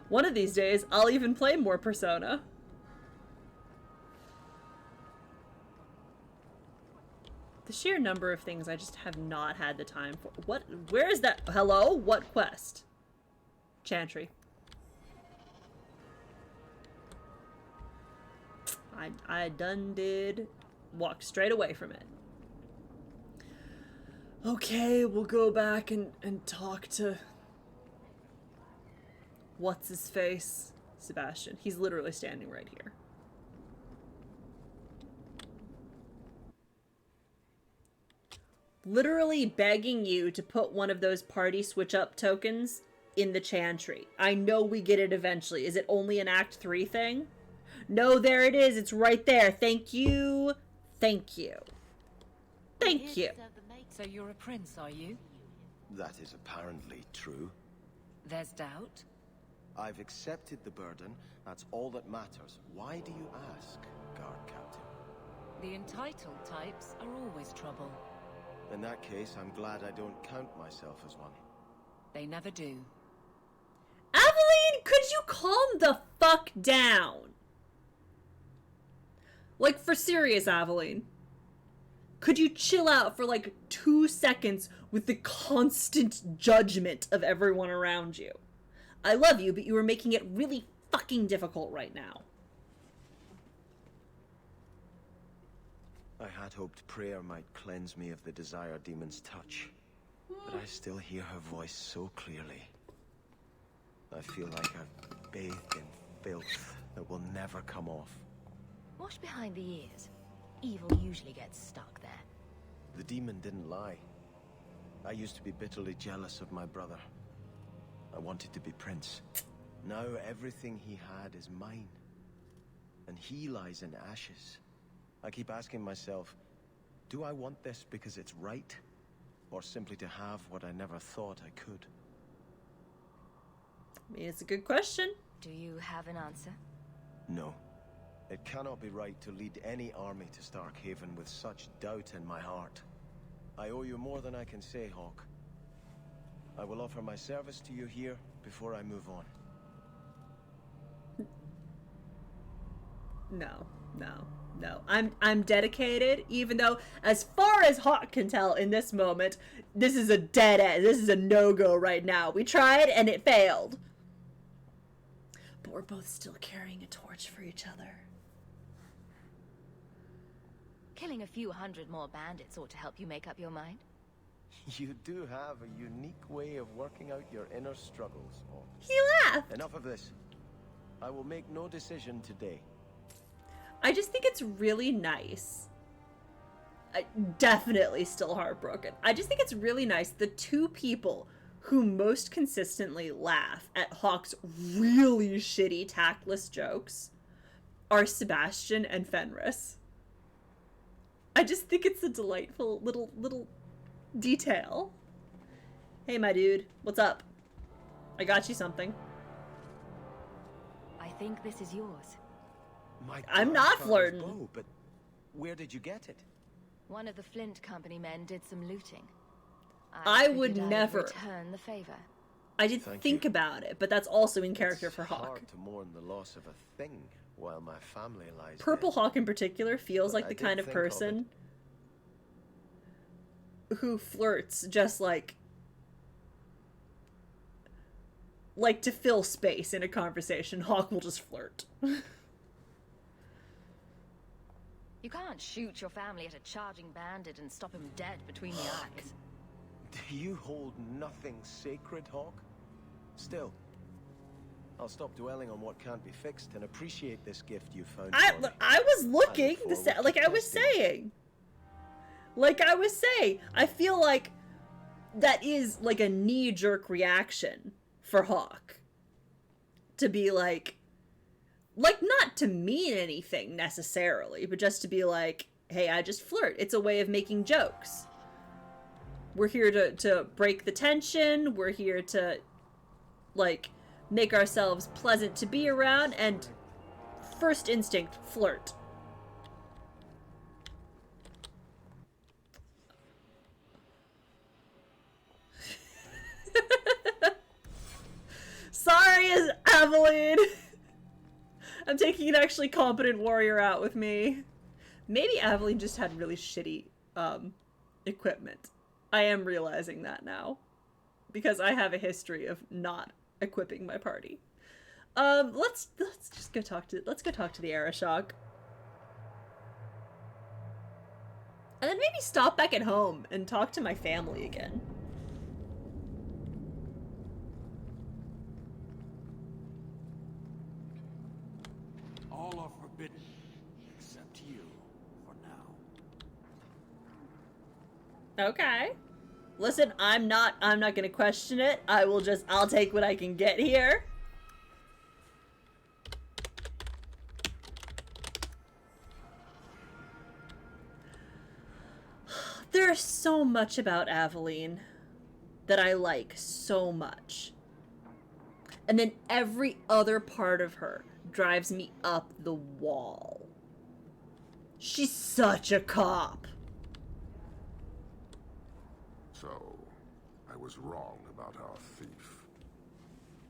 One of these days, I'll even play more Persona. The sheer number of things I just have not had the time for. What? Where is that? Hello? What quest? Chantry. I done did walk straight away from it. Okay, we'll go back and talk to... What's his face? Sebastian. He's literally standing right here. literally begging you to put one of those party switch up tokens in the chantry. I know we get it eventually. Is it only an Act 3 thing? No, there it is. It's right there. Thank you. Thank you. Thank you. So you're a prince, are you? That is apparently true. There's doubt? I've accepted the burden. That's all that matters. Why do you ask, guard captain? The entitled types are always trouble. In that case, I'm glad I don't count myself as one. They never do. Aveline, could you calm the fuck down? Like, for serious, Aveline. Could you chill out for like 2 seconds with the constant judgment of everyone around you? I love you, but you are making it really fucking difficult right now. I had hoped prayer might cleanse me of the Desire Demon's touch, but I still hear her voice so clearly. I feel like I've bathed in filth that will never come off. Wash behind the ears. Evil usually gets stuck there. The demon didn't lie. I used to be bitterly jealous of my brother. I wanted to be prince. Now everything he had is mine. And he lies in ashes. I keep asking myself, do I want this because it's right? Or simply to have what I never thought I could? I mean, it's a good question. Do you have an answer? No. It cannot be right to lead any army to Starkhaven with such doubt in my heart. I owe you more than I can say, Hawk. I will offer my service to you here before I move on. No. I'm dedicated, even though, as far as Hawk can tell in this moment, this is a dead end. This is a no-go right now. We tried and it failed. But we're both still carrying a torch for each other. Killing a few hundred more bandits ought to help you make up your mind. You do have a unique way of working out your inner struggles, Hawk. He laughed! Enough of this. I will make no decision today. I just think it's really nice. Definitely still heartbroken. I just think it's really nice. The two people who most consistently laugh at Hawk's really shitty, tactless jokes are Sebastian and Fenris. I just think it's a delightful little detail. Hey, my dude. What's up? I got you something. I think this is yours. I'm not flirting. Bow, but where did you get it? One of the Flint Company men did some looting. I would figured I'd never return the favor. I did think about it, but that's also in character for Hawk. Hard to mourn the loss of a thing while my family lies Purple dead. Hawk in particular feels like the kind of person who flirts just like to fill space in a conversation. Hawk will just flirt. You can't shoot your family at a charging bandit and stop him dead between the eyes. Do you hold nothing sacred, Hawk? Still, I'll stop dwelling on what can't be fixed and appreciate this gift you found. I was looking, like I was saying, I feel like that is like a knee-jerk reaction for Hawk. To be like not to mean anything necessarily, but just to be like, hey, I just flirt. It's a way of making jokes. We're here to break the tension. We're here to, like, make ourselves pleasant to be around, and first instinct, flirt. Sorry, Aveline. I'm taking an actually competent warrior out with me. Maybe Aveline just had really shitty equipment. I am realizing that now, because I have a history of not equipping my party. Let's go talk to the Arashok. And then maybe stop back at home and talk to my family again. All are forbidden, except you, for now. Okay. Listen, I'm not gonna question it. I'll take what I can get here. There's so much about Aveline that I like so much. And then every other part of her drives me up the wall. She's such a cop. So, I was wrong about our thief.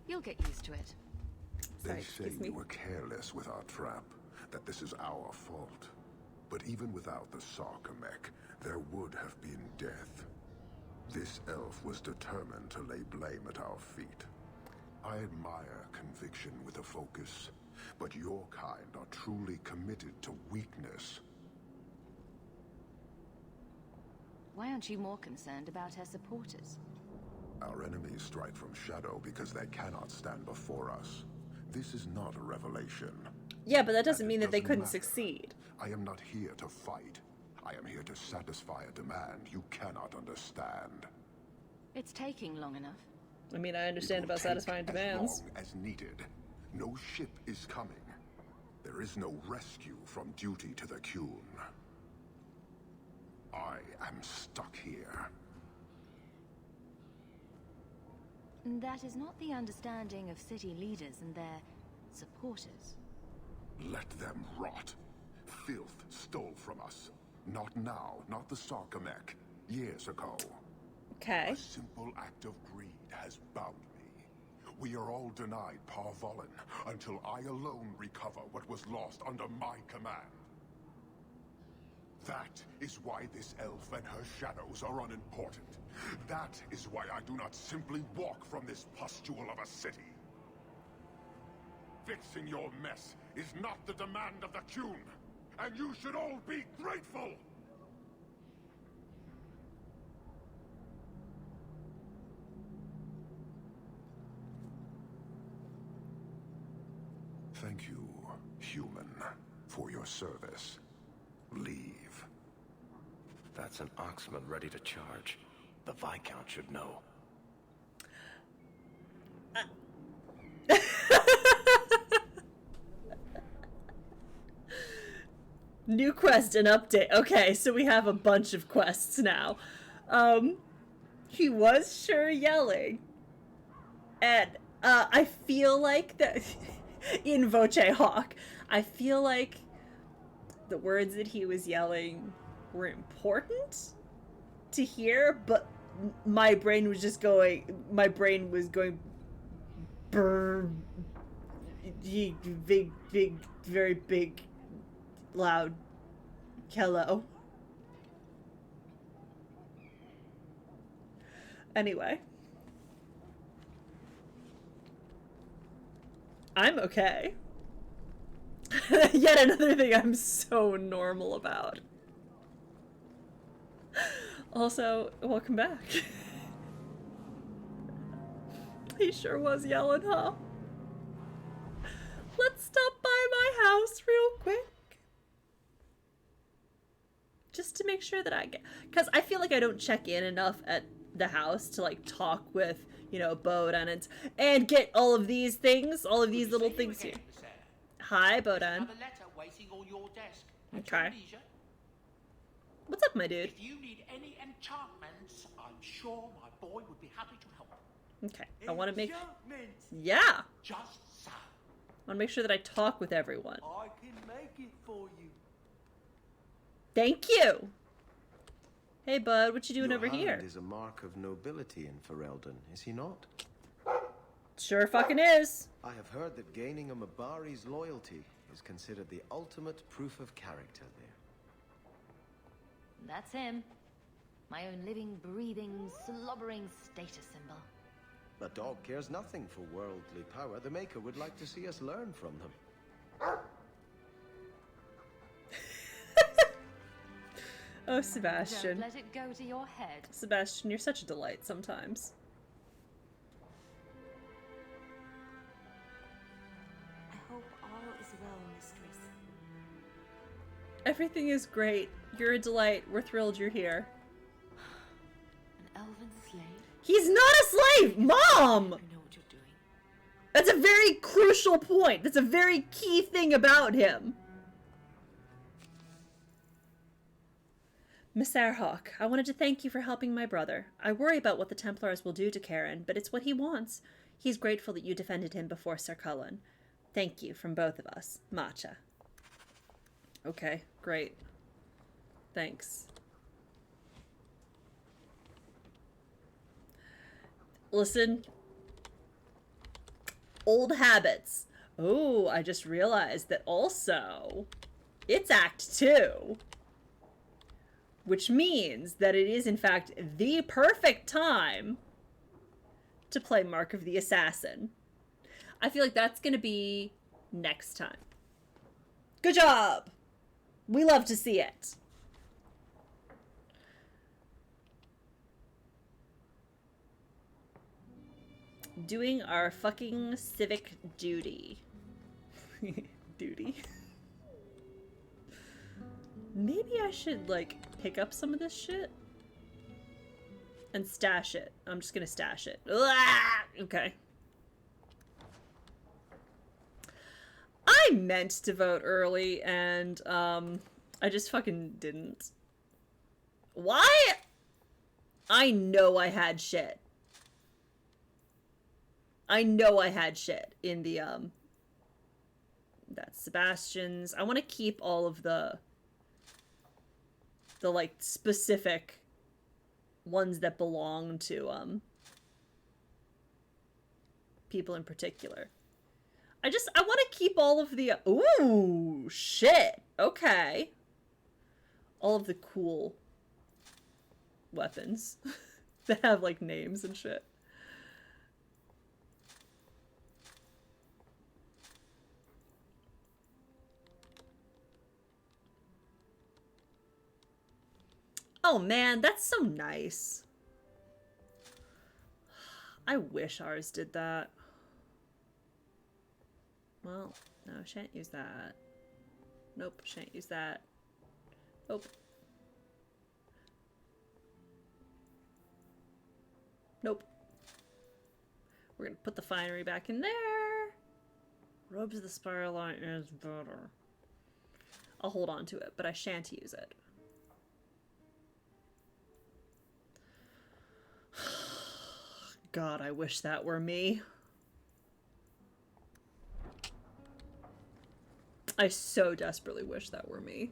You'll get used to it. They say we were careless with our trap, that this is our fault. But even without the Sarkamek, there would have been death. This elf was determined to lay blame at our feet. I admire conviction with a focus, but your kind are truly committed to weakness. Why aren't you more concerned about her supporters? Our enemies strike from shadow because they cannot stand before us. This is not a revelation. Yeah, but that doesn't mean that they couldn't succeed. I am not here to fight. I am here to satisfy a demand you cannot understand. It's taking long enough. I mean, I understand about satisfying demands. As long as needed. No ship is coming. There is no rescue from duty to the Qun. I am stuck here. That is not the understanding of city leaders and their supporters. Let them rot. Filth stole from us. Not now, not the Sarkamek. Years ago. Okay. A simple act of greed has bound me. We are all denied Parvolin until I alone recover what was lost under my command. That is why this elf and her shadows are unimportant. That is why I do not simply walk from this pustule of a city. Fixing your mess is not the demand of the Qun, and you should all be grateful! Thank you, human, for your service. Leave. That's an Oxman ready to charge. The Viscount should know. New quest and update. Okay, so we have a bunch of quests now. He was sure yelling. And, I feel like that... in Voce Hawk, I feel like the words that he was yelling were important to hear, but my brain was just going... My brain was going... Brr... Big, very big... loud hello. Anyway. I'm okay. Yet another thing I'm so normal about. Also, welcome back. He sure was yelling, huh? Let's stop by my house real quick. Just to make sure that I get... Because I feel like I don't check in enough at the house to, like, talk with, you know, Bodan and get all of these things, all of these little things here. Hi, Bodan. Okay. What's up, my dude? If you need any enchantments, I'm sure my boy would be happy to help. Okay, I want to make... Yeah! Just so. I want to make sure that I talk with everyone. I can make it for you. Thank you! Hey, bud, what you doing over here? Your hand is a mark of nobility in Ferelden, is he not? Sure fucking is. I have heard that gaining a Mabari's loyalty is considered the ultimate proof of character there. That's him. My own living, breathing, slobbering status symbol. The dog cares nothing for worldly power. The Maker would like to see us learn from them. Oh, Sebastian. Don't let it go to your head. Sebastian, you're such a delight sometimes. I hope all is well, mistress. Everything is great. You're a delight. We're thrilled you're here. slave? He's not a slave! Mom! You know what you're doing. That's a very crucial point. That's a very key thing about him. Miss Airhawk, I wanted to thank you for helping my brother. I worry about what the Templars will do to Karen, but it's what he wants. He's grateful that you defended him before Sir Cullen. Thank you from both of us. Matcha. Okay, great. Thanks. Listen. Old habits. Oh, I just realized that also it's Act 2. Which means that it is, in fact, the perfect time to play Mark of the Assassin. I feel like that's going to be next time. Good job! We love to see it. Doing our fucking civic duty. Duty. Maybe I should, like, pick up some of this shit and stash it. I'm just gonna stash it. Okay. I meant to vote early, and, I just fucking didn't. Why? I know I had shit. I know I had shit in the, that's Sebastian's. I want to keep all of the like specific ones that belong to people in particular. I want to keep all of the ooh shit. Okay. All of the cool weapons that have like names and shit. Oh man, that's so nice. I wish ours did that. Well, no, shan't use that. Nope, shan't use that. Nope. Nope. We're gonna put the finery back in there. Robes of the Spiral Line is better. I'll hold on to it, but I shan't use it. God, I wish that were me. I so desperately wish that were me.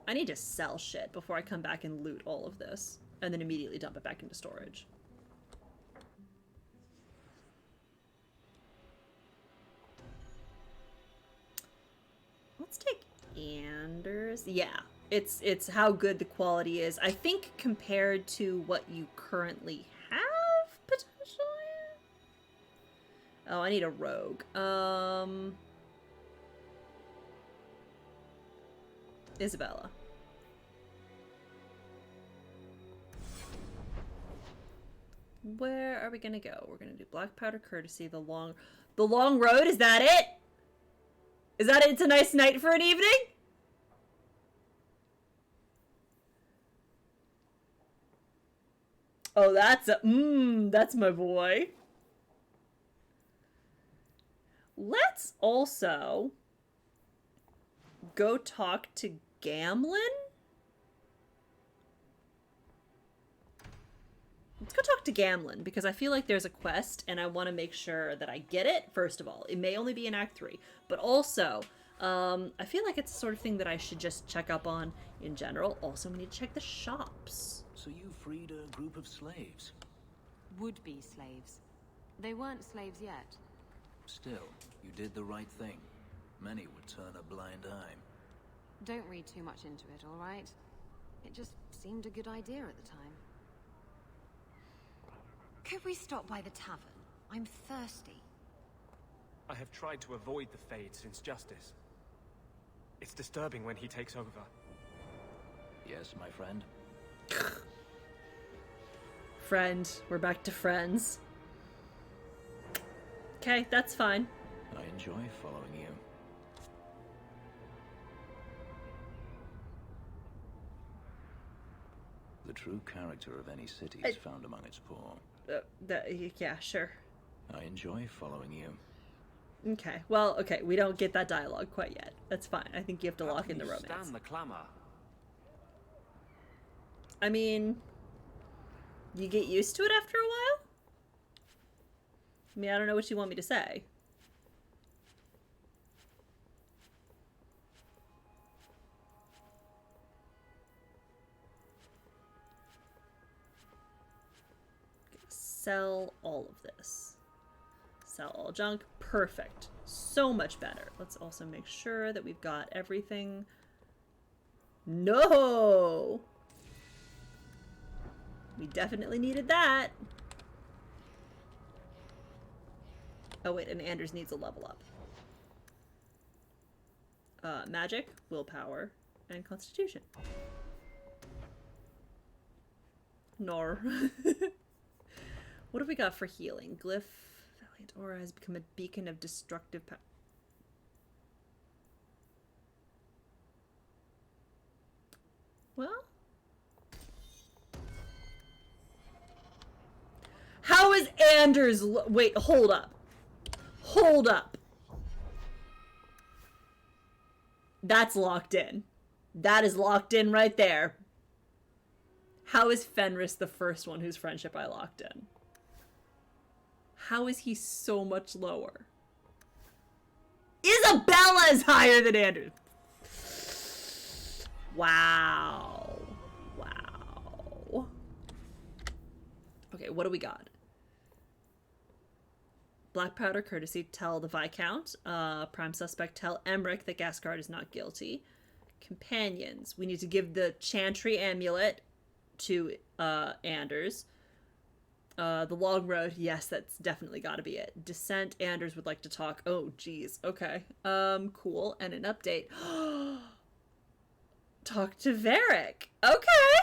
I need to sell shit before I come back and loot all of this, and then immediately dump it back into storage. Let's take Anders. Yeah, it's how good the quality is. I think compared to what you currently have, potentially. Oh, I need a rogue. Isabella. Where are we gonna go? We're gonna do Black Powder Courtesy, the long road. Is that it? Is that it? It's a nice night for an evening? Oh, that's my boy. Let's also go talk to Gamlin. Let's go talk to Gamlin, because I feel like there's a quest, and I want to make sure that I get it, first of all. It may only be in Act 3, but also, I feel like it's the sort of thing that I should just check up on in general. Also, we need to check the shops. So you freed a group of slaves? Would-be slaves. They weren't slaves yet. Still, you did the right thing. Many would turn a blind eye. Don't read too much into it, all right? It just seemed a good idea at the time. Could we stop by the tavern? I'm thirsty. I have tried to avoid the Fade since Justice. It's disturbing when he takes over. Yes, my friend. Friend. We're back to friends. Okay, that's fine. I enjoy following you. The true character of any city is found among its poor. Yeah, sure. I enjoy following you. Okay, well, okay, we don't get that dialogue quite yet. That's fine. I think you have to lock in the romance. Stand the clamor. I mean, you get used to it after a while? I mean, I don't know what you want me to say. Sell all of this. Sell all junk. Perfect. So much better. Let's also make sure that we've got everything. No! We definitely needed that. Oh wait, and Anders needs a level up. Magic, willpower, and constitution. Nor. What have we got for healing? Glyph, Valiant Aura has become a beacon of destructive power. Well? How is Anders... Wait, hold up. Hold up. That's locked in. That is locked in right there. How is Fenris the first one whose friendship I locked in? How is he so much lower? Isabella is higher than Anders. Wow. Wow. Okay, what do we got? Black powder courtesy, tell the Viscount. Prime suspect, tell Emmerich that Gasgard is not guilty. Companions, we need to give the Chantry amulet to Anders. The long road, yes, that's definitely got to be it. Descent, Anders would like to talk. Oh, geez. Okay. Cool. And an update. Talk to Varric. Okay.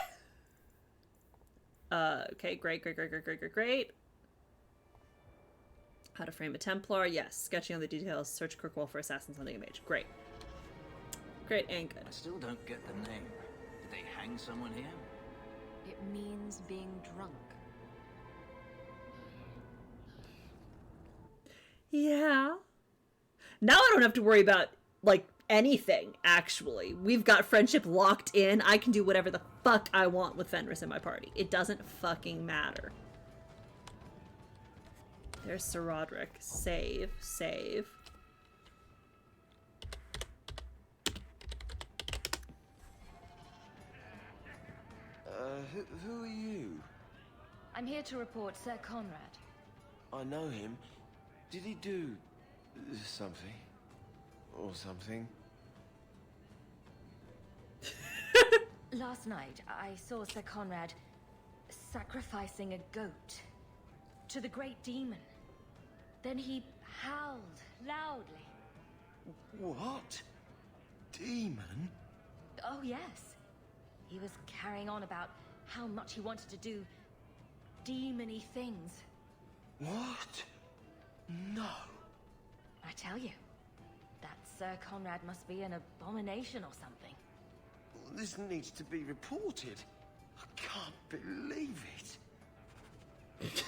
Okay, great. How to frame a Templar. Yes. Sketching on the details. Search Kirkwall for assassins hunting a mage. Great. Great and good. I still don't get the name. Did they hang someone here? It means being drunk. Yeah. Now I don't have to worry about, like, anything, actually. We've got friendship locked in. I can do whatever the fuck I want with Fenris in my party. It doesn't fucking matter. There's Sir Roderick. Save. Who are you? I'm here to report Sir Conrad. I know him. Did he do something? Or something? Last night, I saw Sir Conrad sacrificing a goat to the great demon. Then he howled loudly. What? Demon? Oh, yes. He was carrying on about how much he wanted to do demon-y things. What? No. I tell you, that Sir Conrad must be an abomination or something. This needs to be reported. I can't believe it.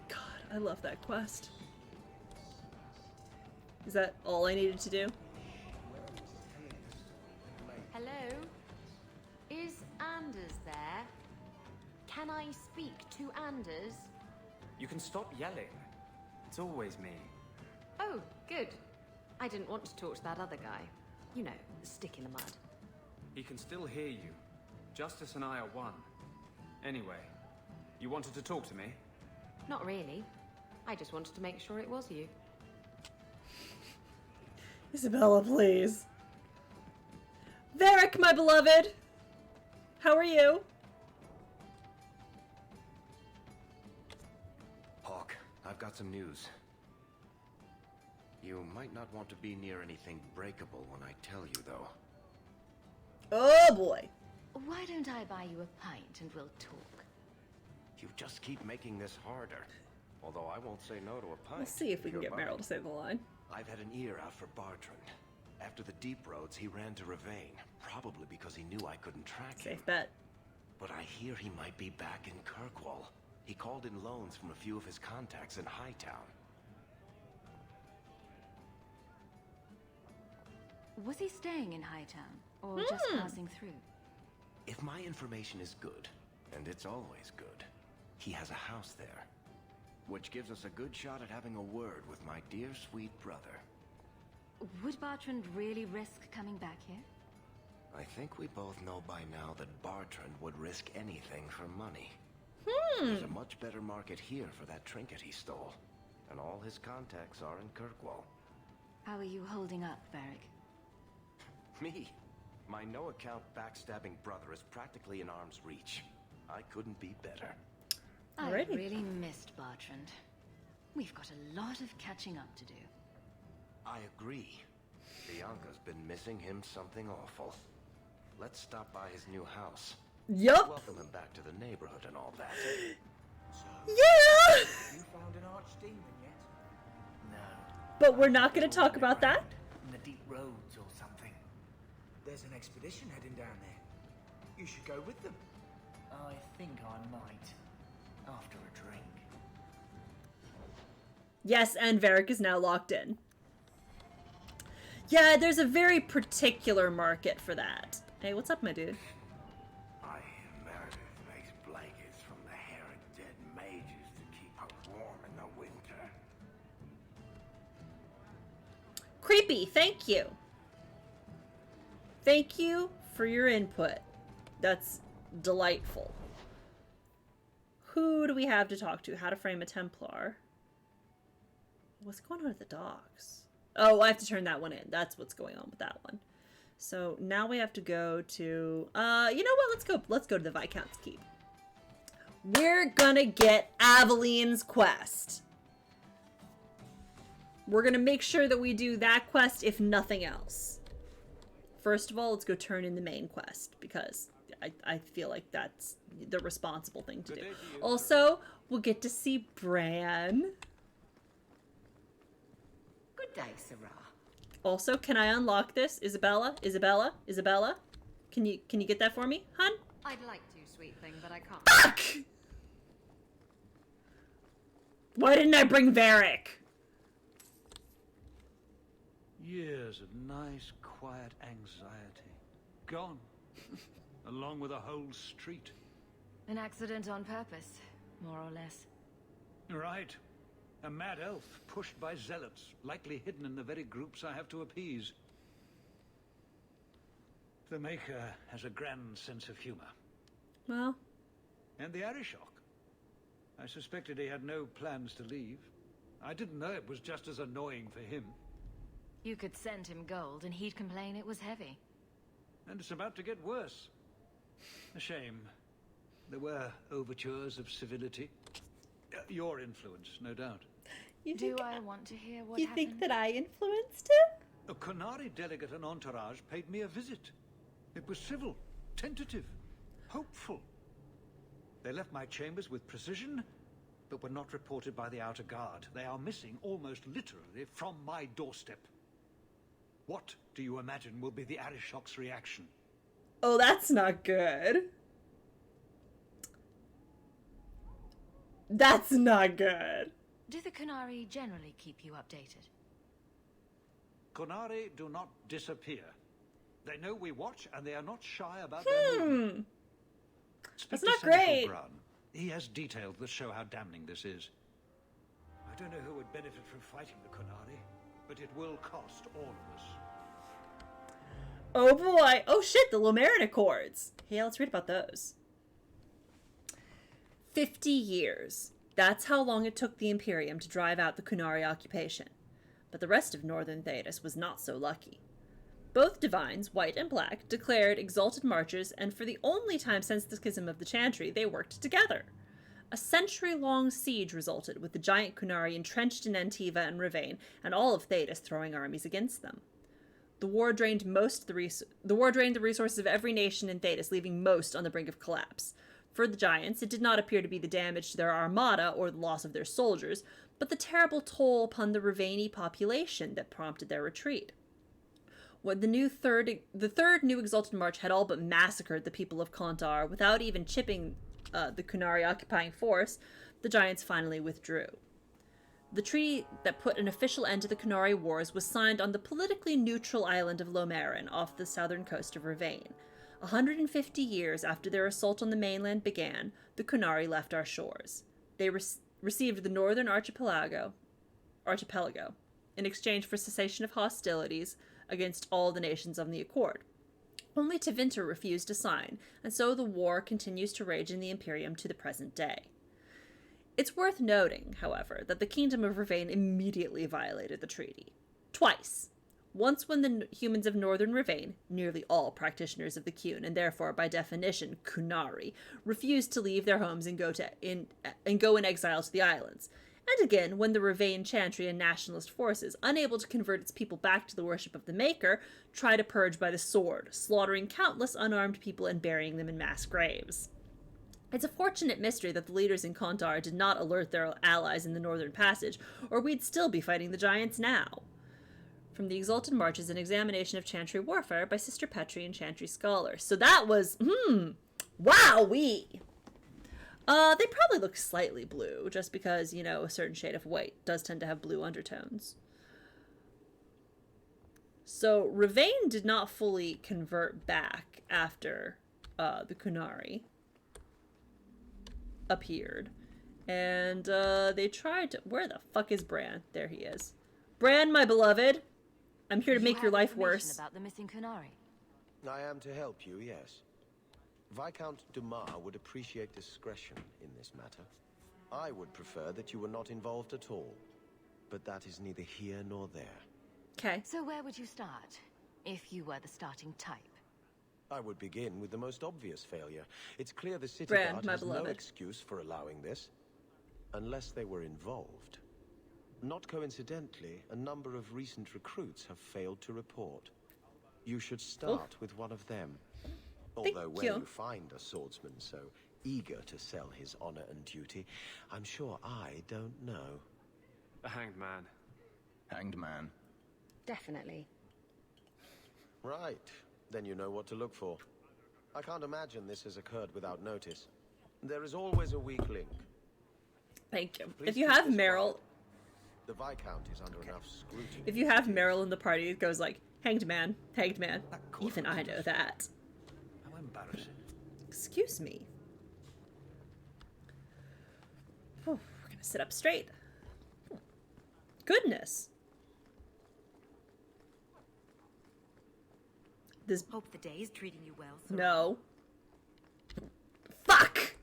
God, I love that quest. Is that all I needed to do? Hello? Is Anders there? Can I speak to Anders? You can stop yelling. It's always me. Oh, good. I didn't want to talk to that other guy. You know, the stick in the mud. He can still hear you. Justice and I are one. Anyway, you wanted to talk to me? Not really. I just wanted to make sure it was you. Isabella, please. Varric, my beloved! How are you? Hawk, I've got some news. You might not want to be near anything breakable when I tell you, though. Oh boy. Why don't I buy you a pint and we'll talk? You just keep making this harder. Although I won't say no to a pint. We'll see if we can you're get Meryl to say the line. I've had an ear out for Bartrand. After the deep roads, he ran to Ravane, probably because he knew I couldn't track him. Safe bet. But I hear he might be back in Kirkwall. He called in loans from a few of his contacts in Hightown. Was he staying in Hightown, or just passing through? If my information is good, and it's always good, he has a house there. Which gives us a good shot at having a word with my dear sweet brother. Would Bartrand really risk coming back here? I think we both know by now that Bartrand would risk anything for money. There's a much better market here for that trinket he stole. And all his contacts are in Kirkwall. How are you holding up, Varric? Me? My no-account backstabbing brother is practically in arm's reach. I couldn't be better. I really missed Bartrand. We've got a lot of catching up to do. I agree. Bianca's been missing him something awful. Let's stop by his new house. Yup. Welcome him back to the neighborhood and all that. Yeah! You found an archdemon yet? No. But we're not going to talk about that? In the deep roads or something. There's an expedition heading down there. You should go with them. I think I might. After a drink. Yes, and Varric is now locked in. Yeah, there's a very particular market for that. Hey, what's up, my dude? I hear Meredith makes blankets from the hair of dead mages to keep her warm in the winter. Creepy, thank you. Thank you for your input. That's delightful. Who do we have to talk to? How to frame a Templar. What's going on at the docks? Oh, I have to turn that one in. That's what's going on with that one. So now we have to go to, you know what? Let's go to the Viscount's Keep. We're gonna get Aveline's quest. We're gonna make sure that we do that quest, if nothing else. First of all, let's go turn in the main quest, because I feel like that's the responsible thing to do. Also, we'll get to see Bran. Good day, Sarah. Also, can I unlock this? Isabella? Can you get that for me, hun? I'd like to, sweet thing, but I can't. Fuck! Why didn't I bring Varric? Years of nice, quiet anxiety. Gone. Along with a whole street. An accident on purpose, more or less. Right. A mad elf pushed by zealots, likely hidden in the very groups I have to appease. The Maker has a grand sense of humor. Well. And the Arishok. I suspected he had no plans to leave. I didn't know it was just as annoying for him. You could send him gold and he'd complain it was heavy. And it's about to get worse. A shame. There were overtures of civility. Your influence, no doubt. Do I want to hear what You happened? think that I influenced him? A Qunari delegate and entourage paid me a visit. It was civil, tentative, hopeful. They left my chambers with precision, but were not reported by the outer guard. They are missing almost literally from my doorstep. What do you imagine will be the Arishok's reaction? Oh, that's not good. That's not good. Do the Qunari generally keep you updated? Qunari do not disappear. They know we watch, and they are not shy about their movement. That's Speak not to Senecal great. Brown. He has details that show how damning this is. I don't know who would benefit from fighting the Qunari, but it will cost all of us. Oh boy. Oh shit, the Lomarin Accords. Hey, let's read about those. 50 years. That's how long it took the Imperium to drive out the Qunari occupation. But the rest of northern Thedas was not so lucky. Both divines, white and black, declared exalted marches, and for the only time since the schism of the Chantry, they worked together. A century-long siege resulted, with the giant Qunari entrenched in Antiva and Ravane, and all of Thedas throwing armies against them. The war drained the resources of every nation in Thedas, leaving most on the brink of collapse. For the Giants, it did not appear to be the damage to their armada or the loss of their soldiers, but the terrible toll upon the Ravani population that prompted their retreat. when the third New Exalted March had all but massacred the people of Kontar without even chipping the Kunari occupying force, the Giants finally withdrew. The treaty that put an official end to the Kunari Wars was signed on the politically neutral island of Lomarin off the southern coast of Ravane. 150 years after their assault on the mainland began, the Kunari left our shores. They received the northern archipelago in exchange for cessation of hostilities against all the nations of the Accord. Only Tevinter refused to sign, and so the war continues to rage in the Imperium to the present day. It's worth noting, however, that the Kingdom of Ravane immediately violated the treaty. Twice. Once when the humans of northern Ravane, nearly all practitioners of the Qun, and therefore by definition Kunari, refused to leave their homes and go in exile to the islands. And again, when the Ravane Chantry and nationalist forces, unable to convert its people back to the worship of the Maker, try to purge by the sword, slaughtering countless unarmed people and burying them in mass graves. It's a fortunate mystery that the leaders in Kontar did not alert their allies in the Northern Passage, or we'd still be fighting the Giants now. From the Exalted Marches, an examination of Chantry warfare by Sister Petri and Chantry scholars. So that was, wowee! They probably look slightly blue, just because, you know, a certain shade of white does tend to have blue undertones. So Ravane did not fully convert back after the Kunari appeared. And they tried to... Where the fuck is Bran? There he is. Bran, my beloved! I'm here to make your life worse. About the missing Kunari. I am to help you, yes. Viscount Dumas would appreciate discretion in this matter. I would prefer that you were not involved at all. But that is neither here nor there. Okay. So where would you start, if you were the starting type? I would begin with the most obvious failure. It's clear the city Bran, guard my has beloved. no excuse for allowing this. Unless they were involved. Not coincidentally, a number of recent recruits have failed to report. You should start with one of them. Although where you find a swordsman so eager to sell his honor and duty, I'm sure I don't know. The Hanged Man. Hanged Man. Definitely. Right. Then you know what to look for. I can't imagine this has occurred without notice. There is always a weak link. Thank you. Please If you keep have this Meryl... quiet. The Viscount is under enough scrutiny. If you have Meryl in the party, it goes like, Hanged Man, Hanged Man. Even I know that. How embarrassing. Excuse me. We're gonna sit up straight. Goodness. This... Hope the day is treating you well, sir. No. Fuck!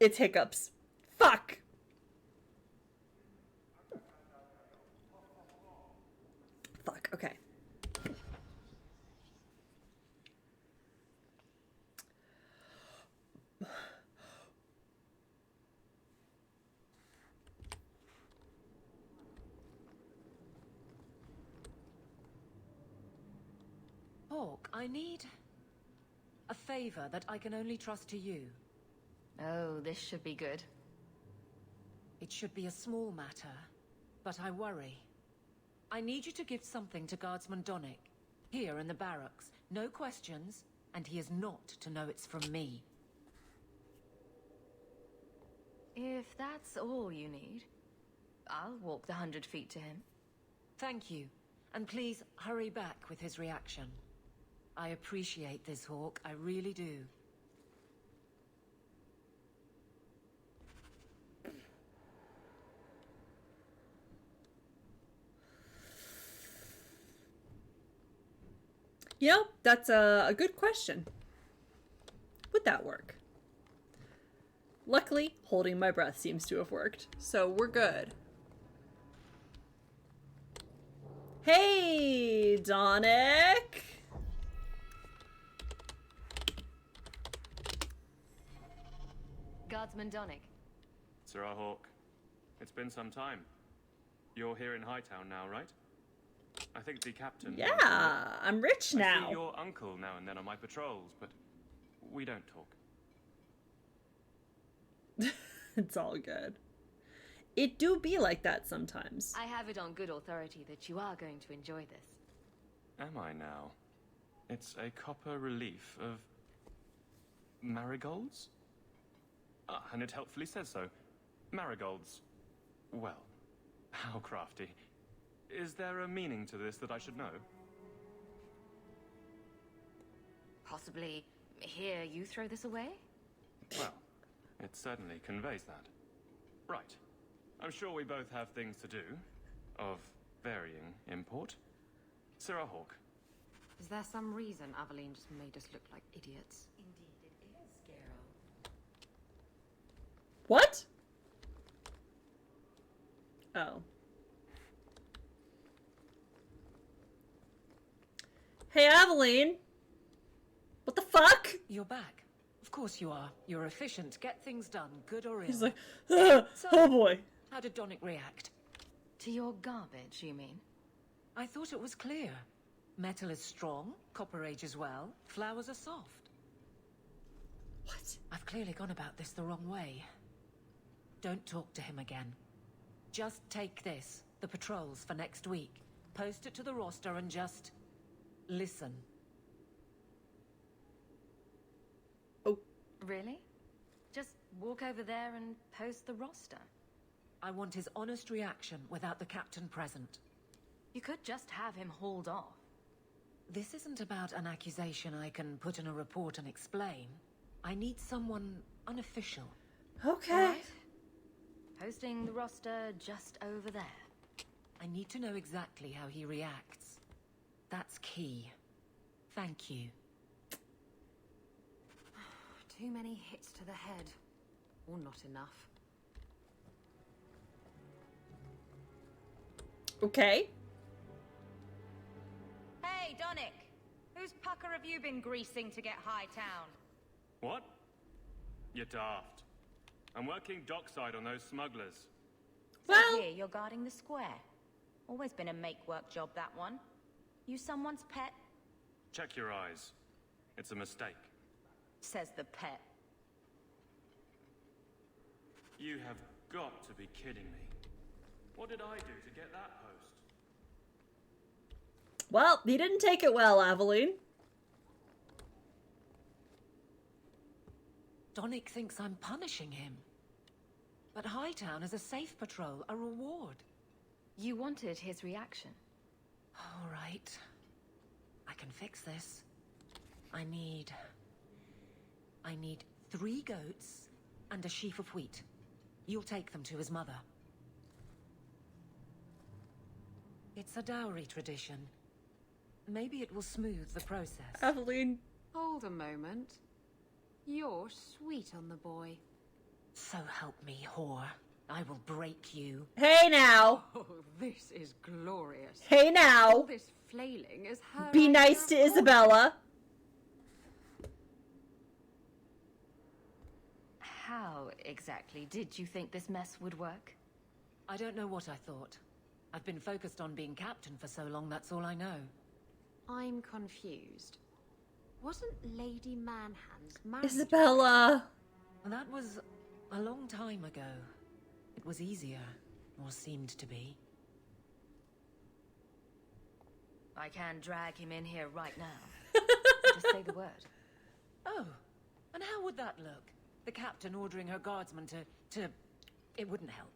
It's hiccups. Fuck! Fuck, okay. Hawk, I need a favor that I can only trust to you. Oh, this should be good. It should be a small matter, but I worry. I need you to give something to Guardsman Donnick, here in the barracks. No questions, and he is not to know it's from me. If that's all you need, I'll walk the 100 feet to him. Thank you, and please hurry back with his reaction. I appreciate this, Hawk, I really do. You know, that's a good question. Would that work? Luckily, holding my breath seems to have worked, so we're good. Hey, Donnick! Guardsman Donnick. Sir Hawk, it's been some time. You're here in Hightown now, right? I think the captain... Yeah, I'm rich now. I see your uncle now and then on my patrols, but we don't talk. It's all good. It do be like that sometimes. I have it on good authority that you are going to enjoy this. Am I now? It's a copper relief of marigolds? Ah, and it helpfully says so. Marigolds. Well, how crafty. Is there a meaning to this that I should know? Possibly hear you throw this away? Well, it certainly conveys that. Right. I'm sure we both have things to do, of varying import. Sarah Hawke. Is there some reason Aveline just made us look like idiots? Indeed it is, Geralt. What? Oh. Hey, Aveline. What the fuck? You're back. Of course you are. You're efficient. Get things done, good or ill. He's like, oh boy. How did Donick react? To your garbage, you mean? I thought it was clear. Metal is strong, copper ages well, flowers are soft. What? I've clearly gone about this the wrong way. Don't talk to him again. Just take this, the patrols for next week. Post it to the roster and just listen. Oh. Really? Just walk over there and post the roster? I want his honest reaction without the captain present. You could just have him hauled off. This isn't about an accusation I can put in a report and explain. I need someone unofficial. Okay. All right. Posting the roster just over there. I need to know exactly how he reacts. That's key. Thank you. Too many hits to the head. Or not enough. Okay. Hey, Donick! Whose pucker have you been greasing to get Hightown? What? You're daft. I'm working dockside on those smugglers. So here, you're guarding the square. Always been a make-work job, that one. You someone's pet? Check your eyes. It's a mistake. Says the pet. You have got to be kidding me. What did I do to get that post? Well, you didn't take it well, Aveline. Donick thinks I'm punishing him. But Hightown is a safe patrol, a reward. You wanted his reaction. All right. I can fix this. I need 3 goats and a sheaf of wheat. You'll take them to his mother. It's a dowry tradition. Maybe it will smooth the process. Aveline. Hold a moment. You're sweet on the boy. So help me, whore. I will break you. Hey now. Oh, this is glorious. Hey now. All this flailing is her. Be nice to Isabella. How exactly did you think this mess would work? I don't know what I thought. I've been focused on being captain for so long, that's all I know. I'm confused. Wasn't Lady Manhand's married? Isabella. That was a long time ago. It was easier, or seemed to be. I can drag him in here right now. Just say the word. Oh, and how would that look? The captain ordering her guardsmen to... It wouldn't help.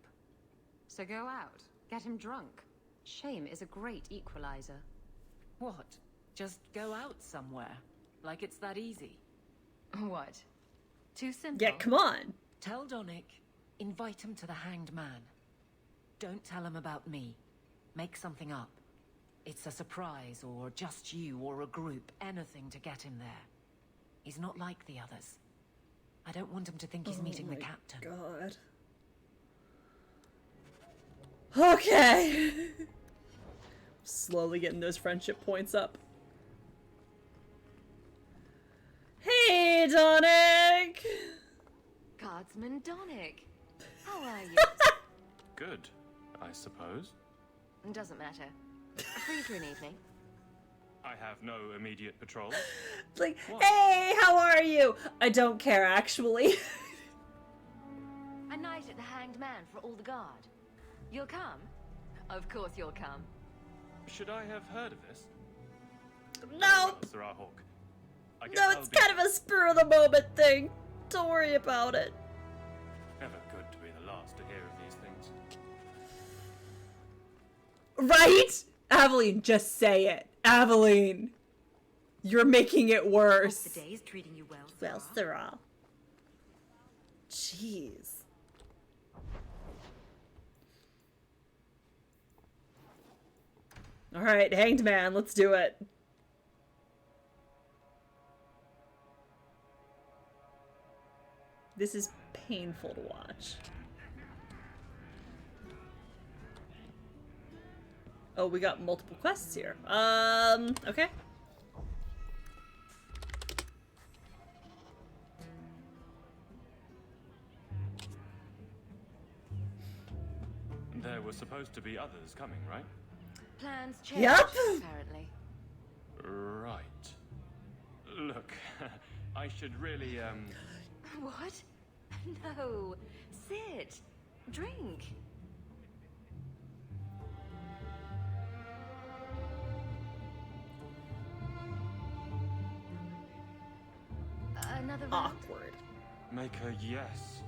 So go out. Get him drunk. Shame is a great equalizer. What? Just go out somewhere? Like it's that easy? What? Too simple? Yeah, come on. Tell Donick, invite him to the Hanged Man. Don't tell him about me. Make something up. It's a surprise, or just you, or a group, anything to get him there. He's not like the others. I don't want him to think he's meeting the captain. God. Okay. Slowly getting those friendship points up. Hey, Donick! Guardsman Donick. How are you? Good, I suppose. Doesn't matter. Free for an evening. I have no immediate patrol. Like, hey, how are you? I don't care, actually. A night at the Hanged Man for all the guard. You'll come? Of course you'll come. Should I have heard of this? No! Sir Hawk. No, it's kind of a spur of the moment thing. Don't worry about it. Never good to be the last to hear of these things. Right? Aveline, just say it. Aveline. You're making it worse. The day is treating you well, Well, Sarah. Jeez. Alright, Hanged Man, let's do it. This is painful to watch. Oh, we got multiple quests here. Okay. There were supposed to be others coming, right? Plans change, Yep. apparently. Right. Look, I should really, What? No. Sit. Drink. Another round? Awkward. make a yes.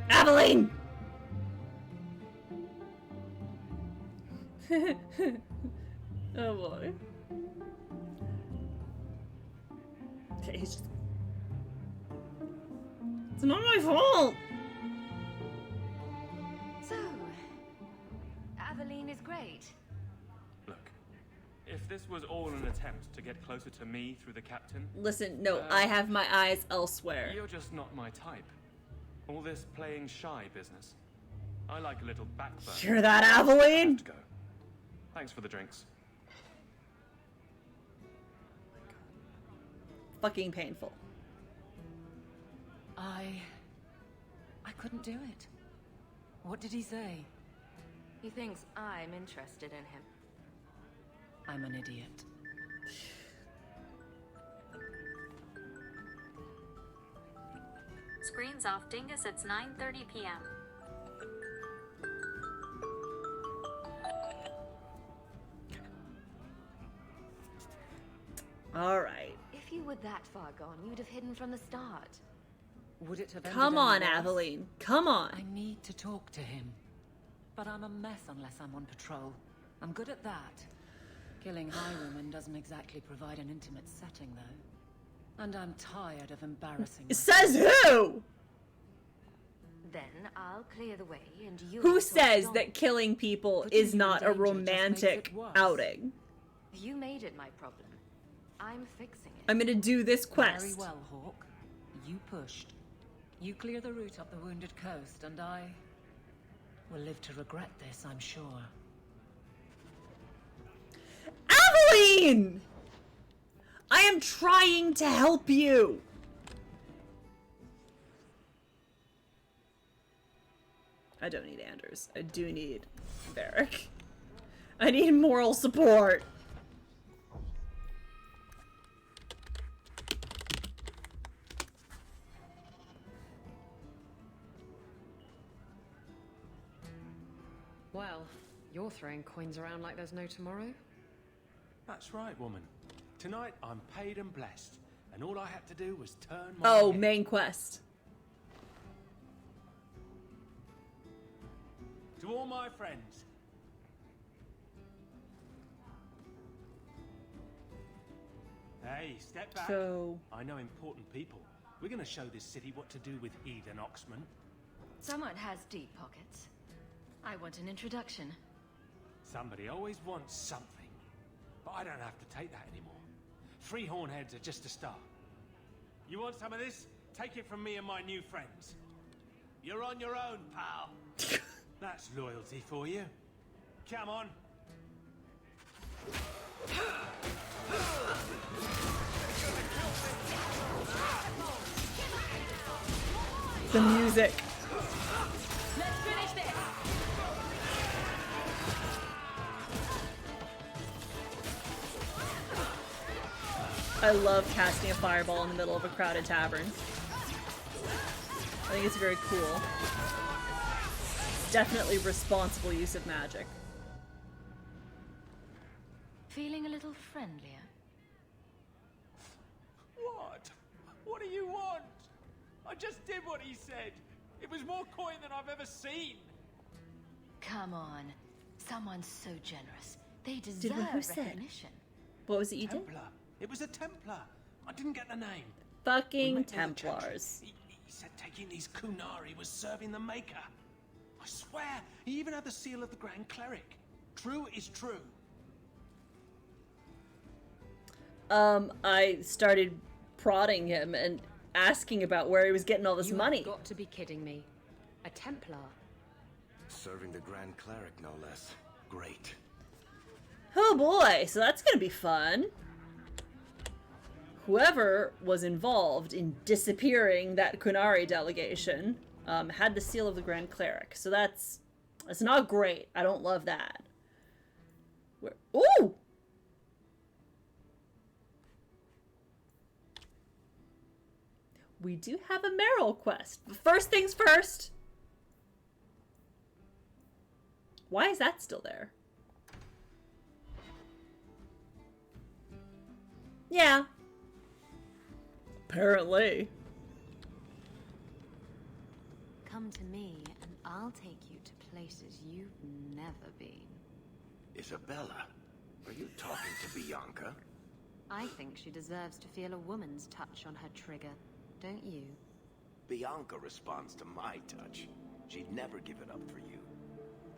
Aveline! Oh boy. Okay, he's just... It's not my fault! So, Aveline is great. Look, if this was all an attempt to get closer to me through the captain... Listen, no, I have my eyes elsewhere. You're just not my type. All this playing shy business. I like a little backbone. Hear that, Aveline? Go. Thanks for the drinks. Fucking painful. I couldn't do it. What did he say? He thinks I'm interested in him. I'm an idiot. Screens off, Dingus. It's 9:30 p.m. Alright. If you were that far gone, you'd have hidden from the start. Would it have ended Come on, any worse? Aveline. Come on. I need to talk to him. But I'm a mess unless I'm on patrol. I'm good at that. Killing highwaymen doesn't exactly provide an intimate setting, though. And I'm tired of embarrassing Says who? Then I'll clear the way and you... Who says that killing people is not a romantic outing? You made it my problem. I'm fixing it. I'm gonna do this quest. Very well, Hawk. You pushed. You clear the route up the Wounded Coast, and I will live to regret this, I'm sure. Aveline! I am trying to help you. I don't need Anders. I do need Varric. I need moral support. Well, you're throwing coins around like there's no tomorrow. That's right, woman. Tonight I'm paid and blessed, and all I had to do was turn my Oh, head. main quest. To all my friends. Hey, step back. So... I know important people. We're gonna show this city what to do with heathen Oxman. Someone has deep pockets. I want an introduction. Somebody always wants something. But I don't have to take that anymore. 3 hornheads are just a start. You want some of this? Take it from me and my new friends. You're on your own, pal. That's loyalty for you. Come on. The music. Let's finish this. I love casting a fireball in the middle of a crowded tavern. I think it's very cool. Definitely responsible use of magic. Feeling a little friendlier? What? What do you want? I just did what he said. It was more coin than I've ever seen. Come on. Someone so generous. They deserve who said? recognition. What was it you did? Templar. It was a Templar. I didn't get the name. Fucking Templars. He said taking these Kunari was serving the Maker. I swear, he even had the seal of the Grand Cleric. True is true. I started prodding him and asking about where he was getting all this money. You've got to be kidding me. A Templar? Serving the Grand Cleric, no less. Great. Oh boy, so that's gonna be fun. Whoever was involved in disappearing that Kunari delegation had the seal of the Grand Cleric. So that's not great. I don't love that. Ooh! We do have a Meryl quest. But first things first. Why is that still there? Yeah. Apparently. Come to me, and I'll take you to places you've never been. Isabella, are you talking to Bianca? I think she deserves to feel a woman's touch on her trigger, don't you? Bianca responds to my touch. She'd never give it up for you.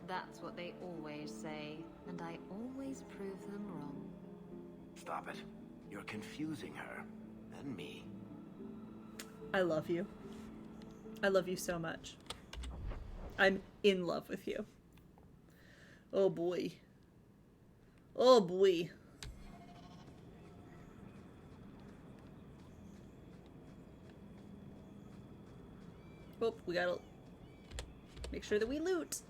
That's what they always say, and I always prove them wrong. Stop it. You're confusing her. And me. I love you. I love you so much. I'm in love with you. Oh boy. Oh boy. Oh, we gotta make sure that we loot.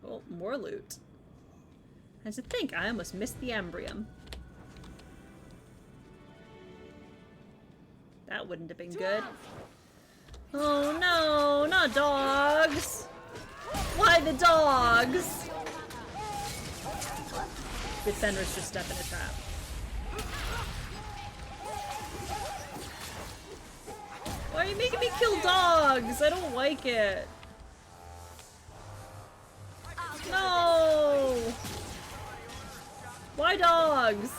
Oh, more loot. I had to think, I almost missed the Embrium. That wouldn't have been good. Oh no, not dogs! Why the dogs? Did Fenris just step in a trap? Why are you making me kill dogs? I don't like it. No! Why dogs?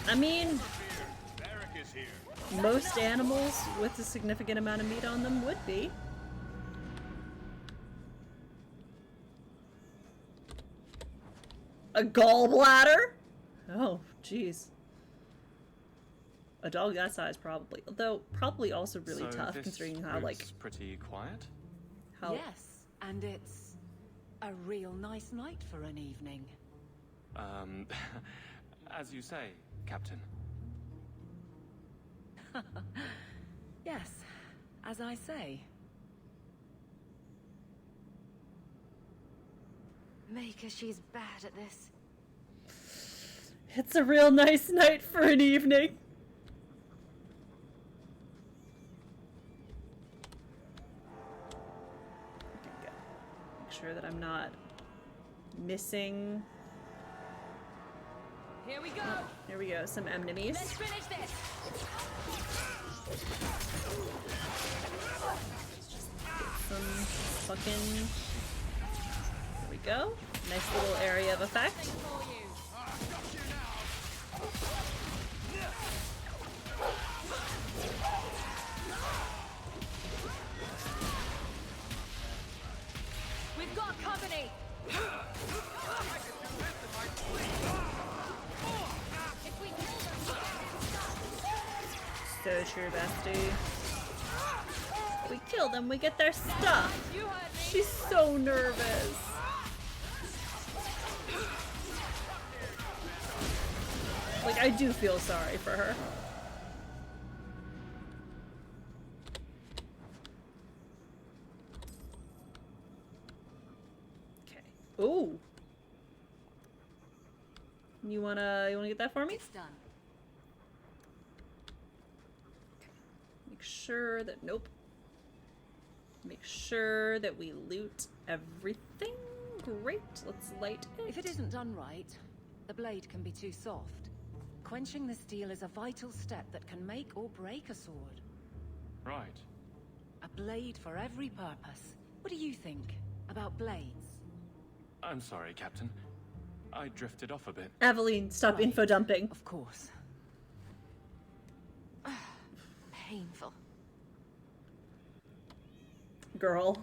I mean, most animals with a significant amount of meat on them would be. A gallbladder? Oh, jeez. A dog that size, probably. Although, probably also really tough, considering how, like... pretty quiet? How... Yes, and it's a real nice night for an evening. As you say, Captain. Yes, as I say. Maker, she's bad at this. It's a real nice night for an evening. Okay, make sure that I'm not missing. Here we go. Oh, here we go. Some enemies. Let's finish this. Some fucking. There we go. Nice little area of effect. We've got company. So true, bestie. We kill them, we get their stuff. She's so nervous. Like, I do feel sorry for her. Okay. Ooh. You wanna get that for me? It's done. Make sure that, nope. Make sure that we loot everything. Great, let's light it. If it isn't done right, the blade can be too soft. Quenching the steel is a vital step that can make or break a sword. Right. A blade for every purpose. What do you think about blades? I'm sorry, Captain. I drifted off a bit. Aveline, stop Right. info dumping. Of course. Painful. Girl.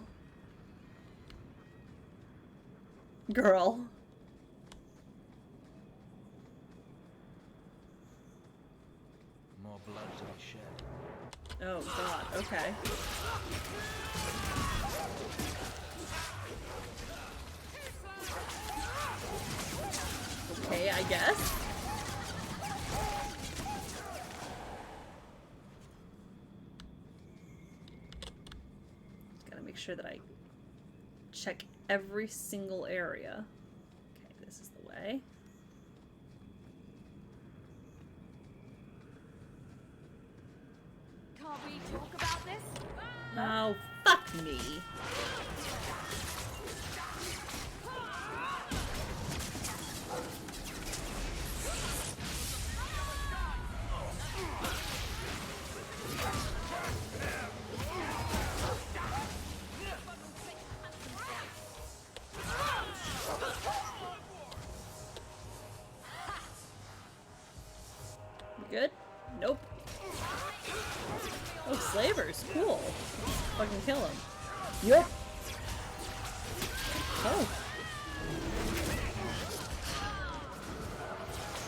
Girl. More blood to be shed. Oh god, okay. Okay, I guess. Gotta make sure that I check every single area. Okay, this is the way. Can't we talk about this? Oh, fuck me. You good? Nope. Oh, slavers. Cool. Fucking kill him. Yep. Oh.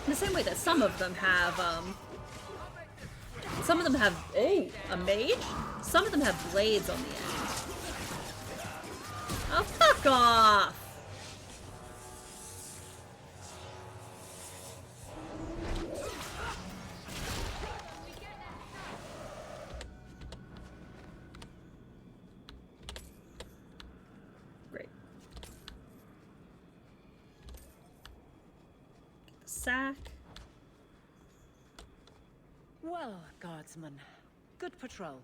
In the same way that some of them have, oh, a mage? Some of them have blades on the end. Oh, fuck off! Great. Get the sack. Well, guardsman, good patrol.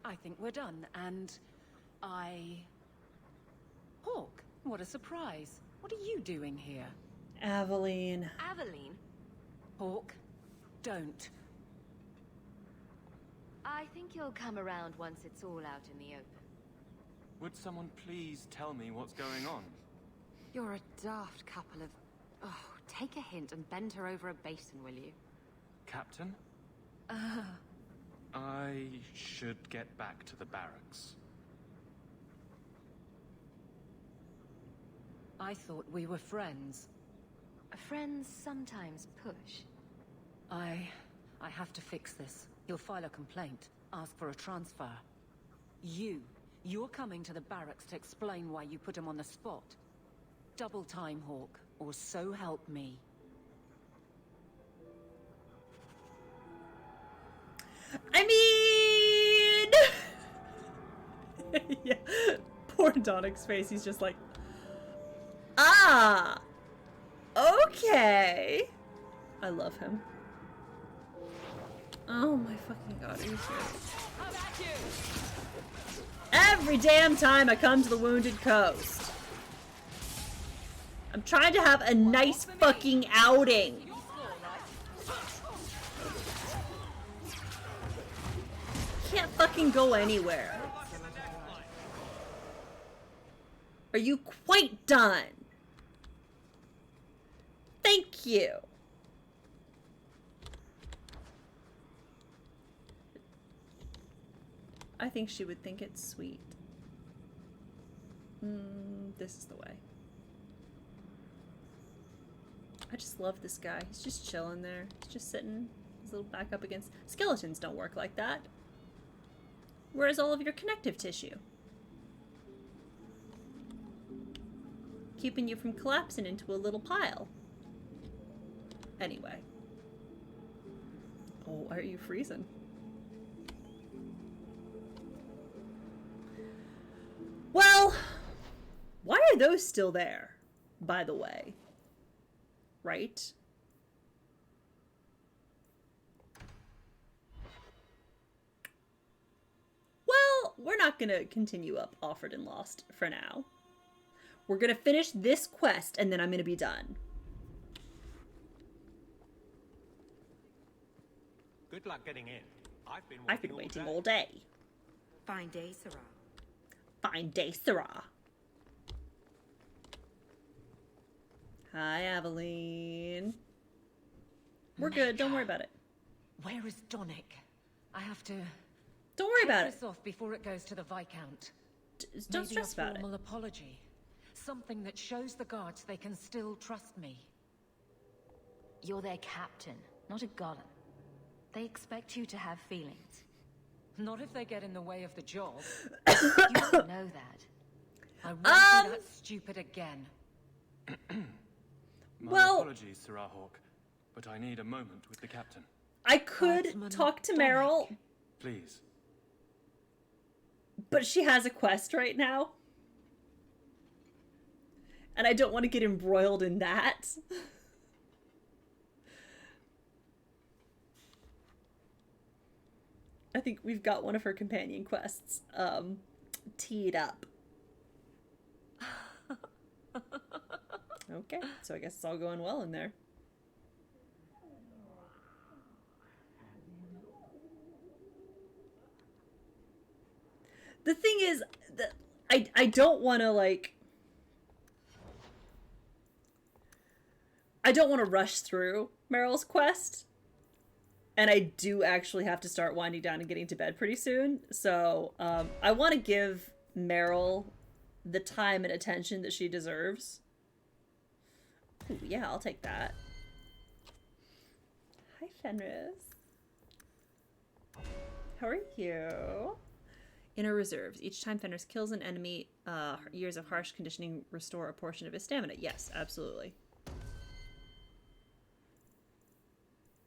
I think we're done, and Hawk, what a surprise. What are you doing here? Aveline. Aveline? Hawk, don't. I think you'll come around once it's all out in the open. Would someone please tell me what's going on? You're a daft couple of... Oh, take a hint and bend her over a basin, will you? Captain? I should get back to the barracks. I thought we were friends. Friends sometimes push. I have to fix this. He'll file a complaint, ask for a transfer. You're coming to the barracks to explain why you put him on the spot. Double time, Hawk, or so help me. I mean... yeah. Poor Donic's face, he's just like... Ah! Okay! I love him. Oh my fucking god, are you serious? Every damn time I come to the Wounded Coast. I'm trying to have a nice fucking outing. Can't fucking go anywhere. Are you quite done? Thank you. I think she would think it's sweet. This is the way. I just love this guy. He's just chilling there. He's just sitting his little back up against... Skeletons don't work like that. Where's all of your connective tissue? Keeping you from collapsing into a little pile. Anyway. Oh, why are you freezing? Well, why are those still there, by the way? Right? Well, we're not gonna continue up Offered and Lost for now. We're gonna finish this quest and then I'm gonna be done. Good luck getting in. I've been waiting all day. Fine day, Sarah. Fine day, Sarah. Hi, Aveline. We're good. Don't worry about it. Where is Donick? I have to... Don't worry about this it. off before it goes to the Viscount. Don't stress about it. Maybe a formal apology. Something that shows the guards they can still trust me. You're their captain, not a golem. They expect you to have feelings. Not if they get in the way of the job. You don't know that. I won't be that stupid again. My apologies, Sarah Hawk, but I need a moment with the captain. I could talk to Meryl. Please. But she has a quest right now. And I don't want to get embroiled in that. I think we've got one of her companion quests teed up. Okay, so I guess it's all going well in there. The thing is that I don't want to like I don't want to rush through Meryl's quest. And I do actually have to start winding down and getting to bed pretty soon. So I want to give Meryl the time and attention that she deserves. Ooh, yeah, I'll take that. Hi, Fenris. How are you? Inner reserves. Each time Fenris kills an enemy, years of harsh conditioning restore a portion of his stamina. Yes, absolutely.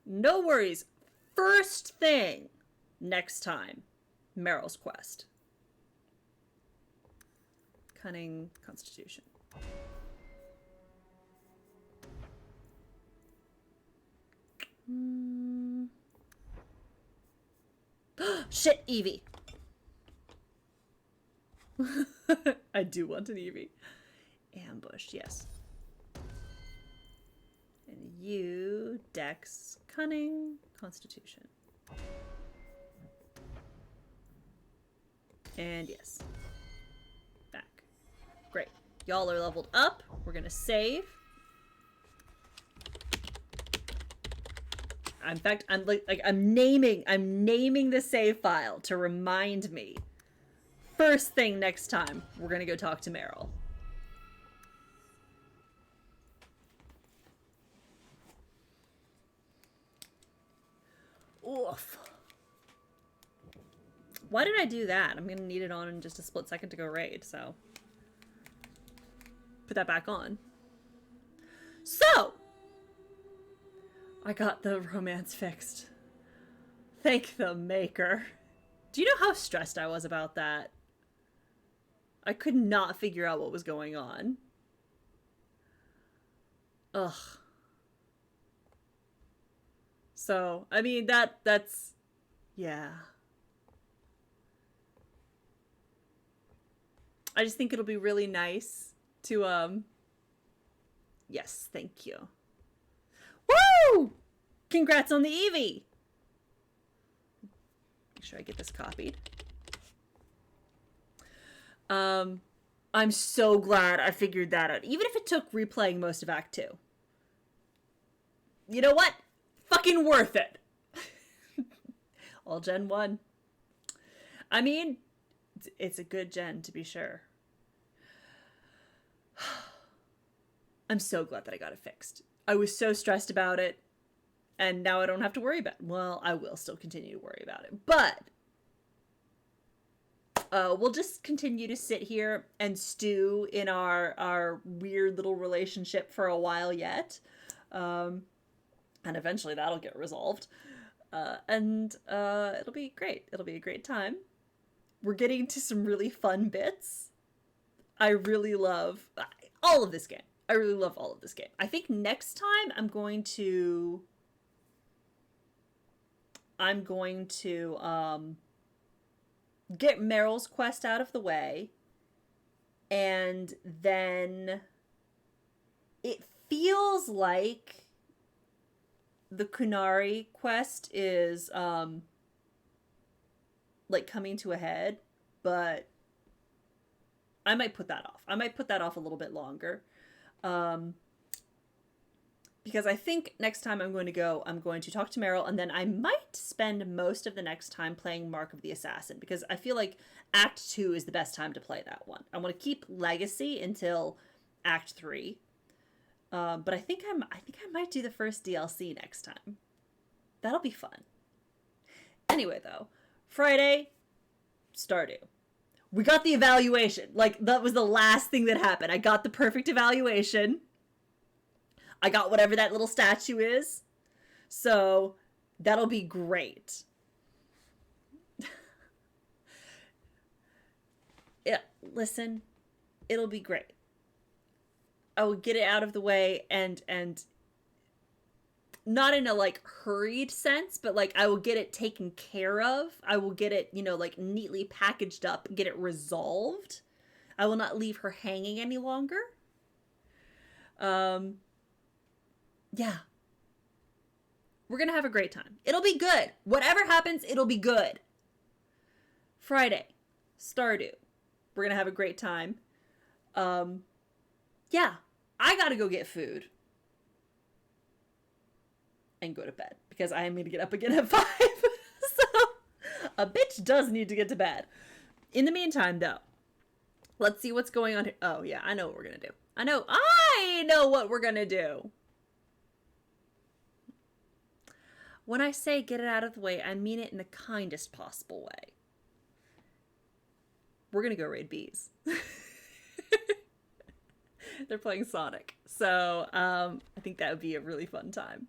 No worries. First thing next time, Meryl's quest. Cunning Constitution. Shit, Evie. I do want an Evie. Ambushed, yes. And you, Dex, Cunning, Constitution. And yes. Back. Great. Y'all are leveled up. We're gonna save. In fact, I'm naming the save file to remind me. First thing next time, we're gonna go talk to Meryl. Oof. Why did I do that? I'm gonna need it on in just a split second to go raid, so. Put that back on. So! I got the romance fixed. Thank the maker. Do you know how stressed I was about that? I could not figure out what was going on. Ugh. So, I mean, that's... yeah. I just think it'll be really nice to, yes, thank you. Woo! Congrats on the Eevee! Make sure I get this copied. I'm so glad I figured that out. Even if it took replaying most of Act 2. You know what? Fucking worth it. All Gen 1. I mean, it's a good gen, to be sure. I'm so glad that I got it fixed. I was so stressed about it, and now I don't have to worry about it. Well, I will still continue to worry about it, but we'll just continue to sit here and stew in our weird little relationship for a while yet. And eventually that'll get resolved. And it'll be great. It'll be a great time. We're getting to some really fun bits. I really love all of this game. I really love all of this game. I think next time I'm going to get Meryl's quest out of the way, and then it feels like the Kunari quest is like coming to a head, but I might put that off. I might put that off a little bit longer. Because I think next time I'm going to talk to Meryl, and then I might spend most of the next time playing Mark of the Assassin, because I feel like Act 2 is the best time to play that one. I want to keep Legacy until Act 3. But I think I might do the first DLC next time. That'll be fun. Anyway, though, Friday, Stardew. We got the evaluation. Like, that was the last thing that happened. I got the perfect evaluation. I got whatever that little statue is. So, that'll be great. Yeah, listen, it'll be great. I will get it out of the way and not in a like hurried sense, but like I will get it taken care of. I will get it, like neatly packaged up, get it resolved. I will not leave her hanging any longer. Yeah. We're going to have a great time. It'll be good. Whatever happens, it'll be good. Friday, Stardew. We're going to have a great time. Yeah, I gotta go get food and go to bed because I am going to get up again at 5. So a bitch does need to get to bed. In the meantime, though, let's see what's going on here. Oh, yeah, I know what we're going to do. I know what we're going to do. When I say get it out of the way, I mean it in the kindest possible way. We're going to go raid bees. They're playing Sonic. So, I think that would be a really fun time.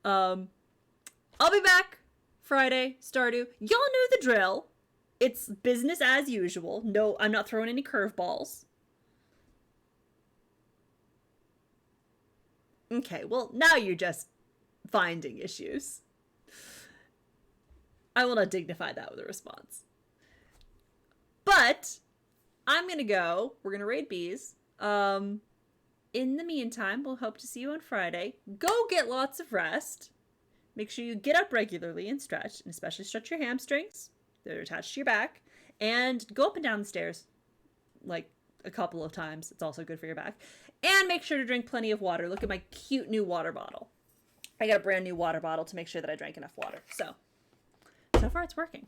I'll be back Friday, Stardew. Y'all know the drill. It's business as usual. No, I'm not throwing any curveballs. Okay, well, now you're just finding issues. I will not dignify that with a response. But I'm gonna go. We're gonna raid bees. In the meantime, we'll hope to see you on Friday. Go get lots of rest. Make sure you get up regularly and stretch, and especially stretch your hamstrings. They're attached to your back. And go up and down the stairs like a couple of times. It's also good for your back. And make sure to drink plenty of water. Look at my cute new water bottle. I got a brand new water bottle to make sure that I drank enough water. So far it's working.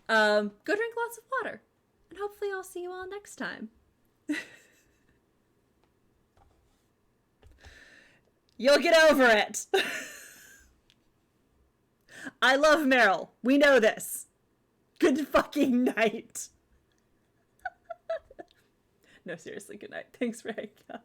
Go drink lots of water. And hopefully I'll see you all next time. You'll get over it. I love Meryl. We know this. Good fucking night. No, seriously, good night. Thanks for hanging out.